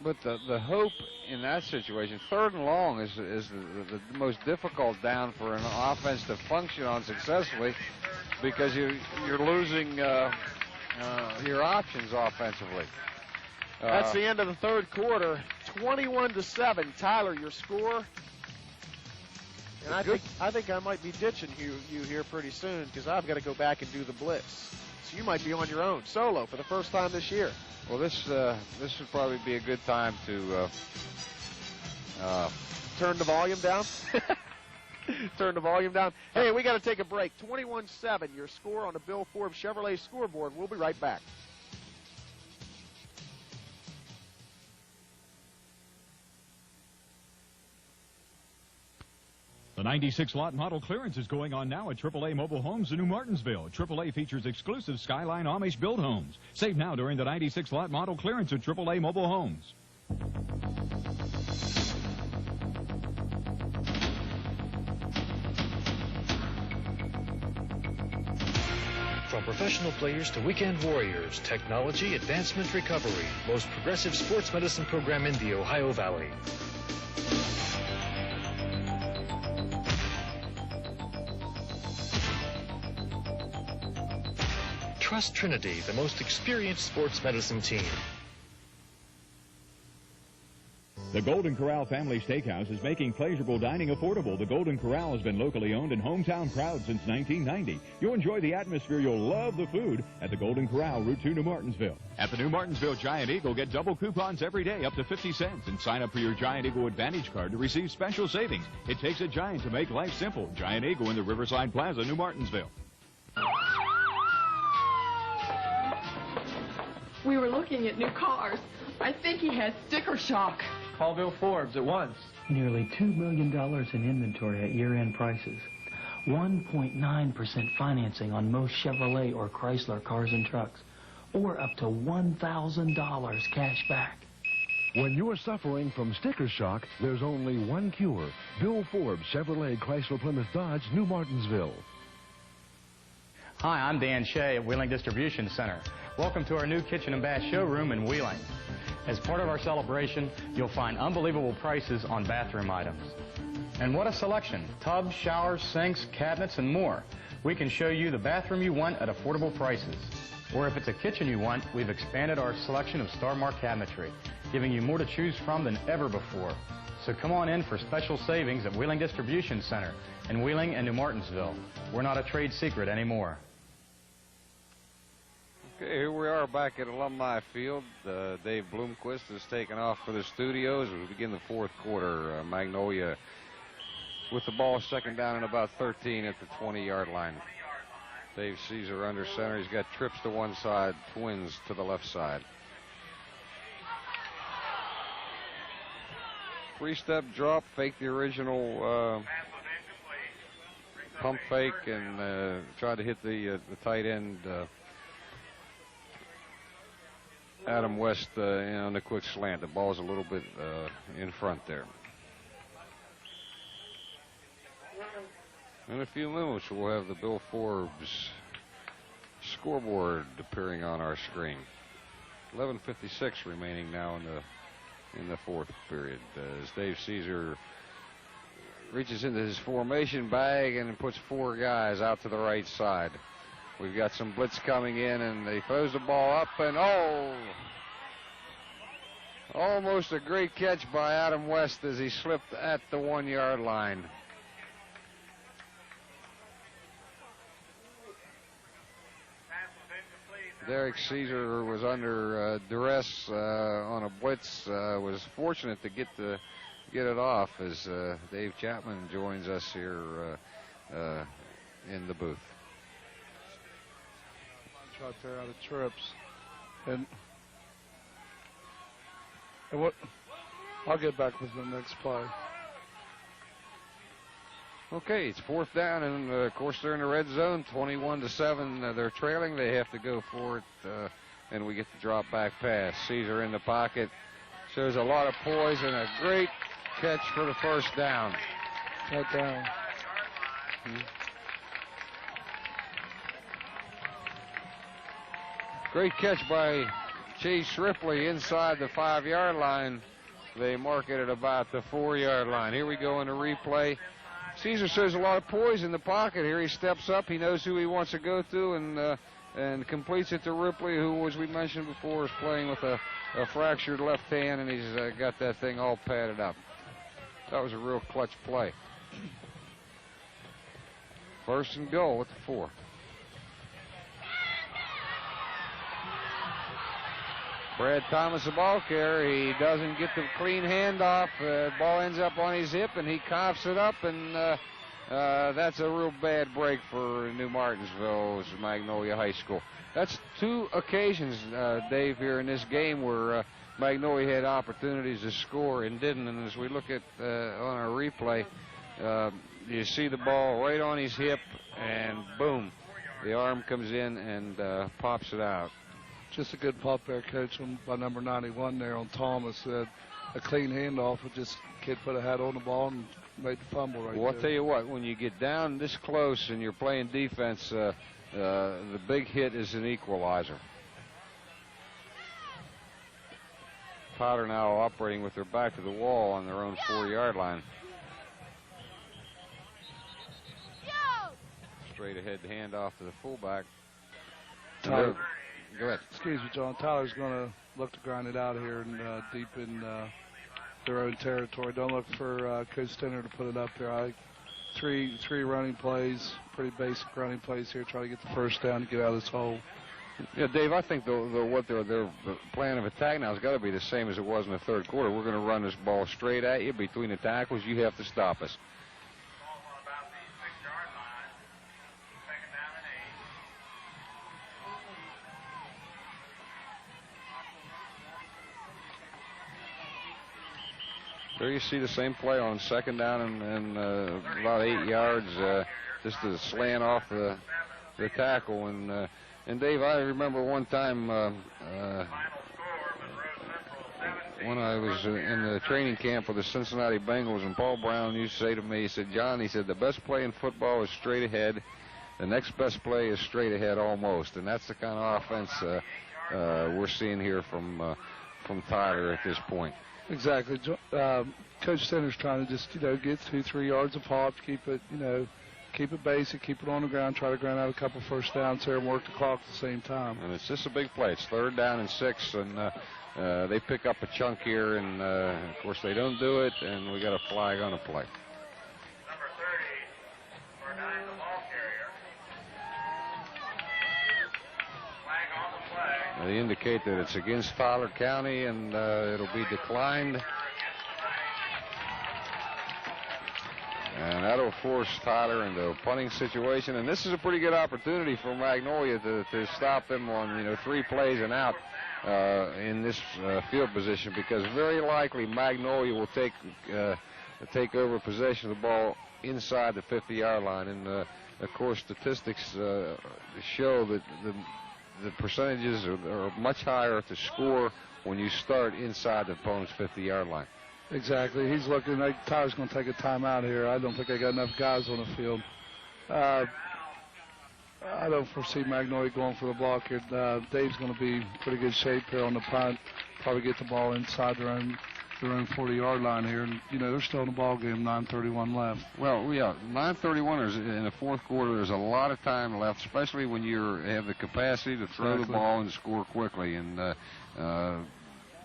Speaker 4: But the hope in that situation, third and long is the most difficult down for an offense to function on successfully because you're losing your options offensively.
Speaker 7: That's the end of the third quarter. 21-7. Tyler, your score. And I think I might be ditching you here pretty soon because I've got to go back and do the blitz. So you might be on your own, solo, for the first time this year.
Speaker 4: Well, this would probably be a good time to
Speaker 7: turn the volume down. Turn the volume down. Hey, we got to take a break. 21-7, your score on the Bill Forbes Chevrolet scoreboard. We'll be right back.
Speaker 12: The 96 lot model clearance is going on now at AAA Mobile Homes in New Martinsville. AAA features exclusive Skyline Amish build homes. Save now during the 96 lot model clearance at AAA Mobile Homes.
Speaker 10: From professional players to weekend warriors, technology, advancement, recovery. Most progressive sports medicine program in the Ohio Valley. Trust Trinity, the most experienced sports medicine team.
Speaker 12: The Golden Corral Family Steakhouse is making pleasurable dining affordable. The Golden Corral has been locally owned and hometown proud since 1990. You'll enjoy the atmosphere. You'll love the food at the Golden Corral, Route 2, New Martinsville. At the New Martinsville Giant Eagle, get double coupons every day up to 50 cents and sign up for your Giant Eagle Advantage card to receive special savings. It takes a giant to make life simple. Giant Eagle in the Riverside Plaza, New Martinsville.
Speaker 1: We were looking at new cars. I think he has sticker shock.
Speaker 11: Call Bill Forbes at once.
Speaker 16: Nearly $2 million in inventory at year-end prices. 1.9% financing on most Chevrolet or Chrysler cars and trucks. Or up to $1,000 cash back.
Speaker 17: When you're suffering from sticker shock, there's only one cure. Bill Forbes, Chevrolet, Chrysler, Plymouth, Dodge, New Martinsville.
Speaker 14: Hi, I'm Dan Shea at Wheeling Distribution Center. Welcome to our new kitchen and bath showroom in Wheeling. As part of our celebration, you'll find unbelievable prices on bathroom items. And what a selection. Tubs, showers, sinks, cabinets, and more. We can show you the bathroom you want at affordable prices. Or if it's a kitchen you want, we've expanded our selection of Star Mark cabinetry, giving you more to choose from than ever before. So come on in for special savings at Wheeling Distribution Center in Wheeling and New Martinsville. We're not a trade secret anymore.
Speaker 4: Okay, here we are back at Alumni Field. Dave Bloomquist has taken off for the studios as we begin the fourth quarter. Magnolia with the ball second down and about 13 at the 20-yard line. Dave Caesar under center. He's got trips to one side, twins to the left side. Three-step drop, fake the original pump fake, and tried to hit the tight end. Adam West on the quick slant. The ball's a little bit in front there. In a few minutes, we'll have the Bill Forbes scoreboard appearing on our screen. 11:56 remaining now in the fourth period. As Dave Caesar reaches into his formation bag and puts four guys out to the right side. We've got some blitz coming in, and they throws the ball up, and almost a great catch by Adam West as he slipped at the 1-yard line. Derek Caesar was under duress on a blitz. Was fortunate to get it off as Dave Chapman joins us here in the booth.
Speaker 3: Shot there out of trips, and what? I'll get back with the next play.
Speaker 4: Okay, it's 4th down, and of course they're in the red zone, 21-7. They're trailing. They have to go for it, and we get the drop back pass. Caesar in the pocket, shows a lot of poise and a great catch for the first down.
Speaker 3: Touchdown.
Speaker 4: Great catch by Chase Ripley inside the 5-yard line. They mark it at about the 4-yard line. Here we go in the replay. Caesar shows a lot of poise in the pocket. Here he steps up. He knows who he wants to go to and completes it to Ripley, who, as we mentioned before, is playing with a fractured left hand, and he's got that thing all padded up. That was a real clutch play. 1st and goal at the 4. Brad Thomas, the ball carrier. He doesn't get the clean handoff. Ball ends up on his hip, and he coughs it up, and that's a real bad break for New Martinsville's Magnolia High School. That's 2 occasions, Dave, here in this game where Magnolia had opportunities to score and didn't. And as we look at on our replay, you see the ball right on his hip, and boom, the arm comes in and pops it out.
Speaker 3: Just a good pop there, Coach, by number 91 there on Thomas. A clean handoff. Just kid put a hat on the ball and made the fumble right
Speaker 4: Well, I'll
Speaker 3: there.
Speaker 4: tell you what, when you get down this close and you're playing defense, the big hit is an equalizer. Potter now operating with their back to the wall on their own 4-yard line. Straight ahead handoff to the fullback.
Speaker 3: Tyler,
Speaker 4: go ahead.
Speaker 3: Excuse me, John. Tyler's going to look to grind it out here and deep in their own territory. Don't look for Coach Stenner to put it up there. Three running plays, pretty basic running plays here. Try to get the first down to get out of this hole.
Speaker 4: Yeah, Dave, I think what their plan of attack now has got to be the same as it was in the 3rd quarter. We're going to run this ball straight at you between the tackles. You have to stop us. There you see the same play on 2nd down and about 8 yards, just a slant off the tackle. And Dave, I remember one time when I was in the training camp for the Cincinnati Bengals, and Paul Brown used to say to me, he said, John, he said, the best play in football is straight ahead. The next best play is straight ahead almost. And that's the kind of offense we're seeing here from Tyler at this point.
Speaker 3: Exactly. Coach Stenner's trying to just, get 2-3 yards of pop, keep it basic, keep it on the ground, try to grind out a couple first downs here and work the clock at the same time.
Speaker 4: And it's just a big play. It's 3rd down and 6, and they pick up a chunk here, and of course they don't do it, and we got a flag on the play.
Speaker 15: Number 30, for 9, the ball carrier. Flag on the play.
Speaker 4: They indicate that it's against Fowler County, and it'll be declined. And that'll force Tyler into a punting situation. And this is a pretty good opportunity for Magnolia to stop them on 3 plays and out in this field position, because very likely Magnolia will take over possession of the ball inside the 50-yard line. And of course, statistics show that the percentages are much higher to score when you start inside the opponent's 50-yard line.
Speaker 3: Exactly. He's looking like Tyler's going to take a timeout here. I don't think they got enough guys on the field. I don't foresee Magnolia going for the block here. Dave's going to be in pretty good shape here on the punt. Probably get the ball inside their own their own 40-yard line here, and they're still in the ball game. 9:31 left.
Speaker 4: Well, yeah, 9:31 is in the fourth quarter. There's a lot of time left, especially when you have the capacity to throw the ball and score quickly. And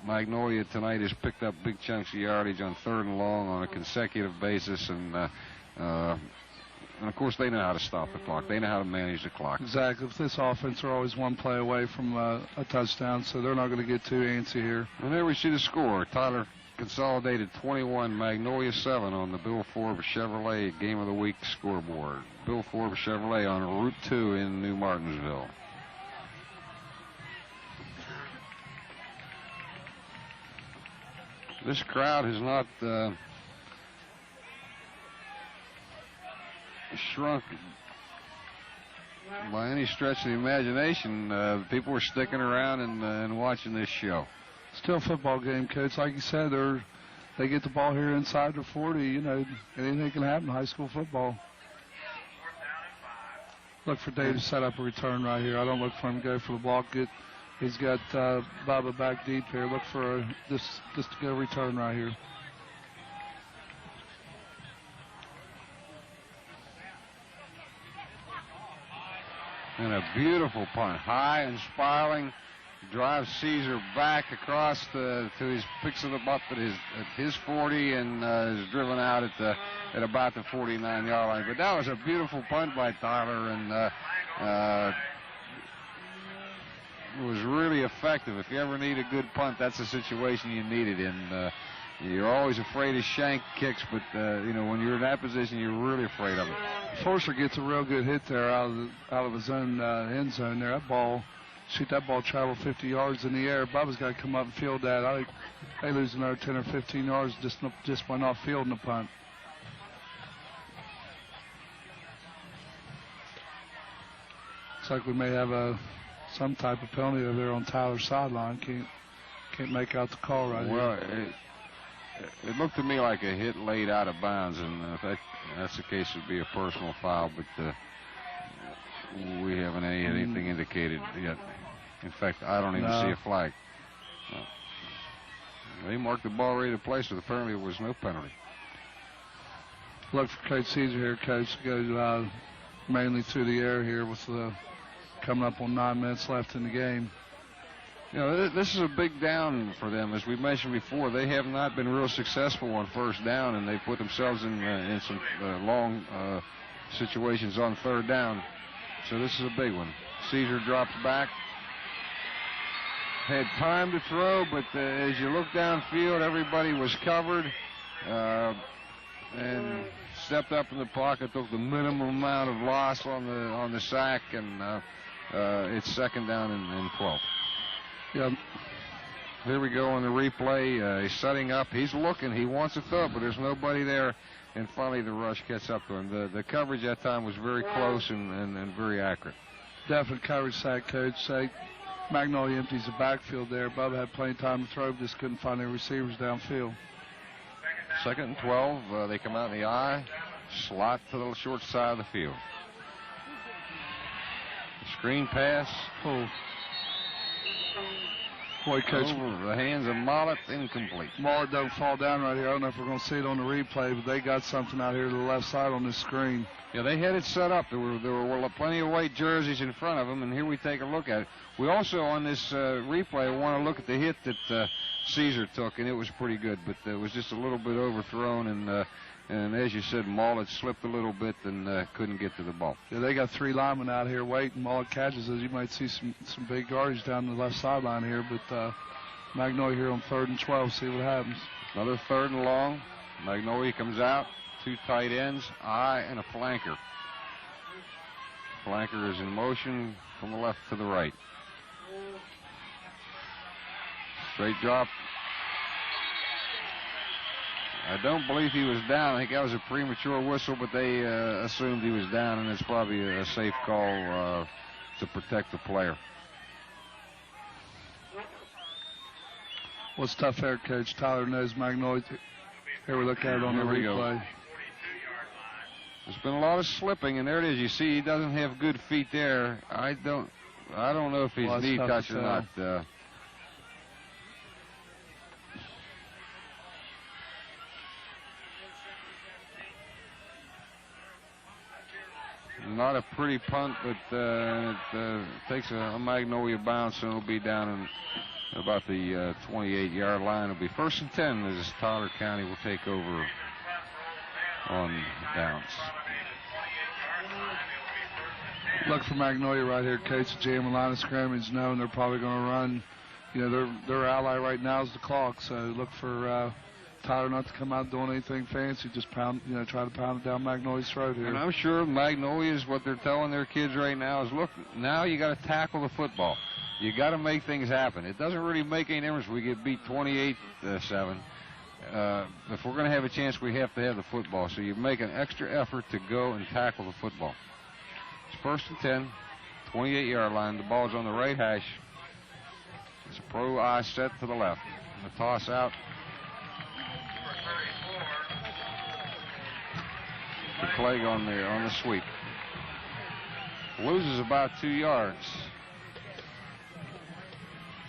Speaker 4: Magnolia tonight has picked up big chunks of yardage on 3rd and long on a consecutive basis, and of course they know how to stop the clock. They know how to manage the clock.
Speaker 3: Exactly. With this offense, they're always one play away from a touchdown, so they're not going to get too antsy here.
Speaker 4: And there we see the score. Tyler Consolidated 21, Magnolia 7 on the Bill Forbes Chevrolet Game of the Week scoreboard. Bill Forbes Chevrolet on Route 2 in New Martinsville. This crowd has not shrunk by any stretch of the imagination. People are sticking around and watching this show.
Speaker 3: Still a football game, Coach. Like you said, they get the ball here inside the 40. Anything can happen in high school football. Look for Dave to set up a return right here. I don't look for him to go for the block. He's got Bubba back deep here. Look for just to go return right here.
Speaker 4: And a beautiful punt, high and spiraling, drives Caesar back across picks it up at his 40 and is driven out at about the 49-yard line. But that was a beautiful punt by Tyler, and it was really effective. If you ever need a good punt, that's the situation you need it in. You're always afraid of shank kicks, but when you're in that position, you're really afraid of it.
Speaker 3: Forster gets a real good hit there out of his own end zone there. That ball traveled 50 yards in the air. Bubba's got to come up and field that. I think they lose another 10 or 15 yards just by not fielding the punt. Looks like we may have some type of penalty over there on Tyler's sideline. Can't make out the call right here.
Speaker 4: Well, it looked to me like a hit laid out of bounds, and if that's the case, it would be a personal foul, but we haven't had anything indicated yet. In fact, I don't even see a flag. They marked the ball ready to play, so apparently there was no penalty.
Speaker 3: Look for Coach Caesar here, Coach. Goes mainly through the air here with coming up on 9 minutes left in the game.
Speaker 4: This is a big down for them. As we mentioned before, they have not been real successful on 1st down, and they put themselves in some long situations on 3rd down. So this is a big one. Caesar drops back. Had time to throw, but as you look downfield, everybody was covered and stepped up in the pocket, took the minimum amount of loss on the sack, and it's 2nd down and 12.
Speaker 3: Yep.
Speaker 4: Here we go on the replay. He's setting up. He's looking. He wants to throw, but there's nobody there. And finally, the rush gets up to him. The coverage that time was very close and very accurate.
Speaker 3: Definite coverage sack, Coach. Magnolia empties the backfield there. Bubba had plenty of time to throw, but just couldn't find any receivers downfield.
Speaker 4: 2nd and 12. They come out in the I. Slot to the short side of the field. Screen pass.
Speaker 3: Oh. Boy, Coach.
Speaker 4: Over the hands of Mollett, incomplete.
Speaker 3: Mollett don't fall down right here. I don't know if we're going to see it on the replay, but they got something out here to the left side on this screen.
Speaker 4: Yeah, they had it set up. There were plenty of white jerseys in front of them, and here we take a look at it. We also, on this replay, want to look at the hit that Caesar took, and it was pretty good, but it was just a little bit overthrown, and as you said, Mollett slipped a little bit and couldn't get to the ball.
Speaker 3: Yeah, they got 3 linemen out here waiting. Mollett catches us. You might see some big garbage down the left sideline here, but Magnolia here on 3rd and 12. See what happens.
Speaker 4: Another 3rd and long. Magnolia comes out. 2 tight ends, I, and a flanker. Flanker is in motion from the left to the right. Straight drop. I don't believe he was down. I think that was a premature whistle, but they assumed he was down, and it's probably a safe call to protect the player.
Speaker 3: What's tough there, Coach? Tyler knows Magnolia. Here we look at it on the replay.
Speaker 4: There's been a lot of slipping, and there it is. You see, he doesn't have good feet there. I don't know if he's knee touch or not. not a pretty punt, but it takes a Magnolia bounce, and it'll be down in about the 28-yard line. It'll be 1st and 10 as Tyler County will take over on downs.
Speaker 3: Look for Magnolia right here, Coach. Jam a line of scrimmage, knowing they're probably going to run. You know, their ally right now is the clock, so look for Tyler not to come out doing anything fancy. Just pound, you know, try to pound it down Magnolia's throat here.
Speaker 4: And I'm sure Magnolia is what they're telling their kids right now is, look, now you got to tackle the football. You got to make things happen. It doesn't really make any difference if we get beat 28-7. If we're going to have a chance, we have to have the football. So you make an extra effort to go and tackle the football. It's 1st and 10, 28-yard line. The ball's on the right hash. It's a pro eye set to the left. And the toss out. The Clegg on the sweep. Loses about 2 yards.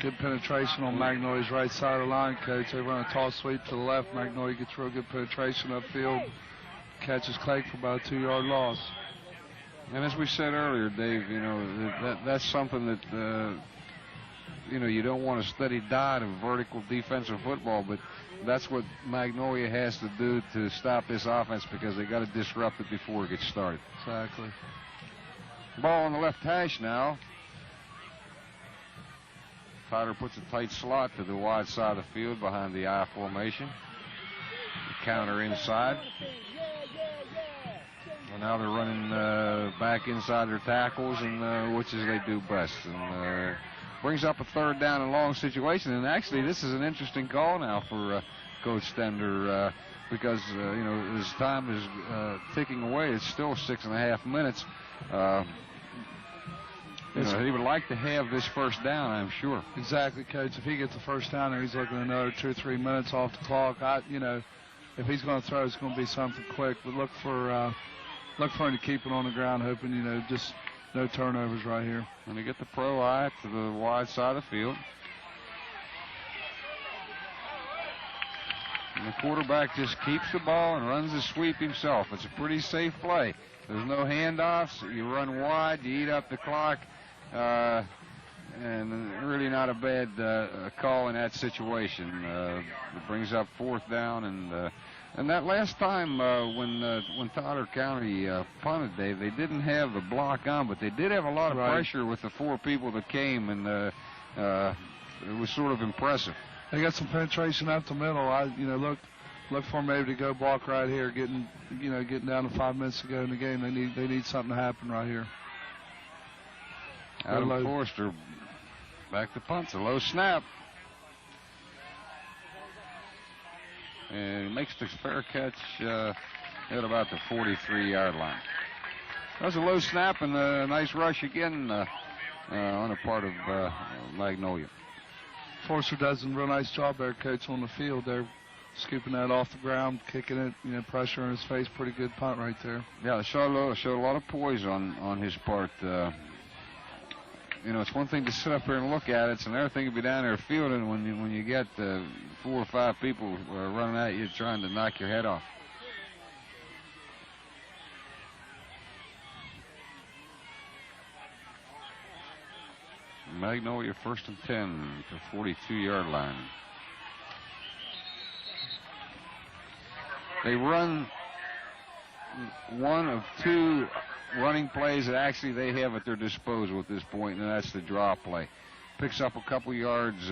Speaker 3: Good penetration on Magnolia's right side of the line, Coach. They run a toss sweep to the left. Magnolia gets real good penetration upfield. Catches Clegg for about a 2-yard loss.
Speaker 4: And as we said earlier, Dave, you know, that's something that, you know, you don't want a steady diet of vertical defensive football, but that's what Magnolia has to do to stop this offense, because they got to disrupt it before it gets started.
Speaker 3: Exactly.
Speaker 4: Ball on the left hash now. Tyler puts a tight slot to the wide side of the field behind the I formation. The counter inside. Well, now they're running back inside their tackles, and which is they do best. And brings up a 3rd down and long situation. And actually, this is an interesting call now for Coach Stender, because you know, as time is ticking away, it's still 6.5 minutes. You know, he would like to have this 1st down, I'm sure.
Speaker 3: Exactly, Coach. If he gets the 1st down there, he's looking at another 2 or 3 minutes off the clock. You know, if he's going to throw, it's going to be something quick. But look for him to keep it on the ground, hoping, you know, just no turnovers right here.
Speaker 4: And they get the pro eye to the wide side of the field. And the quarterback just keeps the ball and runs the sweep himself. It's a pretty safe play. There's no handoffs. You run wide, you eat up the clock. And really not a bad call in that situation. It brings up 4th down, and that last time when Tyler County punted, Dave, they didn't have the block on, but they did have a lot of pressure with the 4 people that came, and it was sort of impressive.
Speaker 3: They got some penetration up the middle. You know, look for them maybe to go block right here, getting down to 5 minutes to go in the game. They need something to happen right here.
Speaker 4: Adam Forster back to punt. A low snap. And he makes the fair catch at about the 43-yard line. That was a low snap and a nice rush again on the part of Magnolia.
Speaker 3: Forster does a real nice job there, Coach, on the field. They're scooping that off the ground, kicking it, you know, pressure in his face. Pretty good punt right there.
Speaker 4: Yeah, they showed a lot of poise on his part. You know, it's one thing to sit up here and look at it. It's another thing to be down there fielding when you get 4 or 5 people running at you trying to knock your head off. Magnolia 1st and 10 to 42-yard line. They run one of 2 running plays that actually they have at their disposal at this point, and that's the draw play. Picks up a couple yards,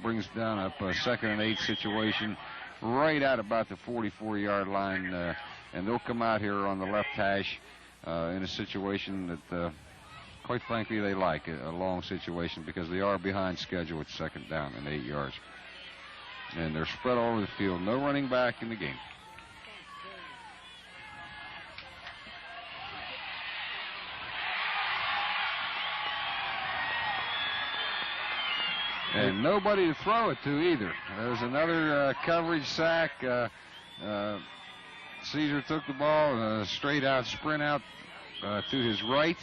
Speaker 4: brings down a 2nd and 8 situation right at about the 44-yard line, and they'll come out here on the left hash in a situation that, quite frankly, they like, a long situation, because they are behind schedule at 2nd down and 8 yards. And they're spread all over the field. No running back in the game. And nobody to throw it to either. There's another coverage sack. Caesar took the ball, straight out, sprint out to his right.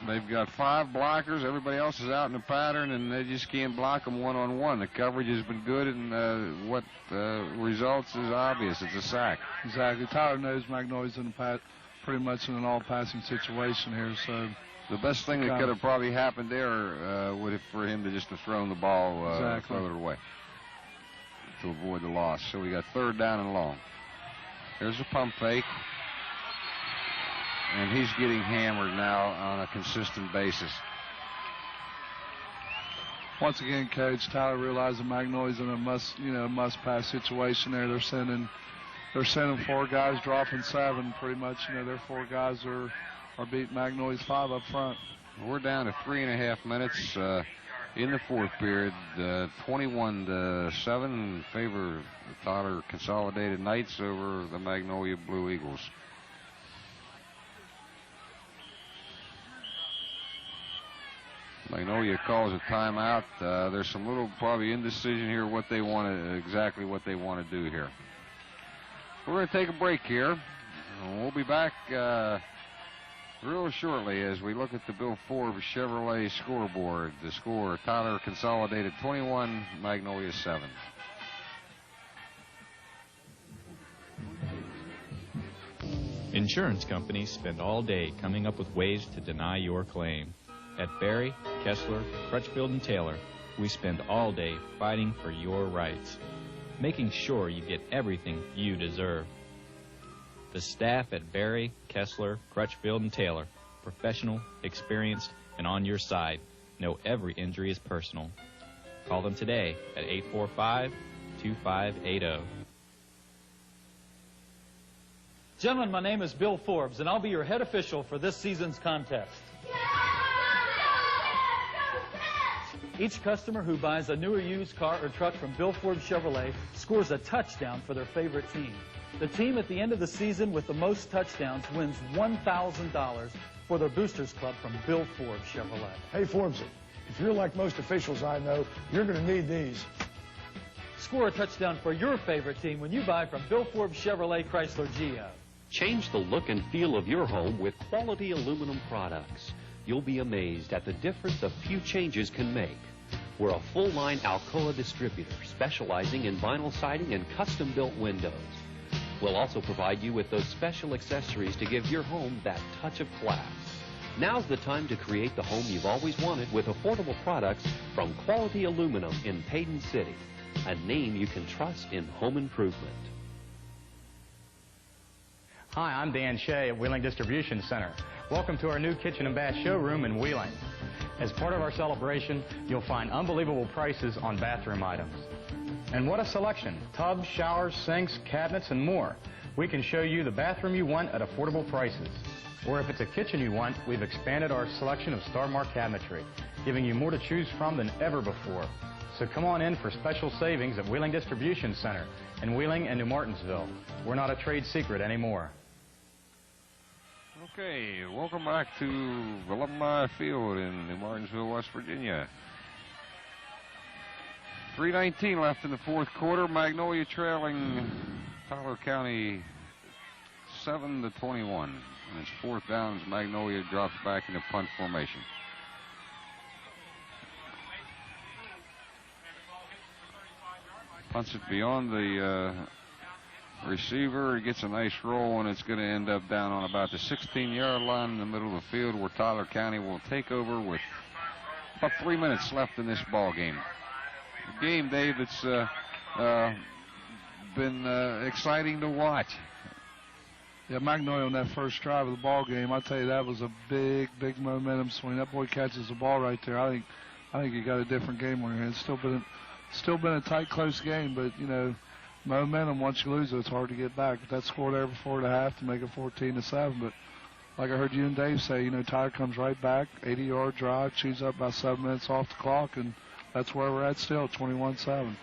Speaker 4: They've got 5 blockers. Everybody else is out in the pattern, and they just can't block them one-on-one. The coverage has been good, and what results is obvious. It's a sack.
Speaker 3: Exactly. Tyler knows Magnolia's in the pretty much in an all-passing situation here. So
Speaker 4: the best thing that could have probably happened there would have for him to just have thrown the ball further away to avoid the loss. So we got 3rd down and long. There's a pump fake. And he's getting hammered now on a consistent basis.
Speaker 3: Once again, Coach, Tyler realizing Magnolia's in a must-pass situation there. They're sending 4 guys, dropping 7 pretty much. Their 4 guys are beating Magnolia's 5 up front.
Speaker 4: We're down to 3.5 minutes in the 4th period. 21-7 in favor of the Tyler Consolidated Knights over the Magnolia Blue Eagles. Magnolia calls a timeout. There's some little probably indecision here exactly what they want to do here. We're going to take a break here. We'll be back real shortly as we look at the Bill Forbes Chevrolet scoreboard. The score, Tyler Consolidated 21, Magnolia 7.
Speaker 9: Insurance companies spend all day coming up with ways to deny your claim. At Barry, Kessler, Crutchfield, and Taylor, we spend all day fighting for your rights, making sure you get everything you deserve. The staff at Barry, Kessler, Crutchfield, and Taylor, professional, experienced, and on your side, know every injury is personal. Call them today at 845-2580.
Speaker 6: Gentlemen, my name is Bill Forbes, and I'll be your head official for this season's contest. Each customer who buys a new or used car or truck from Bill Forbes Chevrolet scores a touchdown for their favorite team. The team at the end of the season with the most touchdowns wins $1,000 for their Boosters Club from Bill Forbes Chevrolet.
Speaker 23: Hey, Forbes, if you're like most officials I know, you're going to need these.
Speaker 6: Score a touchdown for your favorite team when you buy from Bill Forbes Chevrolet Chrysler Geo.
Speaker 2: Change the look and feel of your home with quality aluminum products. You'll be amazed at the difference a few changes can make. We're a full-line Alcoa distributor specializing in vinyl siding and custom-built windows. We'll also provide you with those special accessories to give your home that touch of class. Now's the time to create the home you've always wanted with affordable products from Quality Aluminum in Payton City, a name you can trust in home improvement.
Speaker 14: Hi, I'm Dan Shea at Wheeling Distribution Center. Welcome to our new kitchen and bath showroom in Wheeling. As part of our celebration, you'll find unbelievable prices on bathroom items. And what a selection. Tubs, showers, sinks, cabinets, and more. We can show you the bathroom you want at affordable prices. Or if it's a kitchen you want, we've expanded our selection of Star Mark cabinetry, giving you more to choose from than ever before. So come on in for special savings at Wheeling Distribution Center in Wheeling and New Martinsville. We're not a trade secret anymore.
Speaker 4: Okay, welcome back to Alumni Field in New Martinsville, West Virginia. 3:19 left in the 4th quarter. Magnolia trailing Tyler County 7-21. And it's 4th down as Magnolia drops back into punt formation. Punts it beyond the receiver. He gets a nice roll, and it's going to end up down on about the 16-yard line in the middle of the field, where Tyler County will take over with about 3 minutes left in this ball game. A game, Dave, that's been exciting to watch.
Speaker 3: Yeah, Magnolia on that first drive of the ball game, I tell you, that was a big momentum swing. That boy catches the ball right there. I think you got a different game on your hands. Still been a tight, close game, but momentum, once you lose it, it's hard to get back. But that score there before the half to make it 14-7. But like I heard you and Dave say, Tyler comes right back, 80-yard drive, chews up about 7 minutes off the clock, and that's where we're at still, 21-7.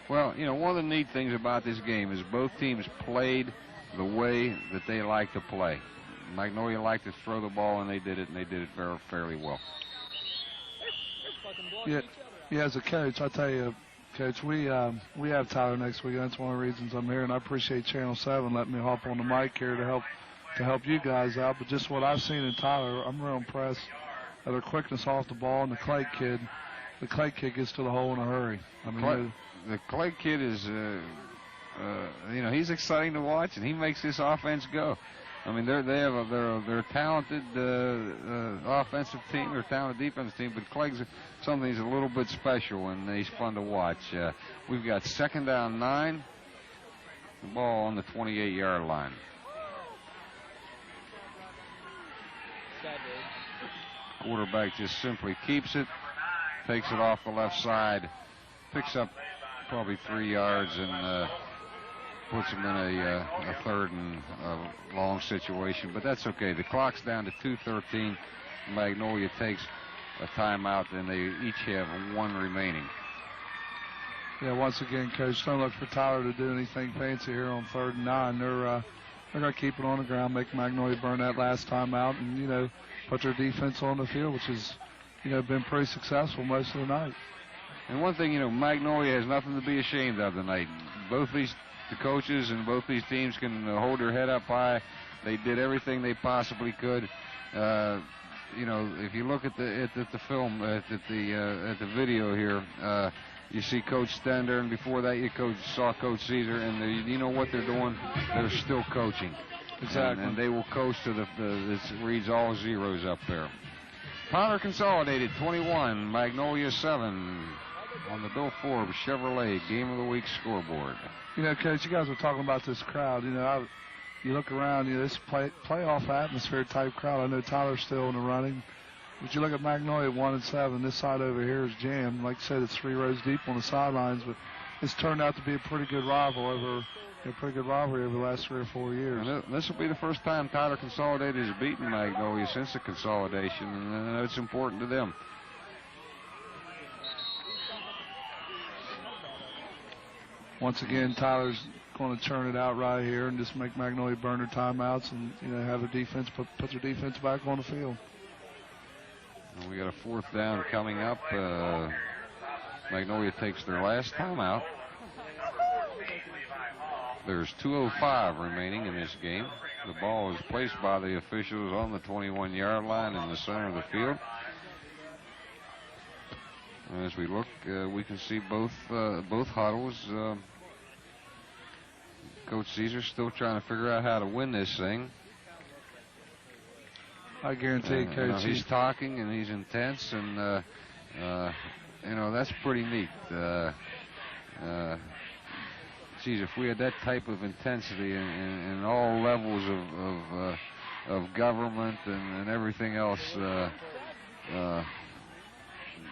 Speaker 4: Well, one of the neat things about this game is both teams played the way that they like to play. Magnolia liked to throw the ball, and they did it very fairly well.
Speaker 3: Yeah, as a coach, I tell you, Coach, we have Tyler next week. That's one of the reasons I'm here, and I appreciate Channel 7 letting me hop on the mic here to help you guys out. But just what I've seen in Tyler, I'm real impressed at their quickness off the ball, and the Clay kid gets to the hole in a hurry. I mean,
Speaker 4: the Clay kid is, he's exciting to watch, and he makes this offense go. I mean, they're a talented offensive team. They're a talented defensive team, but Clegg's something he's a little bit special, and he's fun to watch. We've got 2nd down 9. The ball on the 28-yard line. Quarterback just simply keeps it, takes it off the left side, picks up probably 3 yards, and puts him in a 3rd and long situation. But that's okay. The clock's down to 2:13. Magnolia takes a timeout, and they each have 1 remaining.
Speaker 3: Yeah, once again, Coach, don't look for Tyler to do anything fancy here on 3rd and 9. They're going to keep it on the ground, make Magnolia burn that last time out, and, put their defense on the field, which has, been pretty successful most of the night.
Speaker 4: And one thing, Magnolia has nothing to be ashamed of tonight. The coaches and both these teams can hold their head up high. They did everything they possibly could. If you look at the film, at the video here, you see Coach Stender, and before that you saw Coach Caesar, and you know what they're doing? They're still coaching.
Speaker 3: Exactly.
Speaker 4: And they will coach to it reads all zeros up there. Tyler Consolidated 21, Magnolia 7 on the Bill Forbes Chevrolet Game of the Week scoreboard.
Speaker 3: Coach, you guys were talking about this crowd. You look around, this playoff atmosphere type crowd. I know Tyler's still in the running. But you look at Magnolia 1-7. This side over here is jammed. Like I said, it's 3 rows deep on the sidelines, but it's turned out to be a pretty good rivalry over the last 3 or 4 years.
Speaker 4: And this will be the first time Tyler Consolidated has beaten Magnolia since the consolidation, and it's important to them.
Speaker 3: Once again, Tyler's going to turn it out right here and just make Magnolia burn their timeouts and have their defense put their defense back on the field.
Speaker 4: And we got a 4th down coming up. Magnolia takes their last timeout. There's 2:05 remaining in this game. The ball is placed by the officials on the 21-yard line in the center of the field. And as we look, we can see both huddles. Coach Caesar still trying to figure out how to win this thing.
Speaker 3: I guarantee, Coach,
Speaker 4: he's talking and he's intense, and that's pretty neat. Geez, if we had that type of intensity in all levels of government and everything else,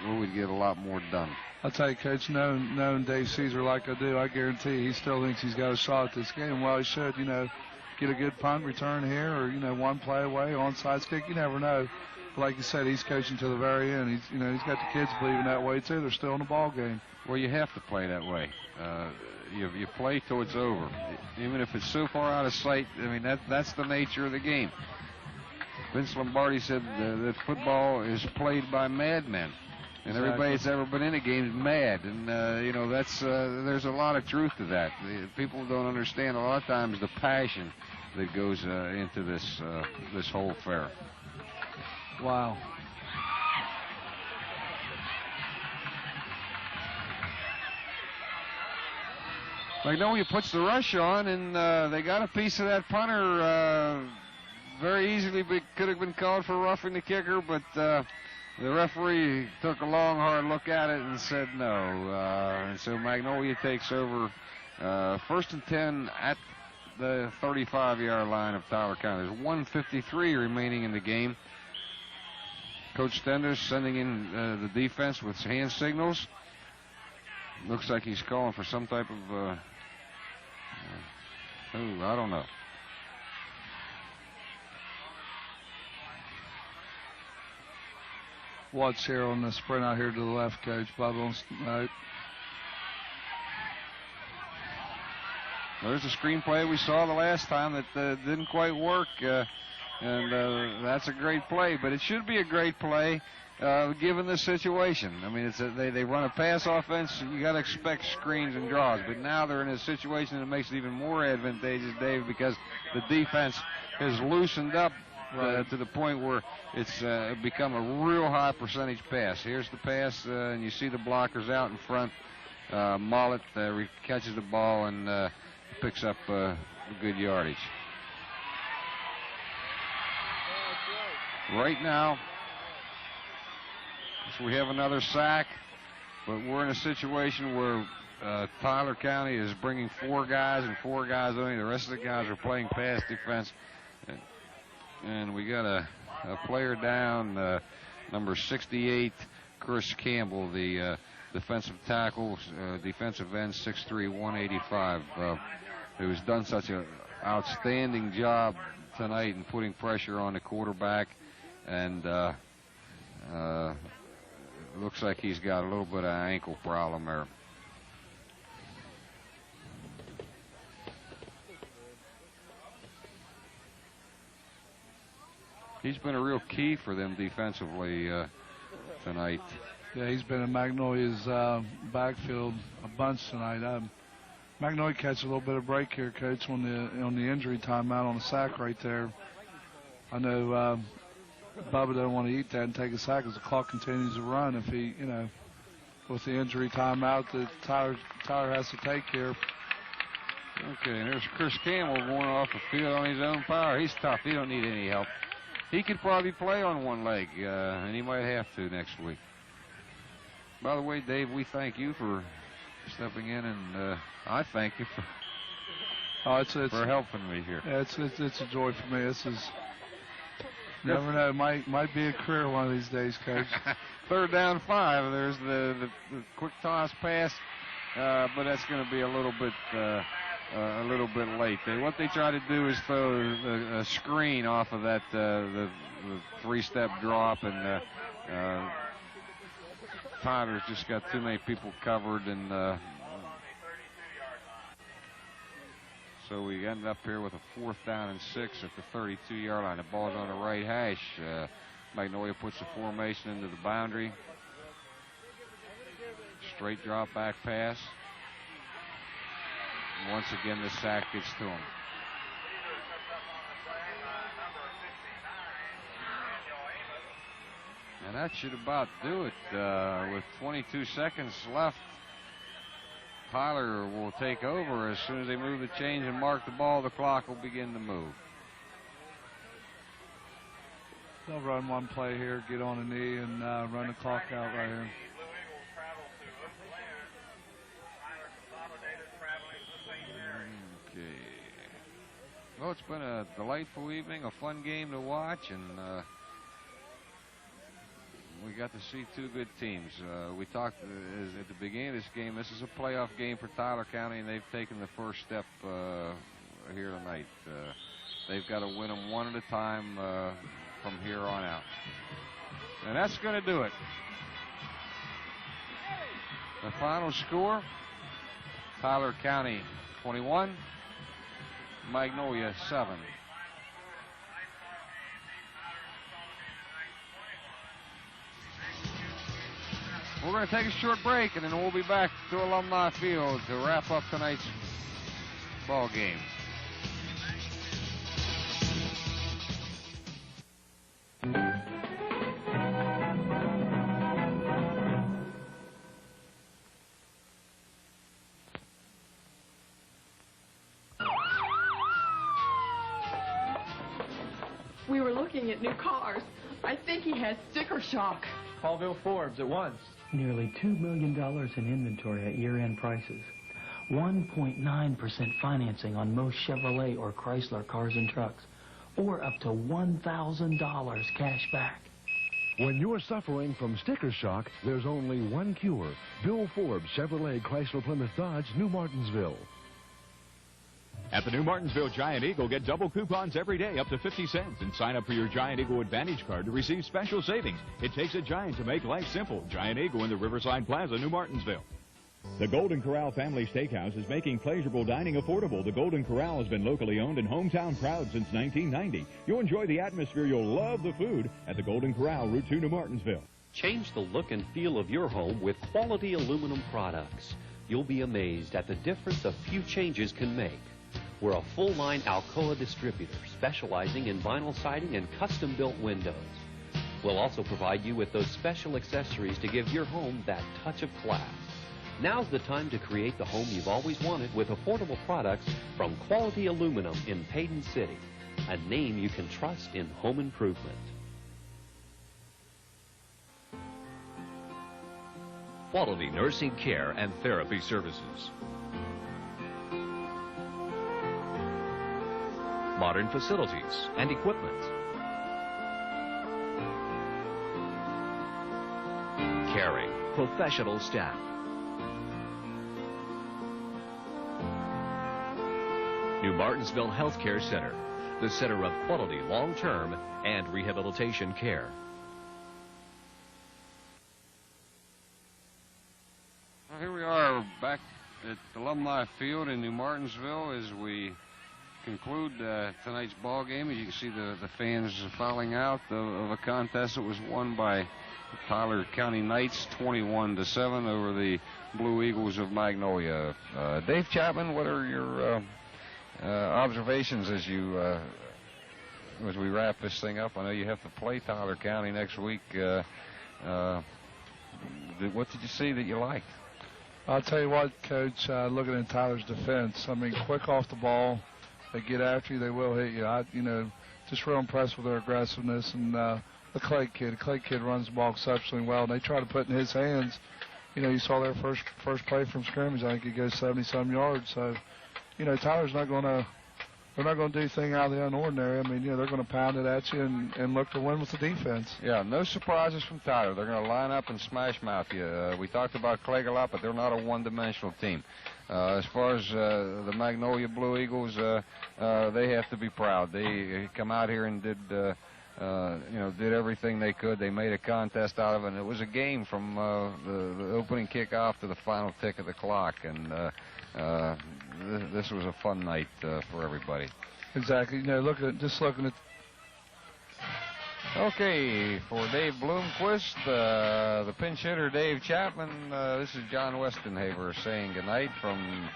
Speaker 4: we would get a lot more done.
Speaker 3: I'll tell you, Coach, knowing Dave Caesar like I do, I guarantee he still thinks he's got a shot at this game. Well, he should, get a good punt return here, or, one play away, onside kick. You never know. But like you said, he's coaching to the very end. He's got the kids believing that way, too. They're still in the ball game.
Speaker 4: Well, you have to play that way. You play till it's over. Even if it's so far out of sight, that's the nature of the game. Vince Lombardi said that football is played by madmen. And everybody that's ever been in a game is mad. And, there's a lot of truth to that. People don't understand a lot of times the passion that goes into this whole affair.
Speaker 3: Wow.
Speaker 4: Magnolia puts the rush on, and they got a piece of that punter. Very easily could have been called for roughing the kicker, but the referee took a long, hard look at it and said no. And so Magnolia takes over 1st and 10 at the 35-yard line of Tyler County. There's 1:53 remaining in the game. Coach Stender's sending in the defense with hand signals. Looks like he's calling for some type of, I don't know.
Speaker 3: Watch here on the sprint out here to the left, Coach. Right.
Speaker 4: There's a screenplay we saw the last time that didn't quite work, and that's a great play. But it should be a great play given the situation. They run a pass offense. You got to expect screens and draws. But now they're in a situation that makes it even more advantageous, Dave, because the defense has loosened up. To the point where it's become a real high percentage pass. Here's the pass, and you see the blockers out in front. Mollett catches the ball and picks up good yardage. right now. So we have another sack, but we're in a situation where Tyler County is bringing 4 guys and 4 guys only. The rest of the guys are playing pass defense. And we got a player down, number 68, Chris Campbell, the defensive tackle, defensive end, 6'3", 185, who's done such an outstanding job tonight in putting pressure on the quarterback. And looks like he's got a little bit of an ankle problem there. He's been a real key for them defensively tonight.
Speaker 3: Yeah, he's been in Magnolia's backfield a bunch tonight. Magnolia catch a little bit of break here, Coach, on the injury timeout on the sack right there. I know Bubba doesn't want to eat that and take a sack as the clock continues to run. If he, with the injury timeout that Tyler has to take here.
Speaker 4: Okay, and there's Chris Campbell going off the field on his own power. He's tough. He don't need any help. He could probably play on one leg, and he might have to next week. By the way, Dave, we thank you for stepping in, and I thank you for helping me here.
Speaker 3: Yeah, it's a joy for me. This is, never know, might be a career one of these days, Coach.
Speaker 4: 3rd down 5. There's the quick toss pass, but that's going to be a little bit late. What they try to do is throw a screen off of that the 3-step drop, and Tyler's just got too many people covered, and so we end up here with a 4th down and 6 at the 32-yard line. The ball's on the right hash. Magnolia puts the formation into the boundary. Straight drop back pass. Once again, the sack gets to him. And that should about do it. With 22 seconds left, Tyler will take over. As soon as they move the chains and mark the ball, the clock will begin to move.
Speaker 3: They'll run one play here, get on a knee, and run the clock out right here.
Speaker 4: Well, it's been a delightful evening, a fun game to watch, and we got to see 2 good teams. We talked at the beginning of this game, this is a playoff game for Tyler County, and they've taken the first step here tonight. They've got to win them one at a time from here on out. And that's going to do it. The final score, Tyler County 21. Magnolia 7. We're going to take a short break, and then we'll be back to Alumni Field to wrap up tonight's ball game.
Speaker 1: We were looking at new cars. I think he has sticker shock.
Speaker 11: Call Bill Forbes at once.
Speaker 16: Nearly $2 million in inventory at year-end prices. 1.9% financing on most Chevrolet or Chrysler cars and trucks. Or up to $1,000 cash back.
Speaker 17: When you're suffering from sticker shock, there's only one cure. Bill Forbes, Chevrolet, Chrysler, Plymouth, Dodge, New Martinsville.
Speaker 12: At the New Martinsville Giant Eagle, get double coupons every day up to 50 cents and sign up for your Giant Eagle Advantage card to receive special savings. It takes a giant to make life simple. Giant Eagle in the Riverside Plaza, New Martinsville. The Golden Corral Family Steakhouse is making pleasurable dining affordable. The Golden Corral has been locally owned and hometown proud since 1990. You'll enjoy the atmosphere. You'll love the food at the Golden Corral, Route 2, New Martinsville.
Speaker 2: Change the look and feel of your home with quality aluminum products. You'll be amazed at the difference a few changes can make. We're a full-line Alcoa distributor specializing in vinyl siding and custom-built windows. We'll also provide you with those special accessories to give your home that touch of class. Now's the time to create the home you've always wanted with affordable products from Quality Aluminum in Payton City, a name you can trust in home improvement.
Speaker 5: quality nursing care and therapy services. Modern facilities and equipment. Caring, professional staff. New Martinsville Healthcare Center, the center of quality long-term and rehabilitation care.
Speaker 4: Well, here we are back at Alumni Field in New Martinsville as we conclude tonight's ball game. As you can see, the fans filing out of a contest that was won by Tyler County Knights 21-7 over the Blue Eagles of Magnolia. Dave Chapman, what are your observations as you as we wrap this thing up? I know you have to play Tyler County next week. What did you see that you liked?
Speaker 3: I'll tell you what, Coach, looking at Tyler's defense, I mean, quick off the ball. They get after you, they will hit you. Just real impressed with their aggressiveness. And the Clay kid runs the ball exceptionally well. And they try to put in his hands. You saw their first play from scrimmage. I think he goes 70-some yards. So, Tyler's not going to do anything out of the ordinary. I mean, they're going to pound it at you and look to win with the defense.
Speaker 4: Yeah, no surprises from Tyler. They're going to line up and smash mouth you. We talked about Clegg a lot, but they're not a one-dimensional team. As far as the Magnolia Blue Eagles, they have to be proud. They come out here and did everything they could. They made a contest out of it, and it was a game from the opening kickoff to the final tick of the clock. And this was a fun night for everybody.
Speaker 3: Exactly. Just looking at.
Speaker 4: Okay, for Dave Bloomquist, the pinch hitter Dave Chapman, this is John Westenhaver saying goodnight from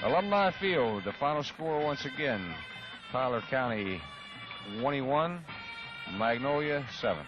Speaker 4: Alumni Field. The final score once again, Tyler County 21, Magnolia 7.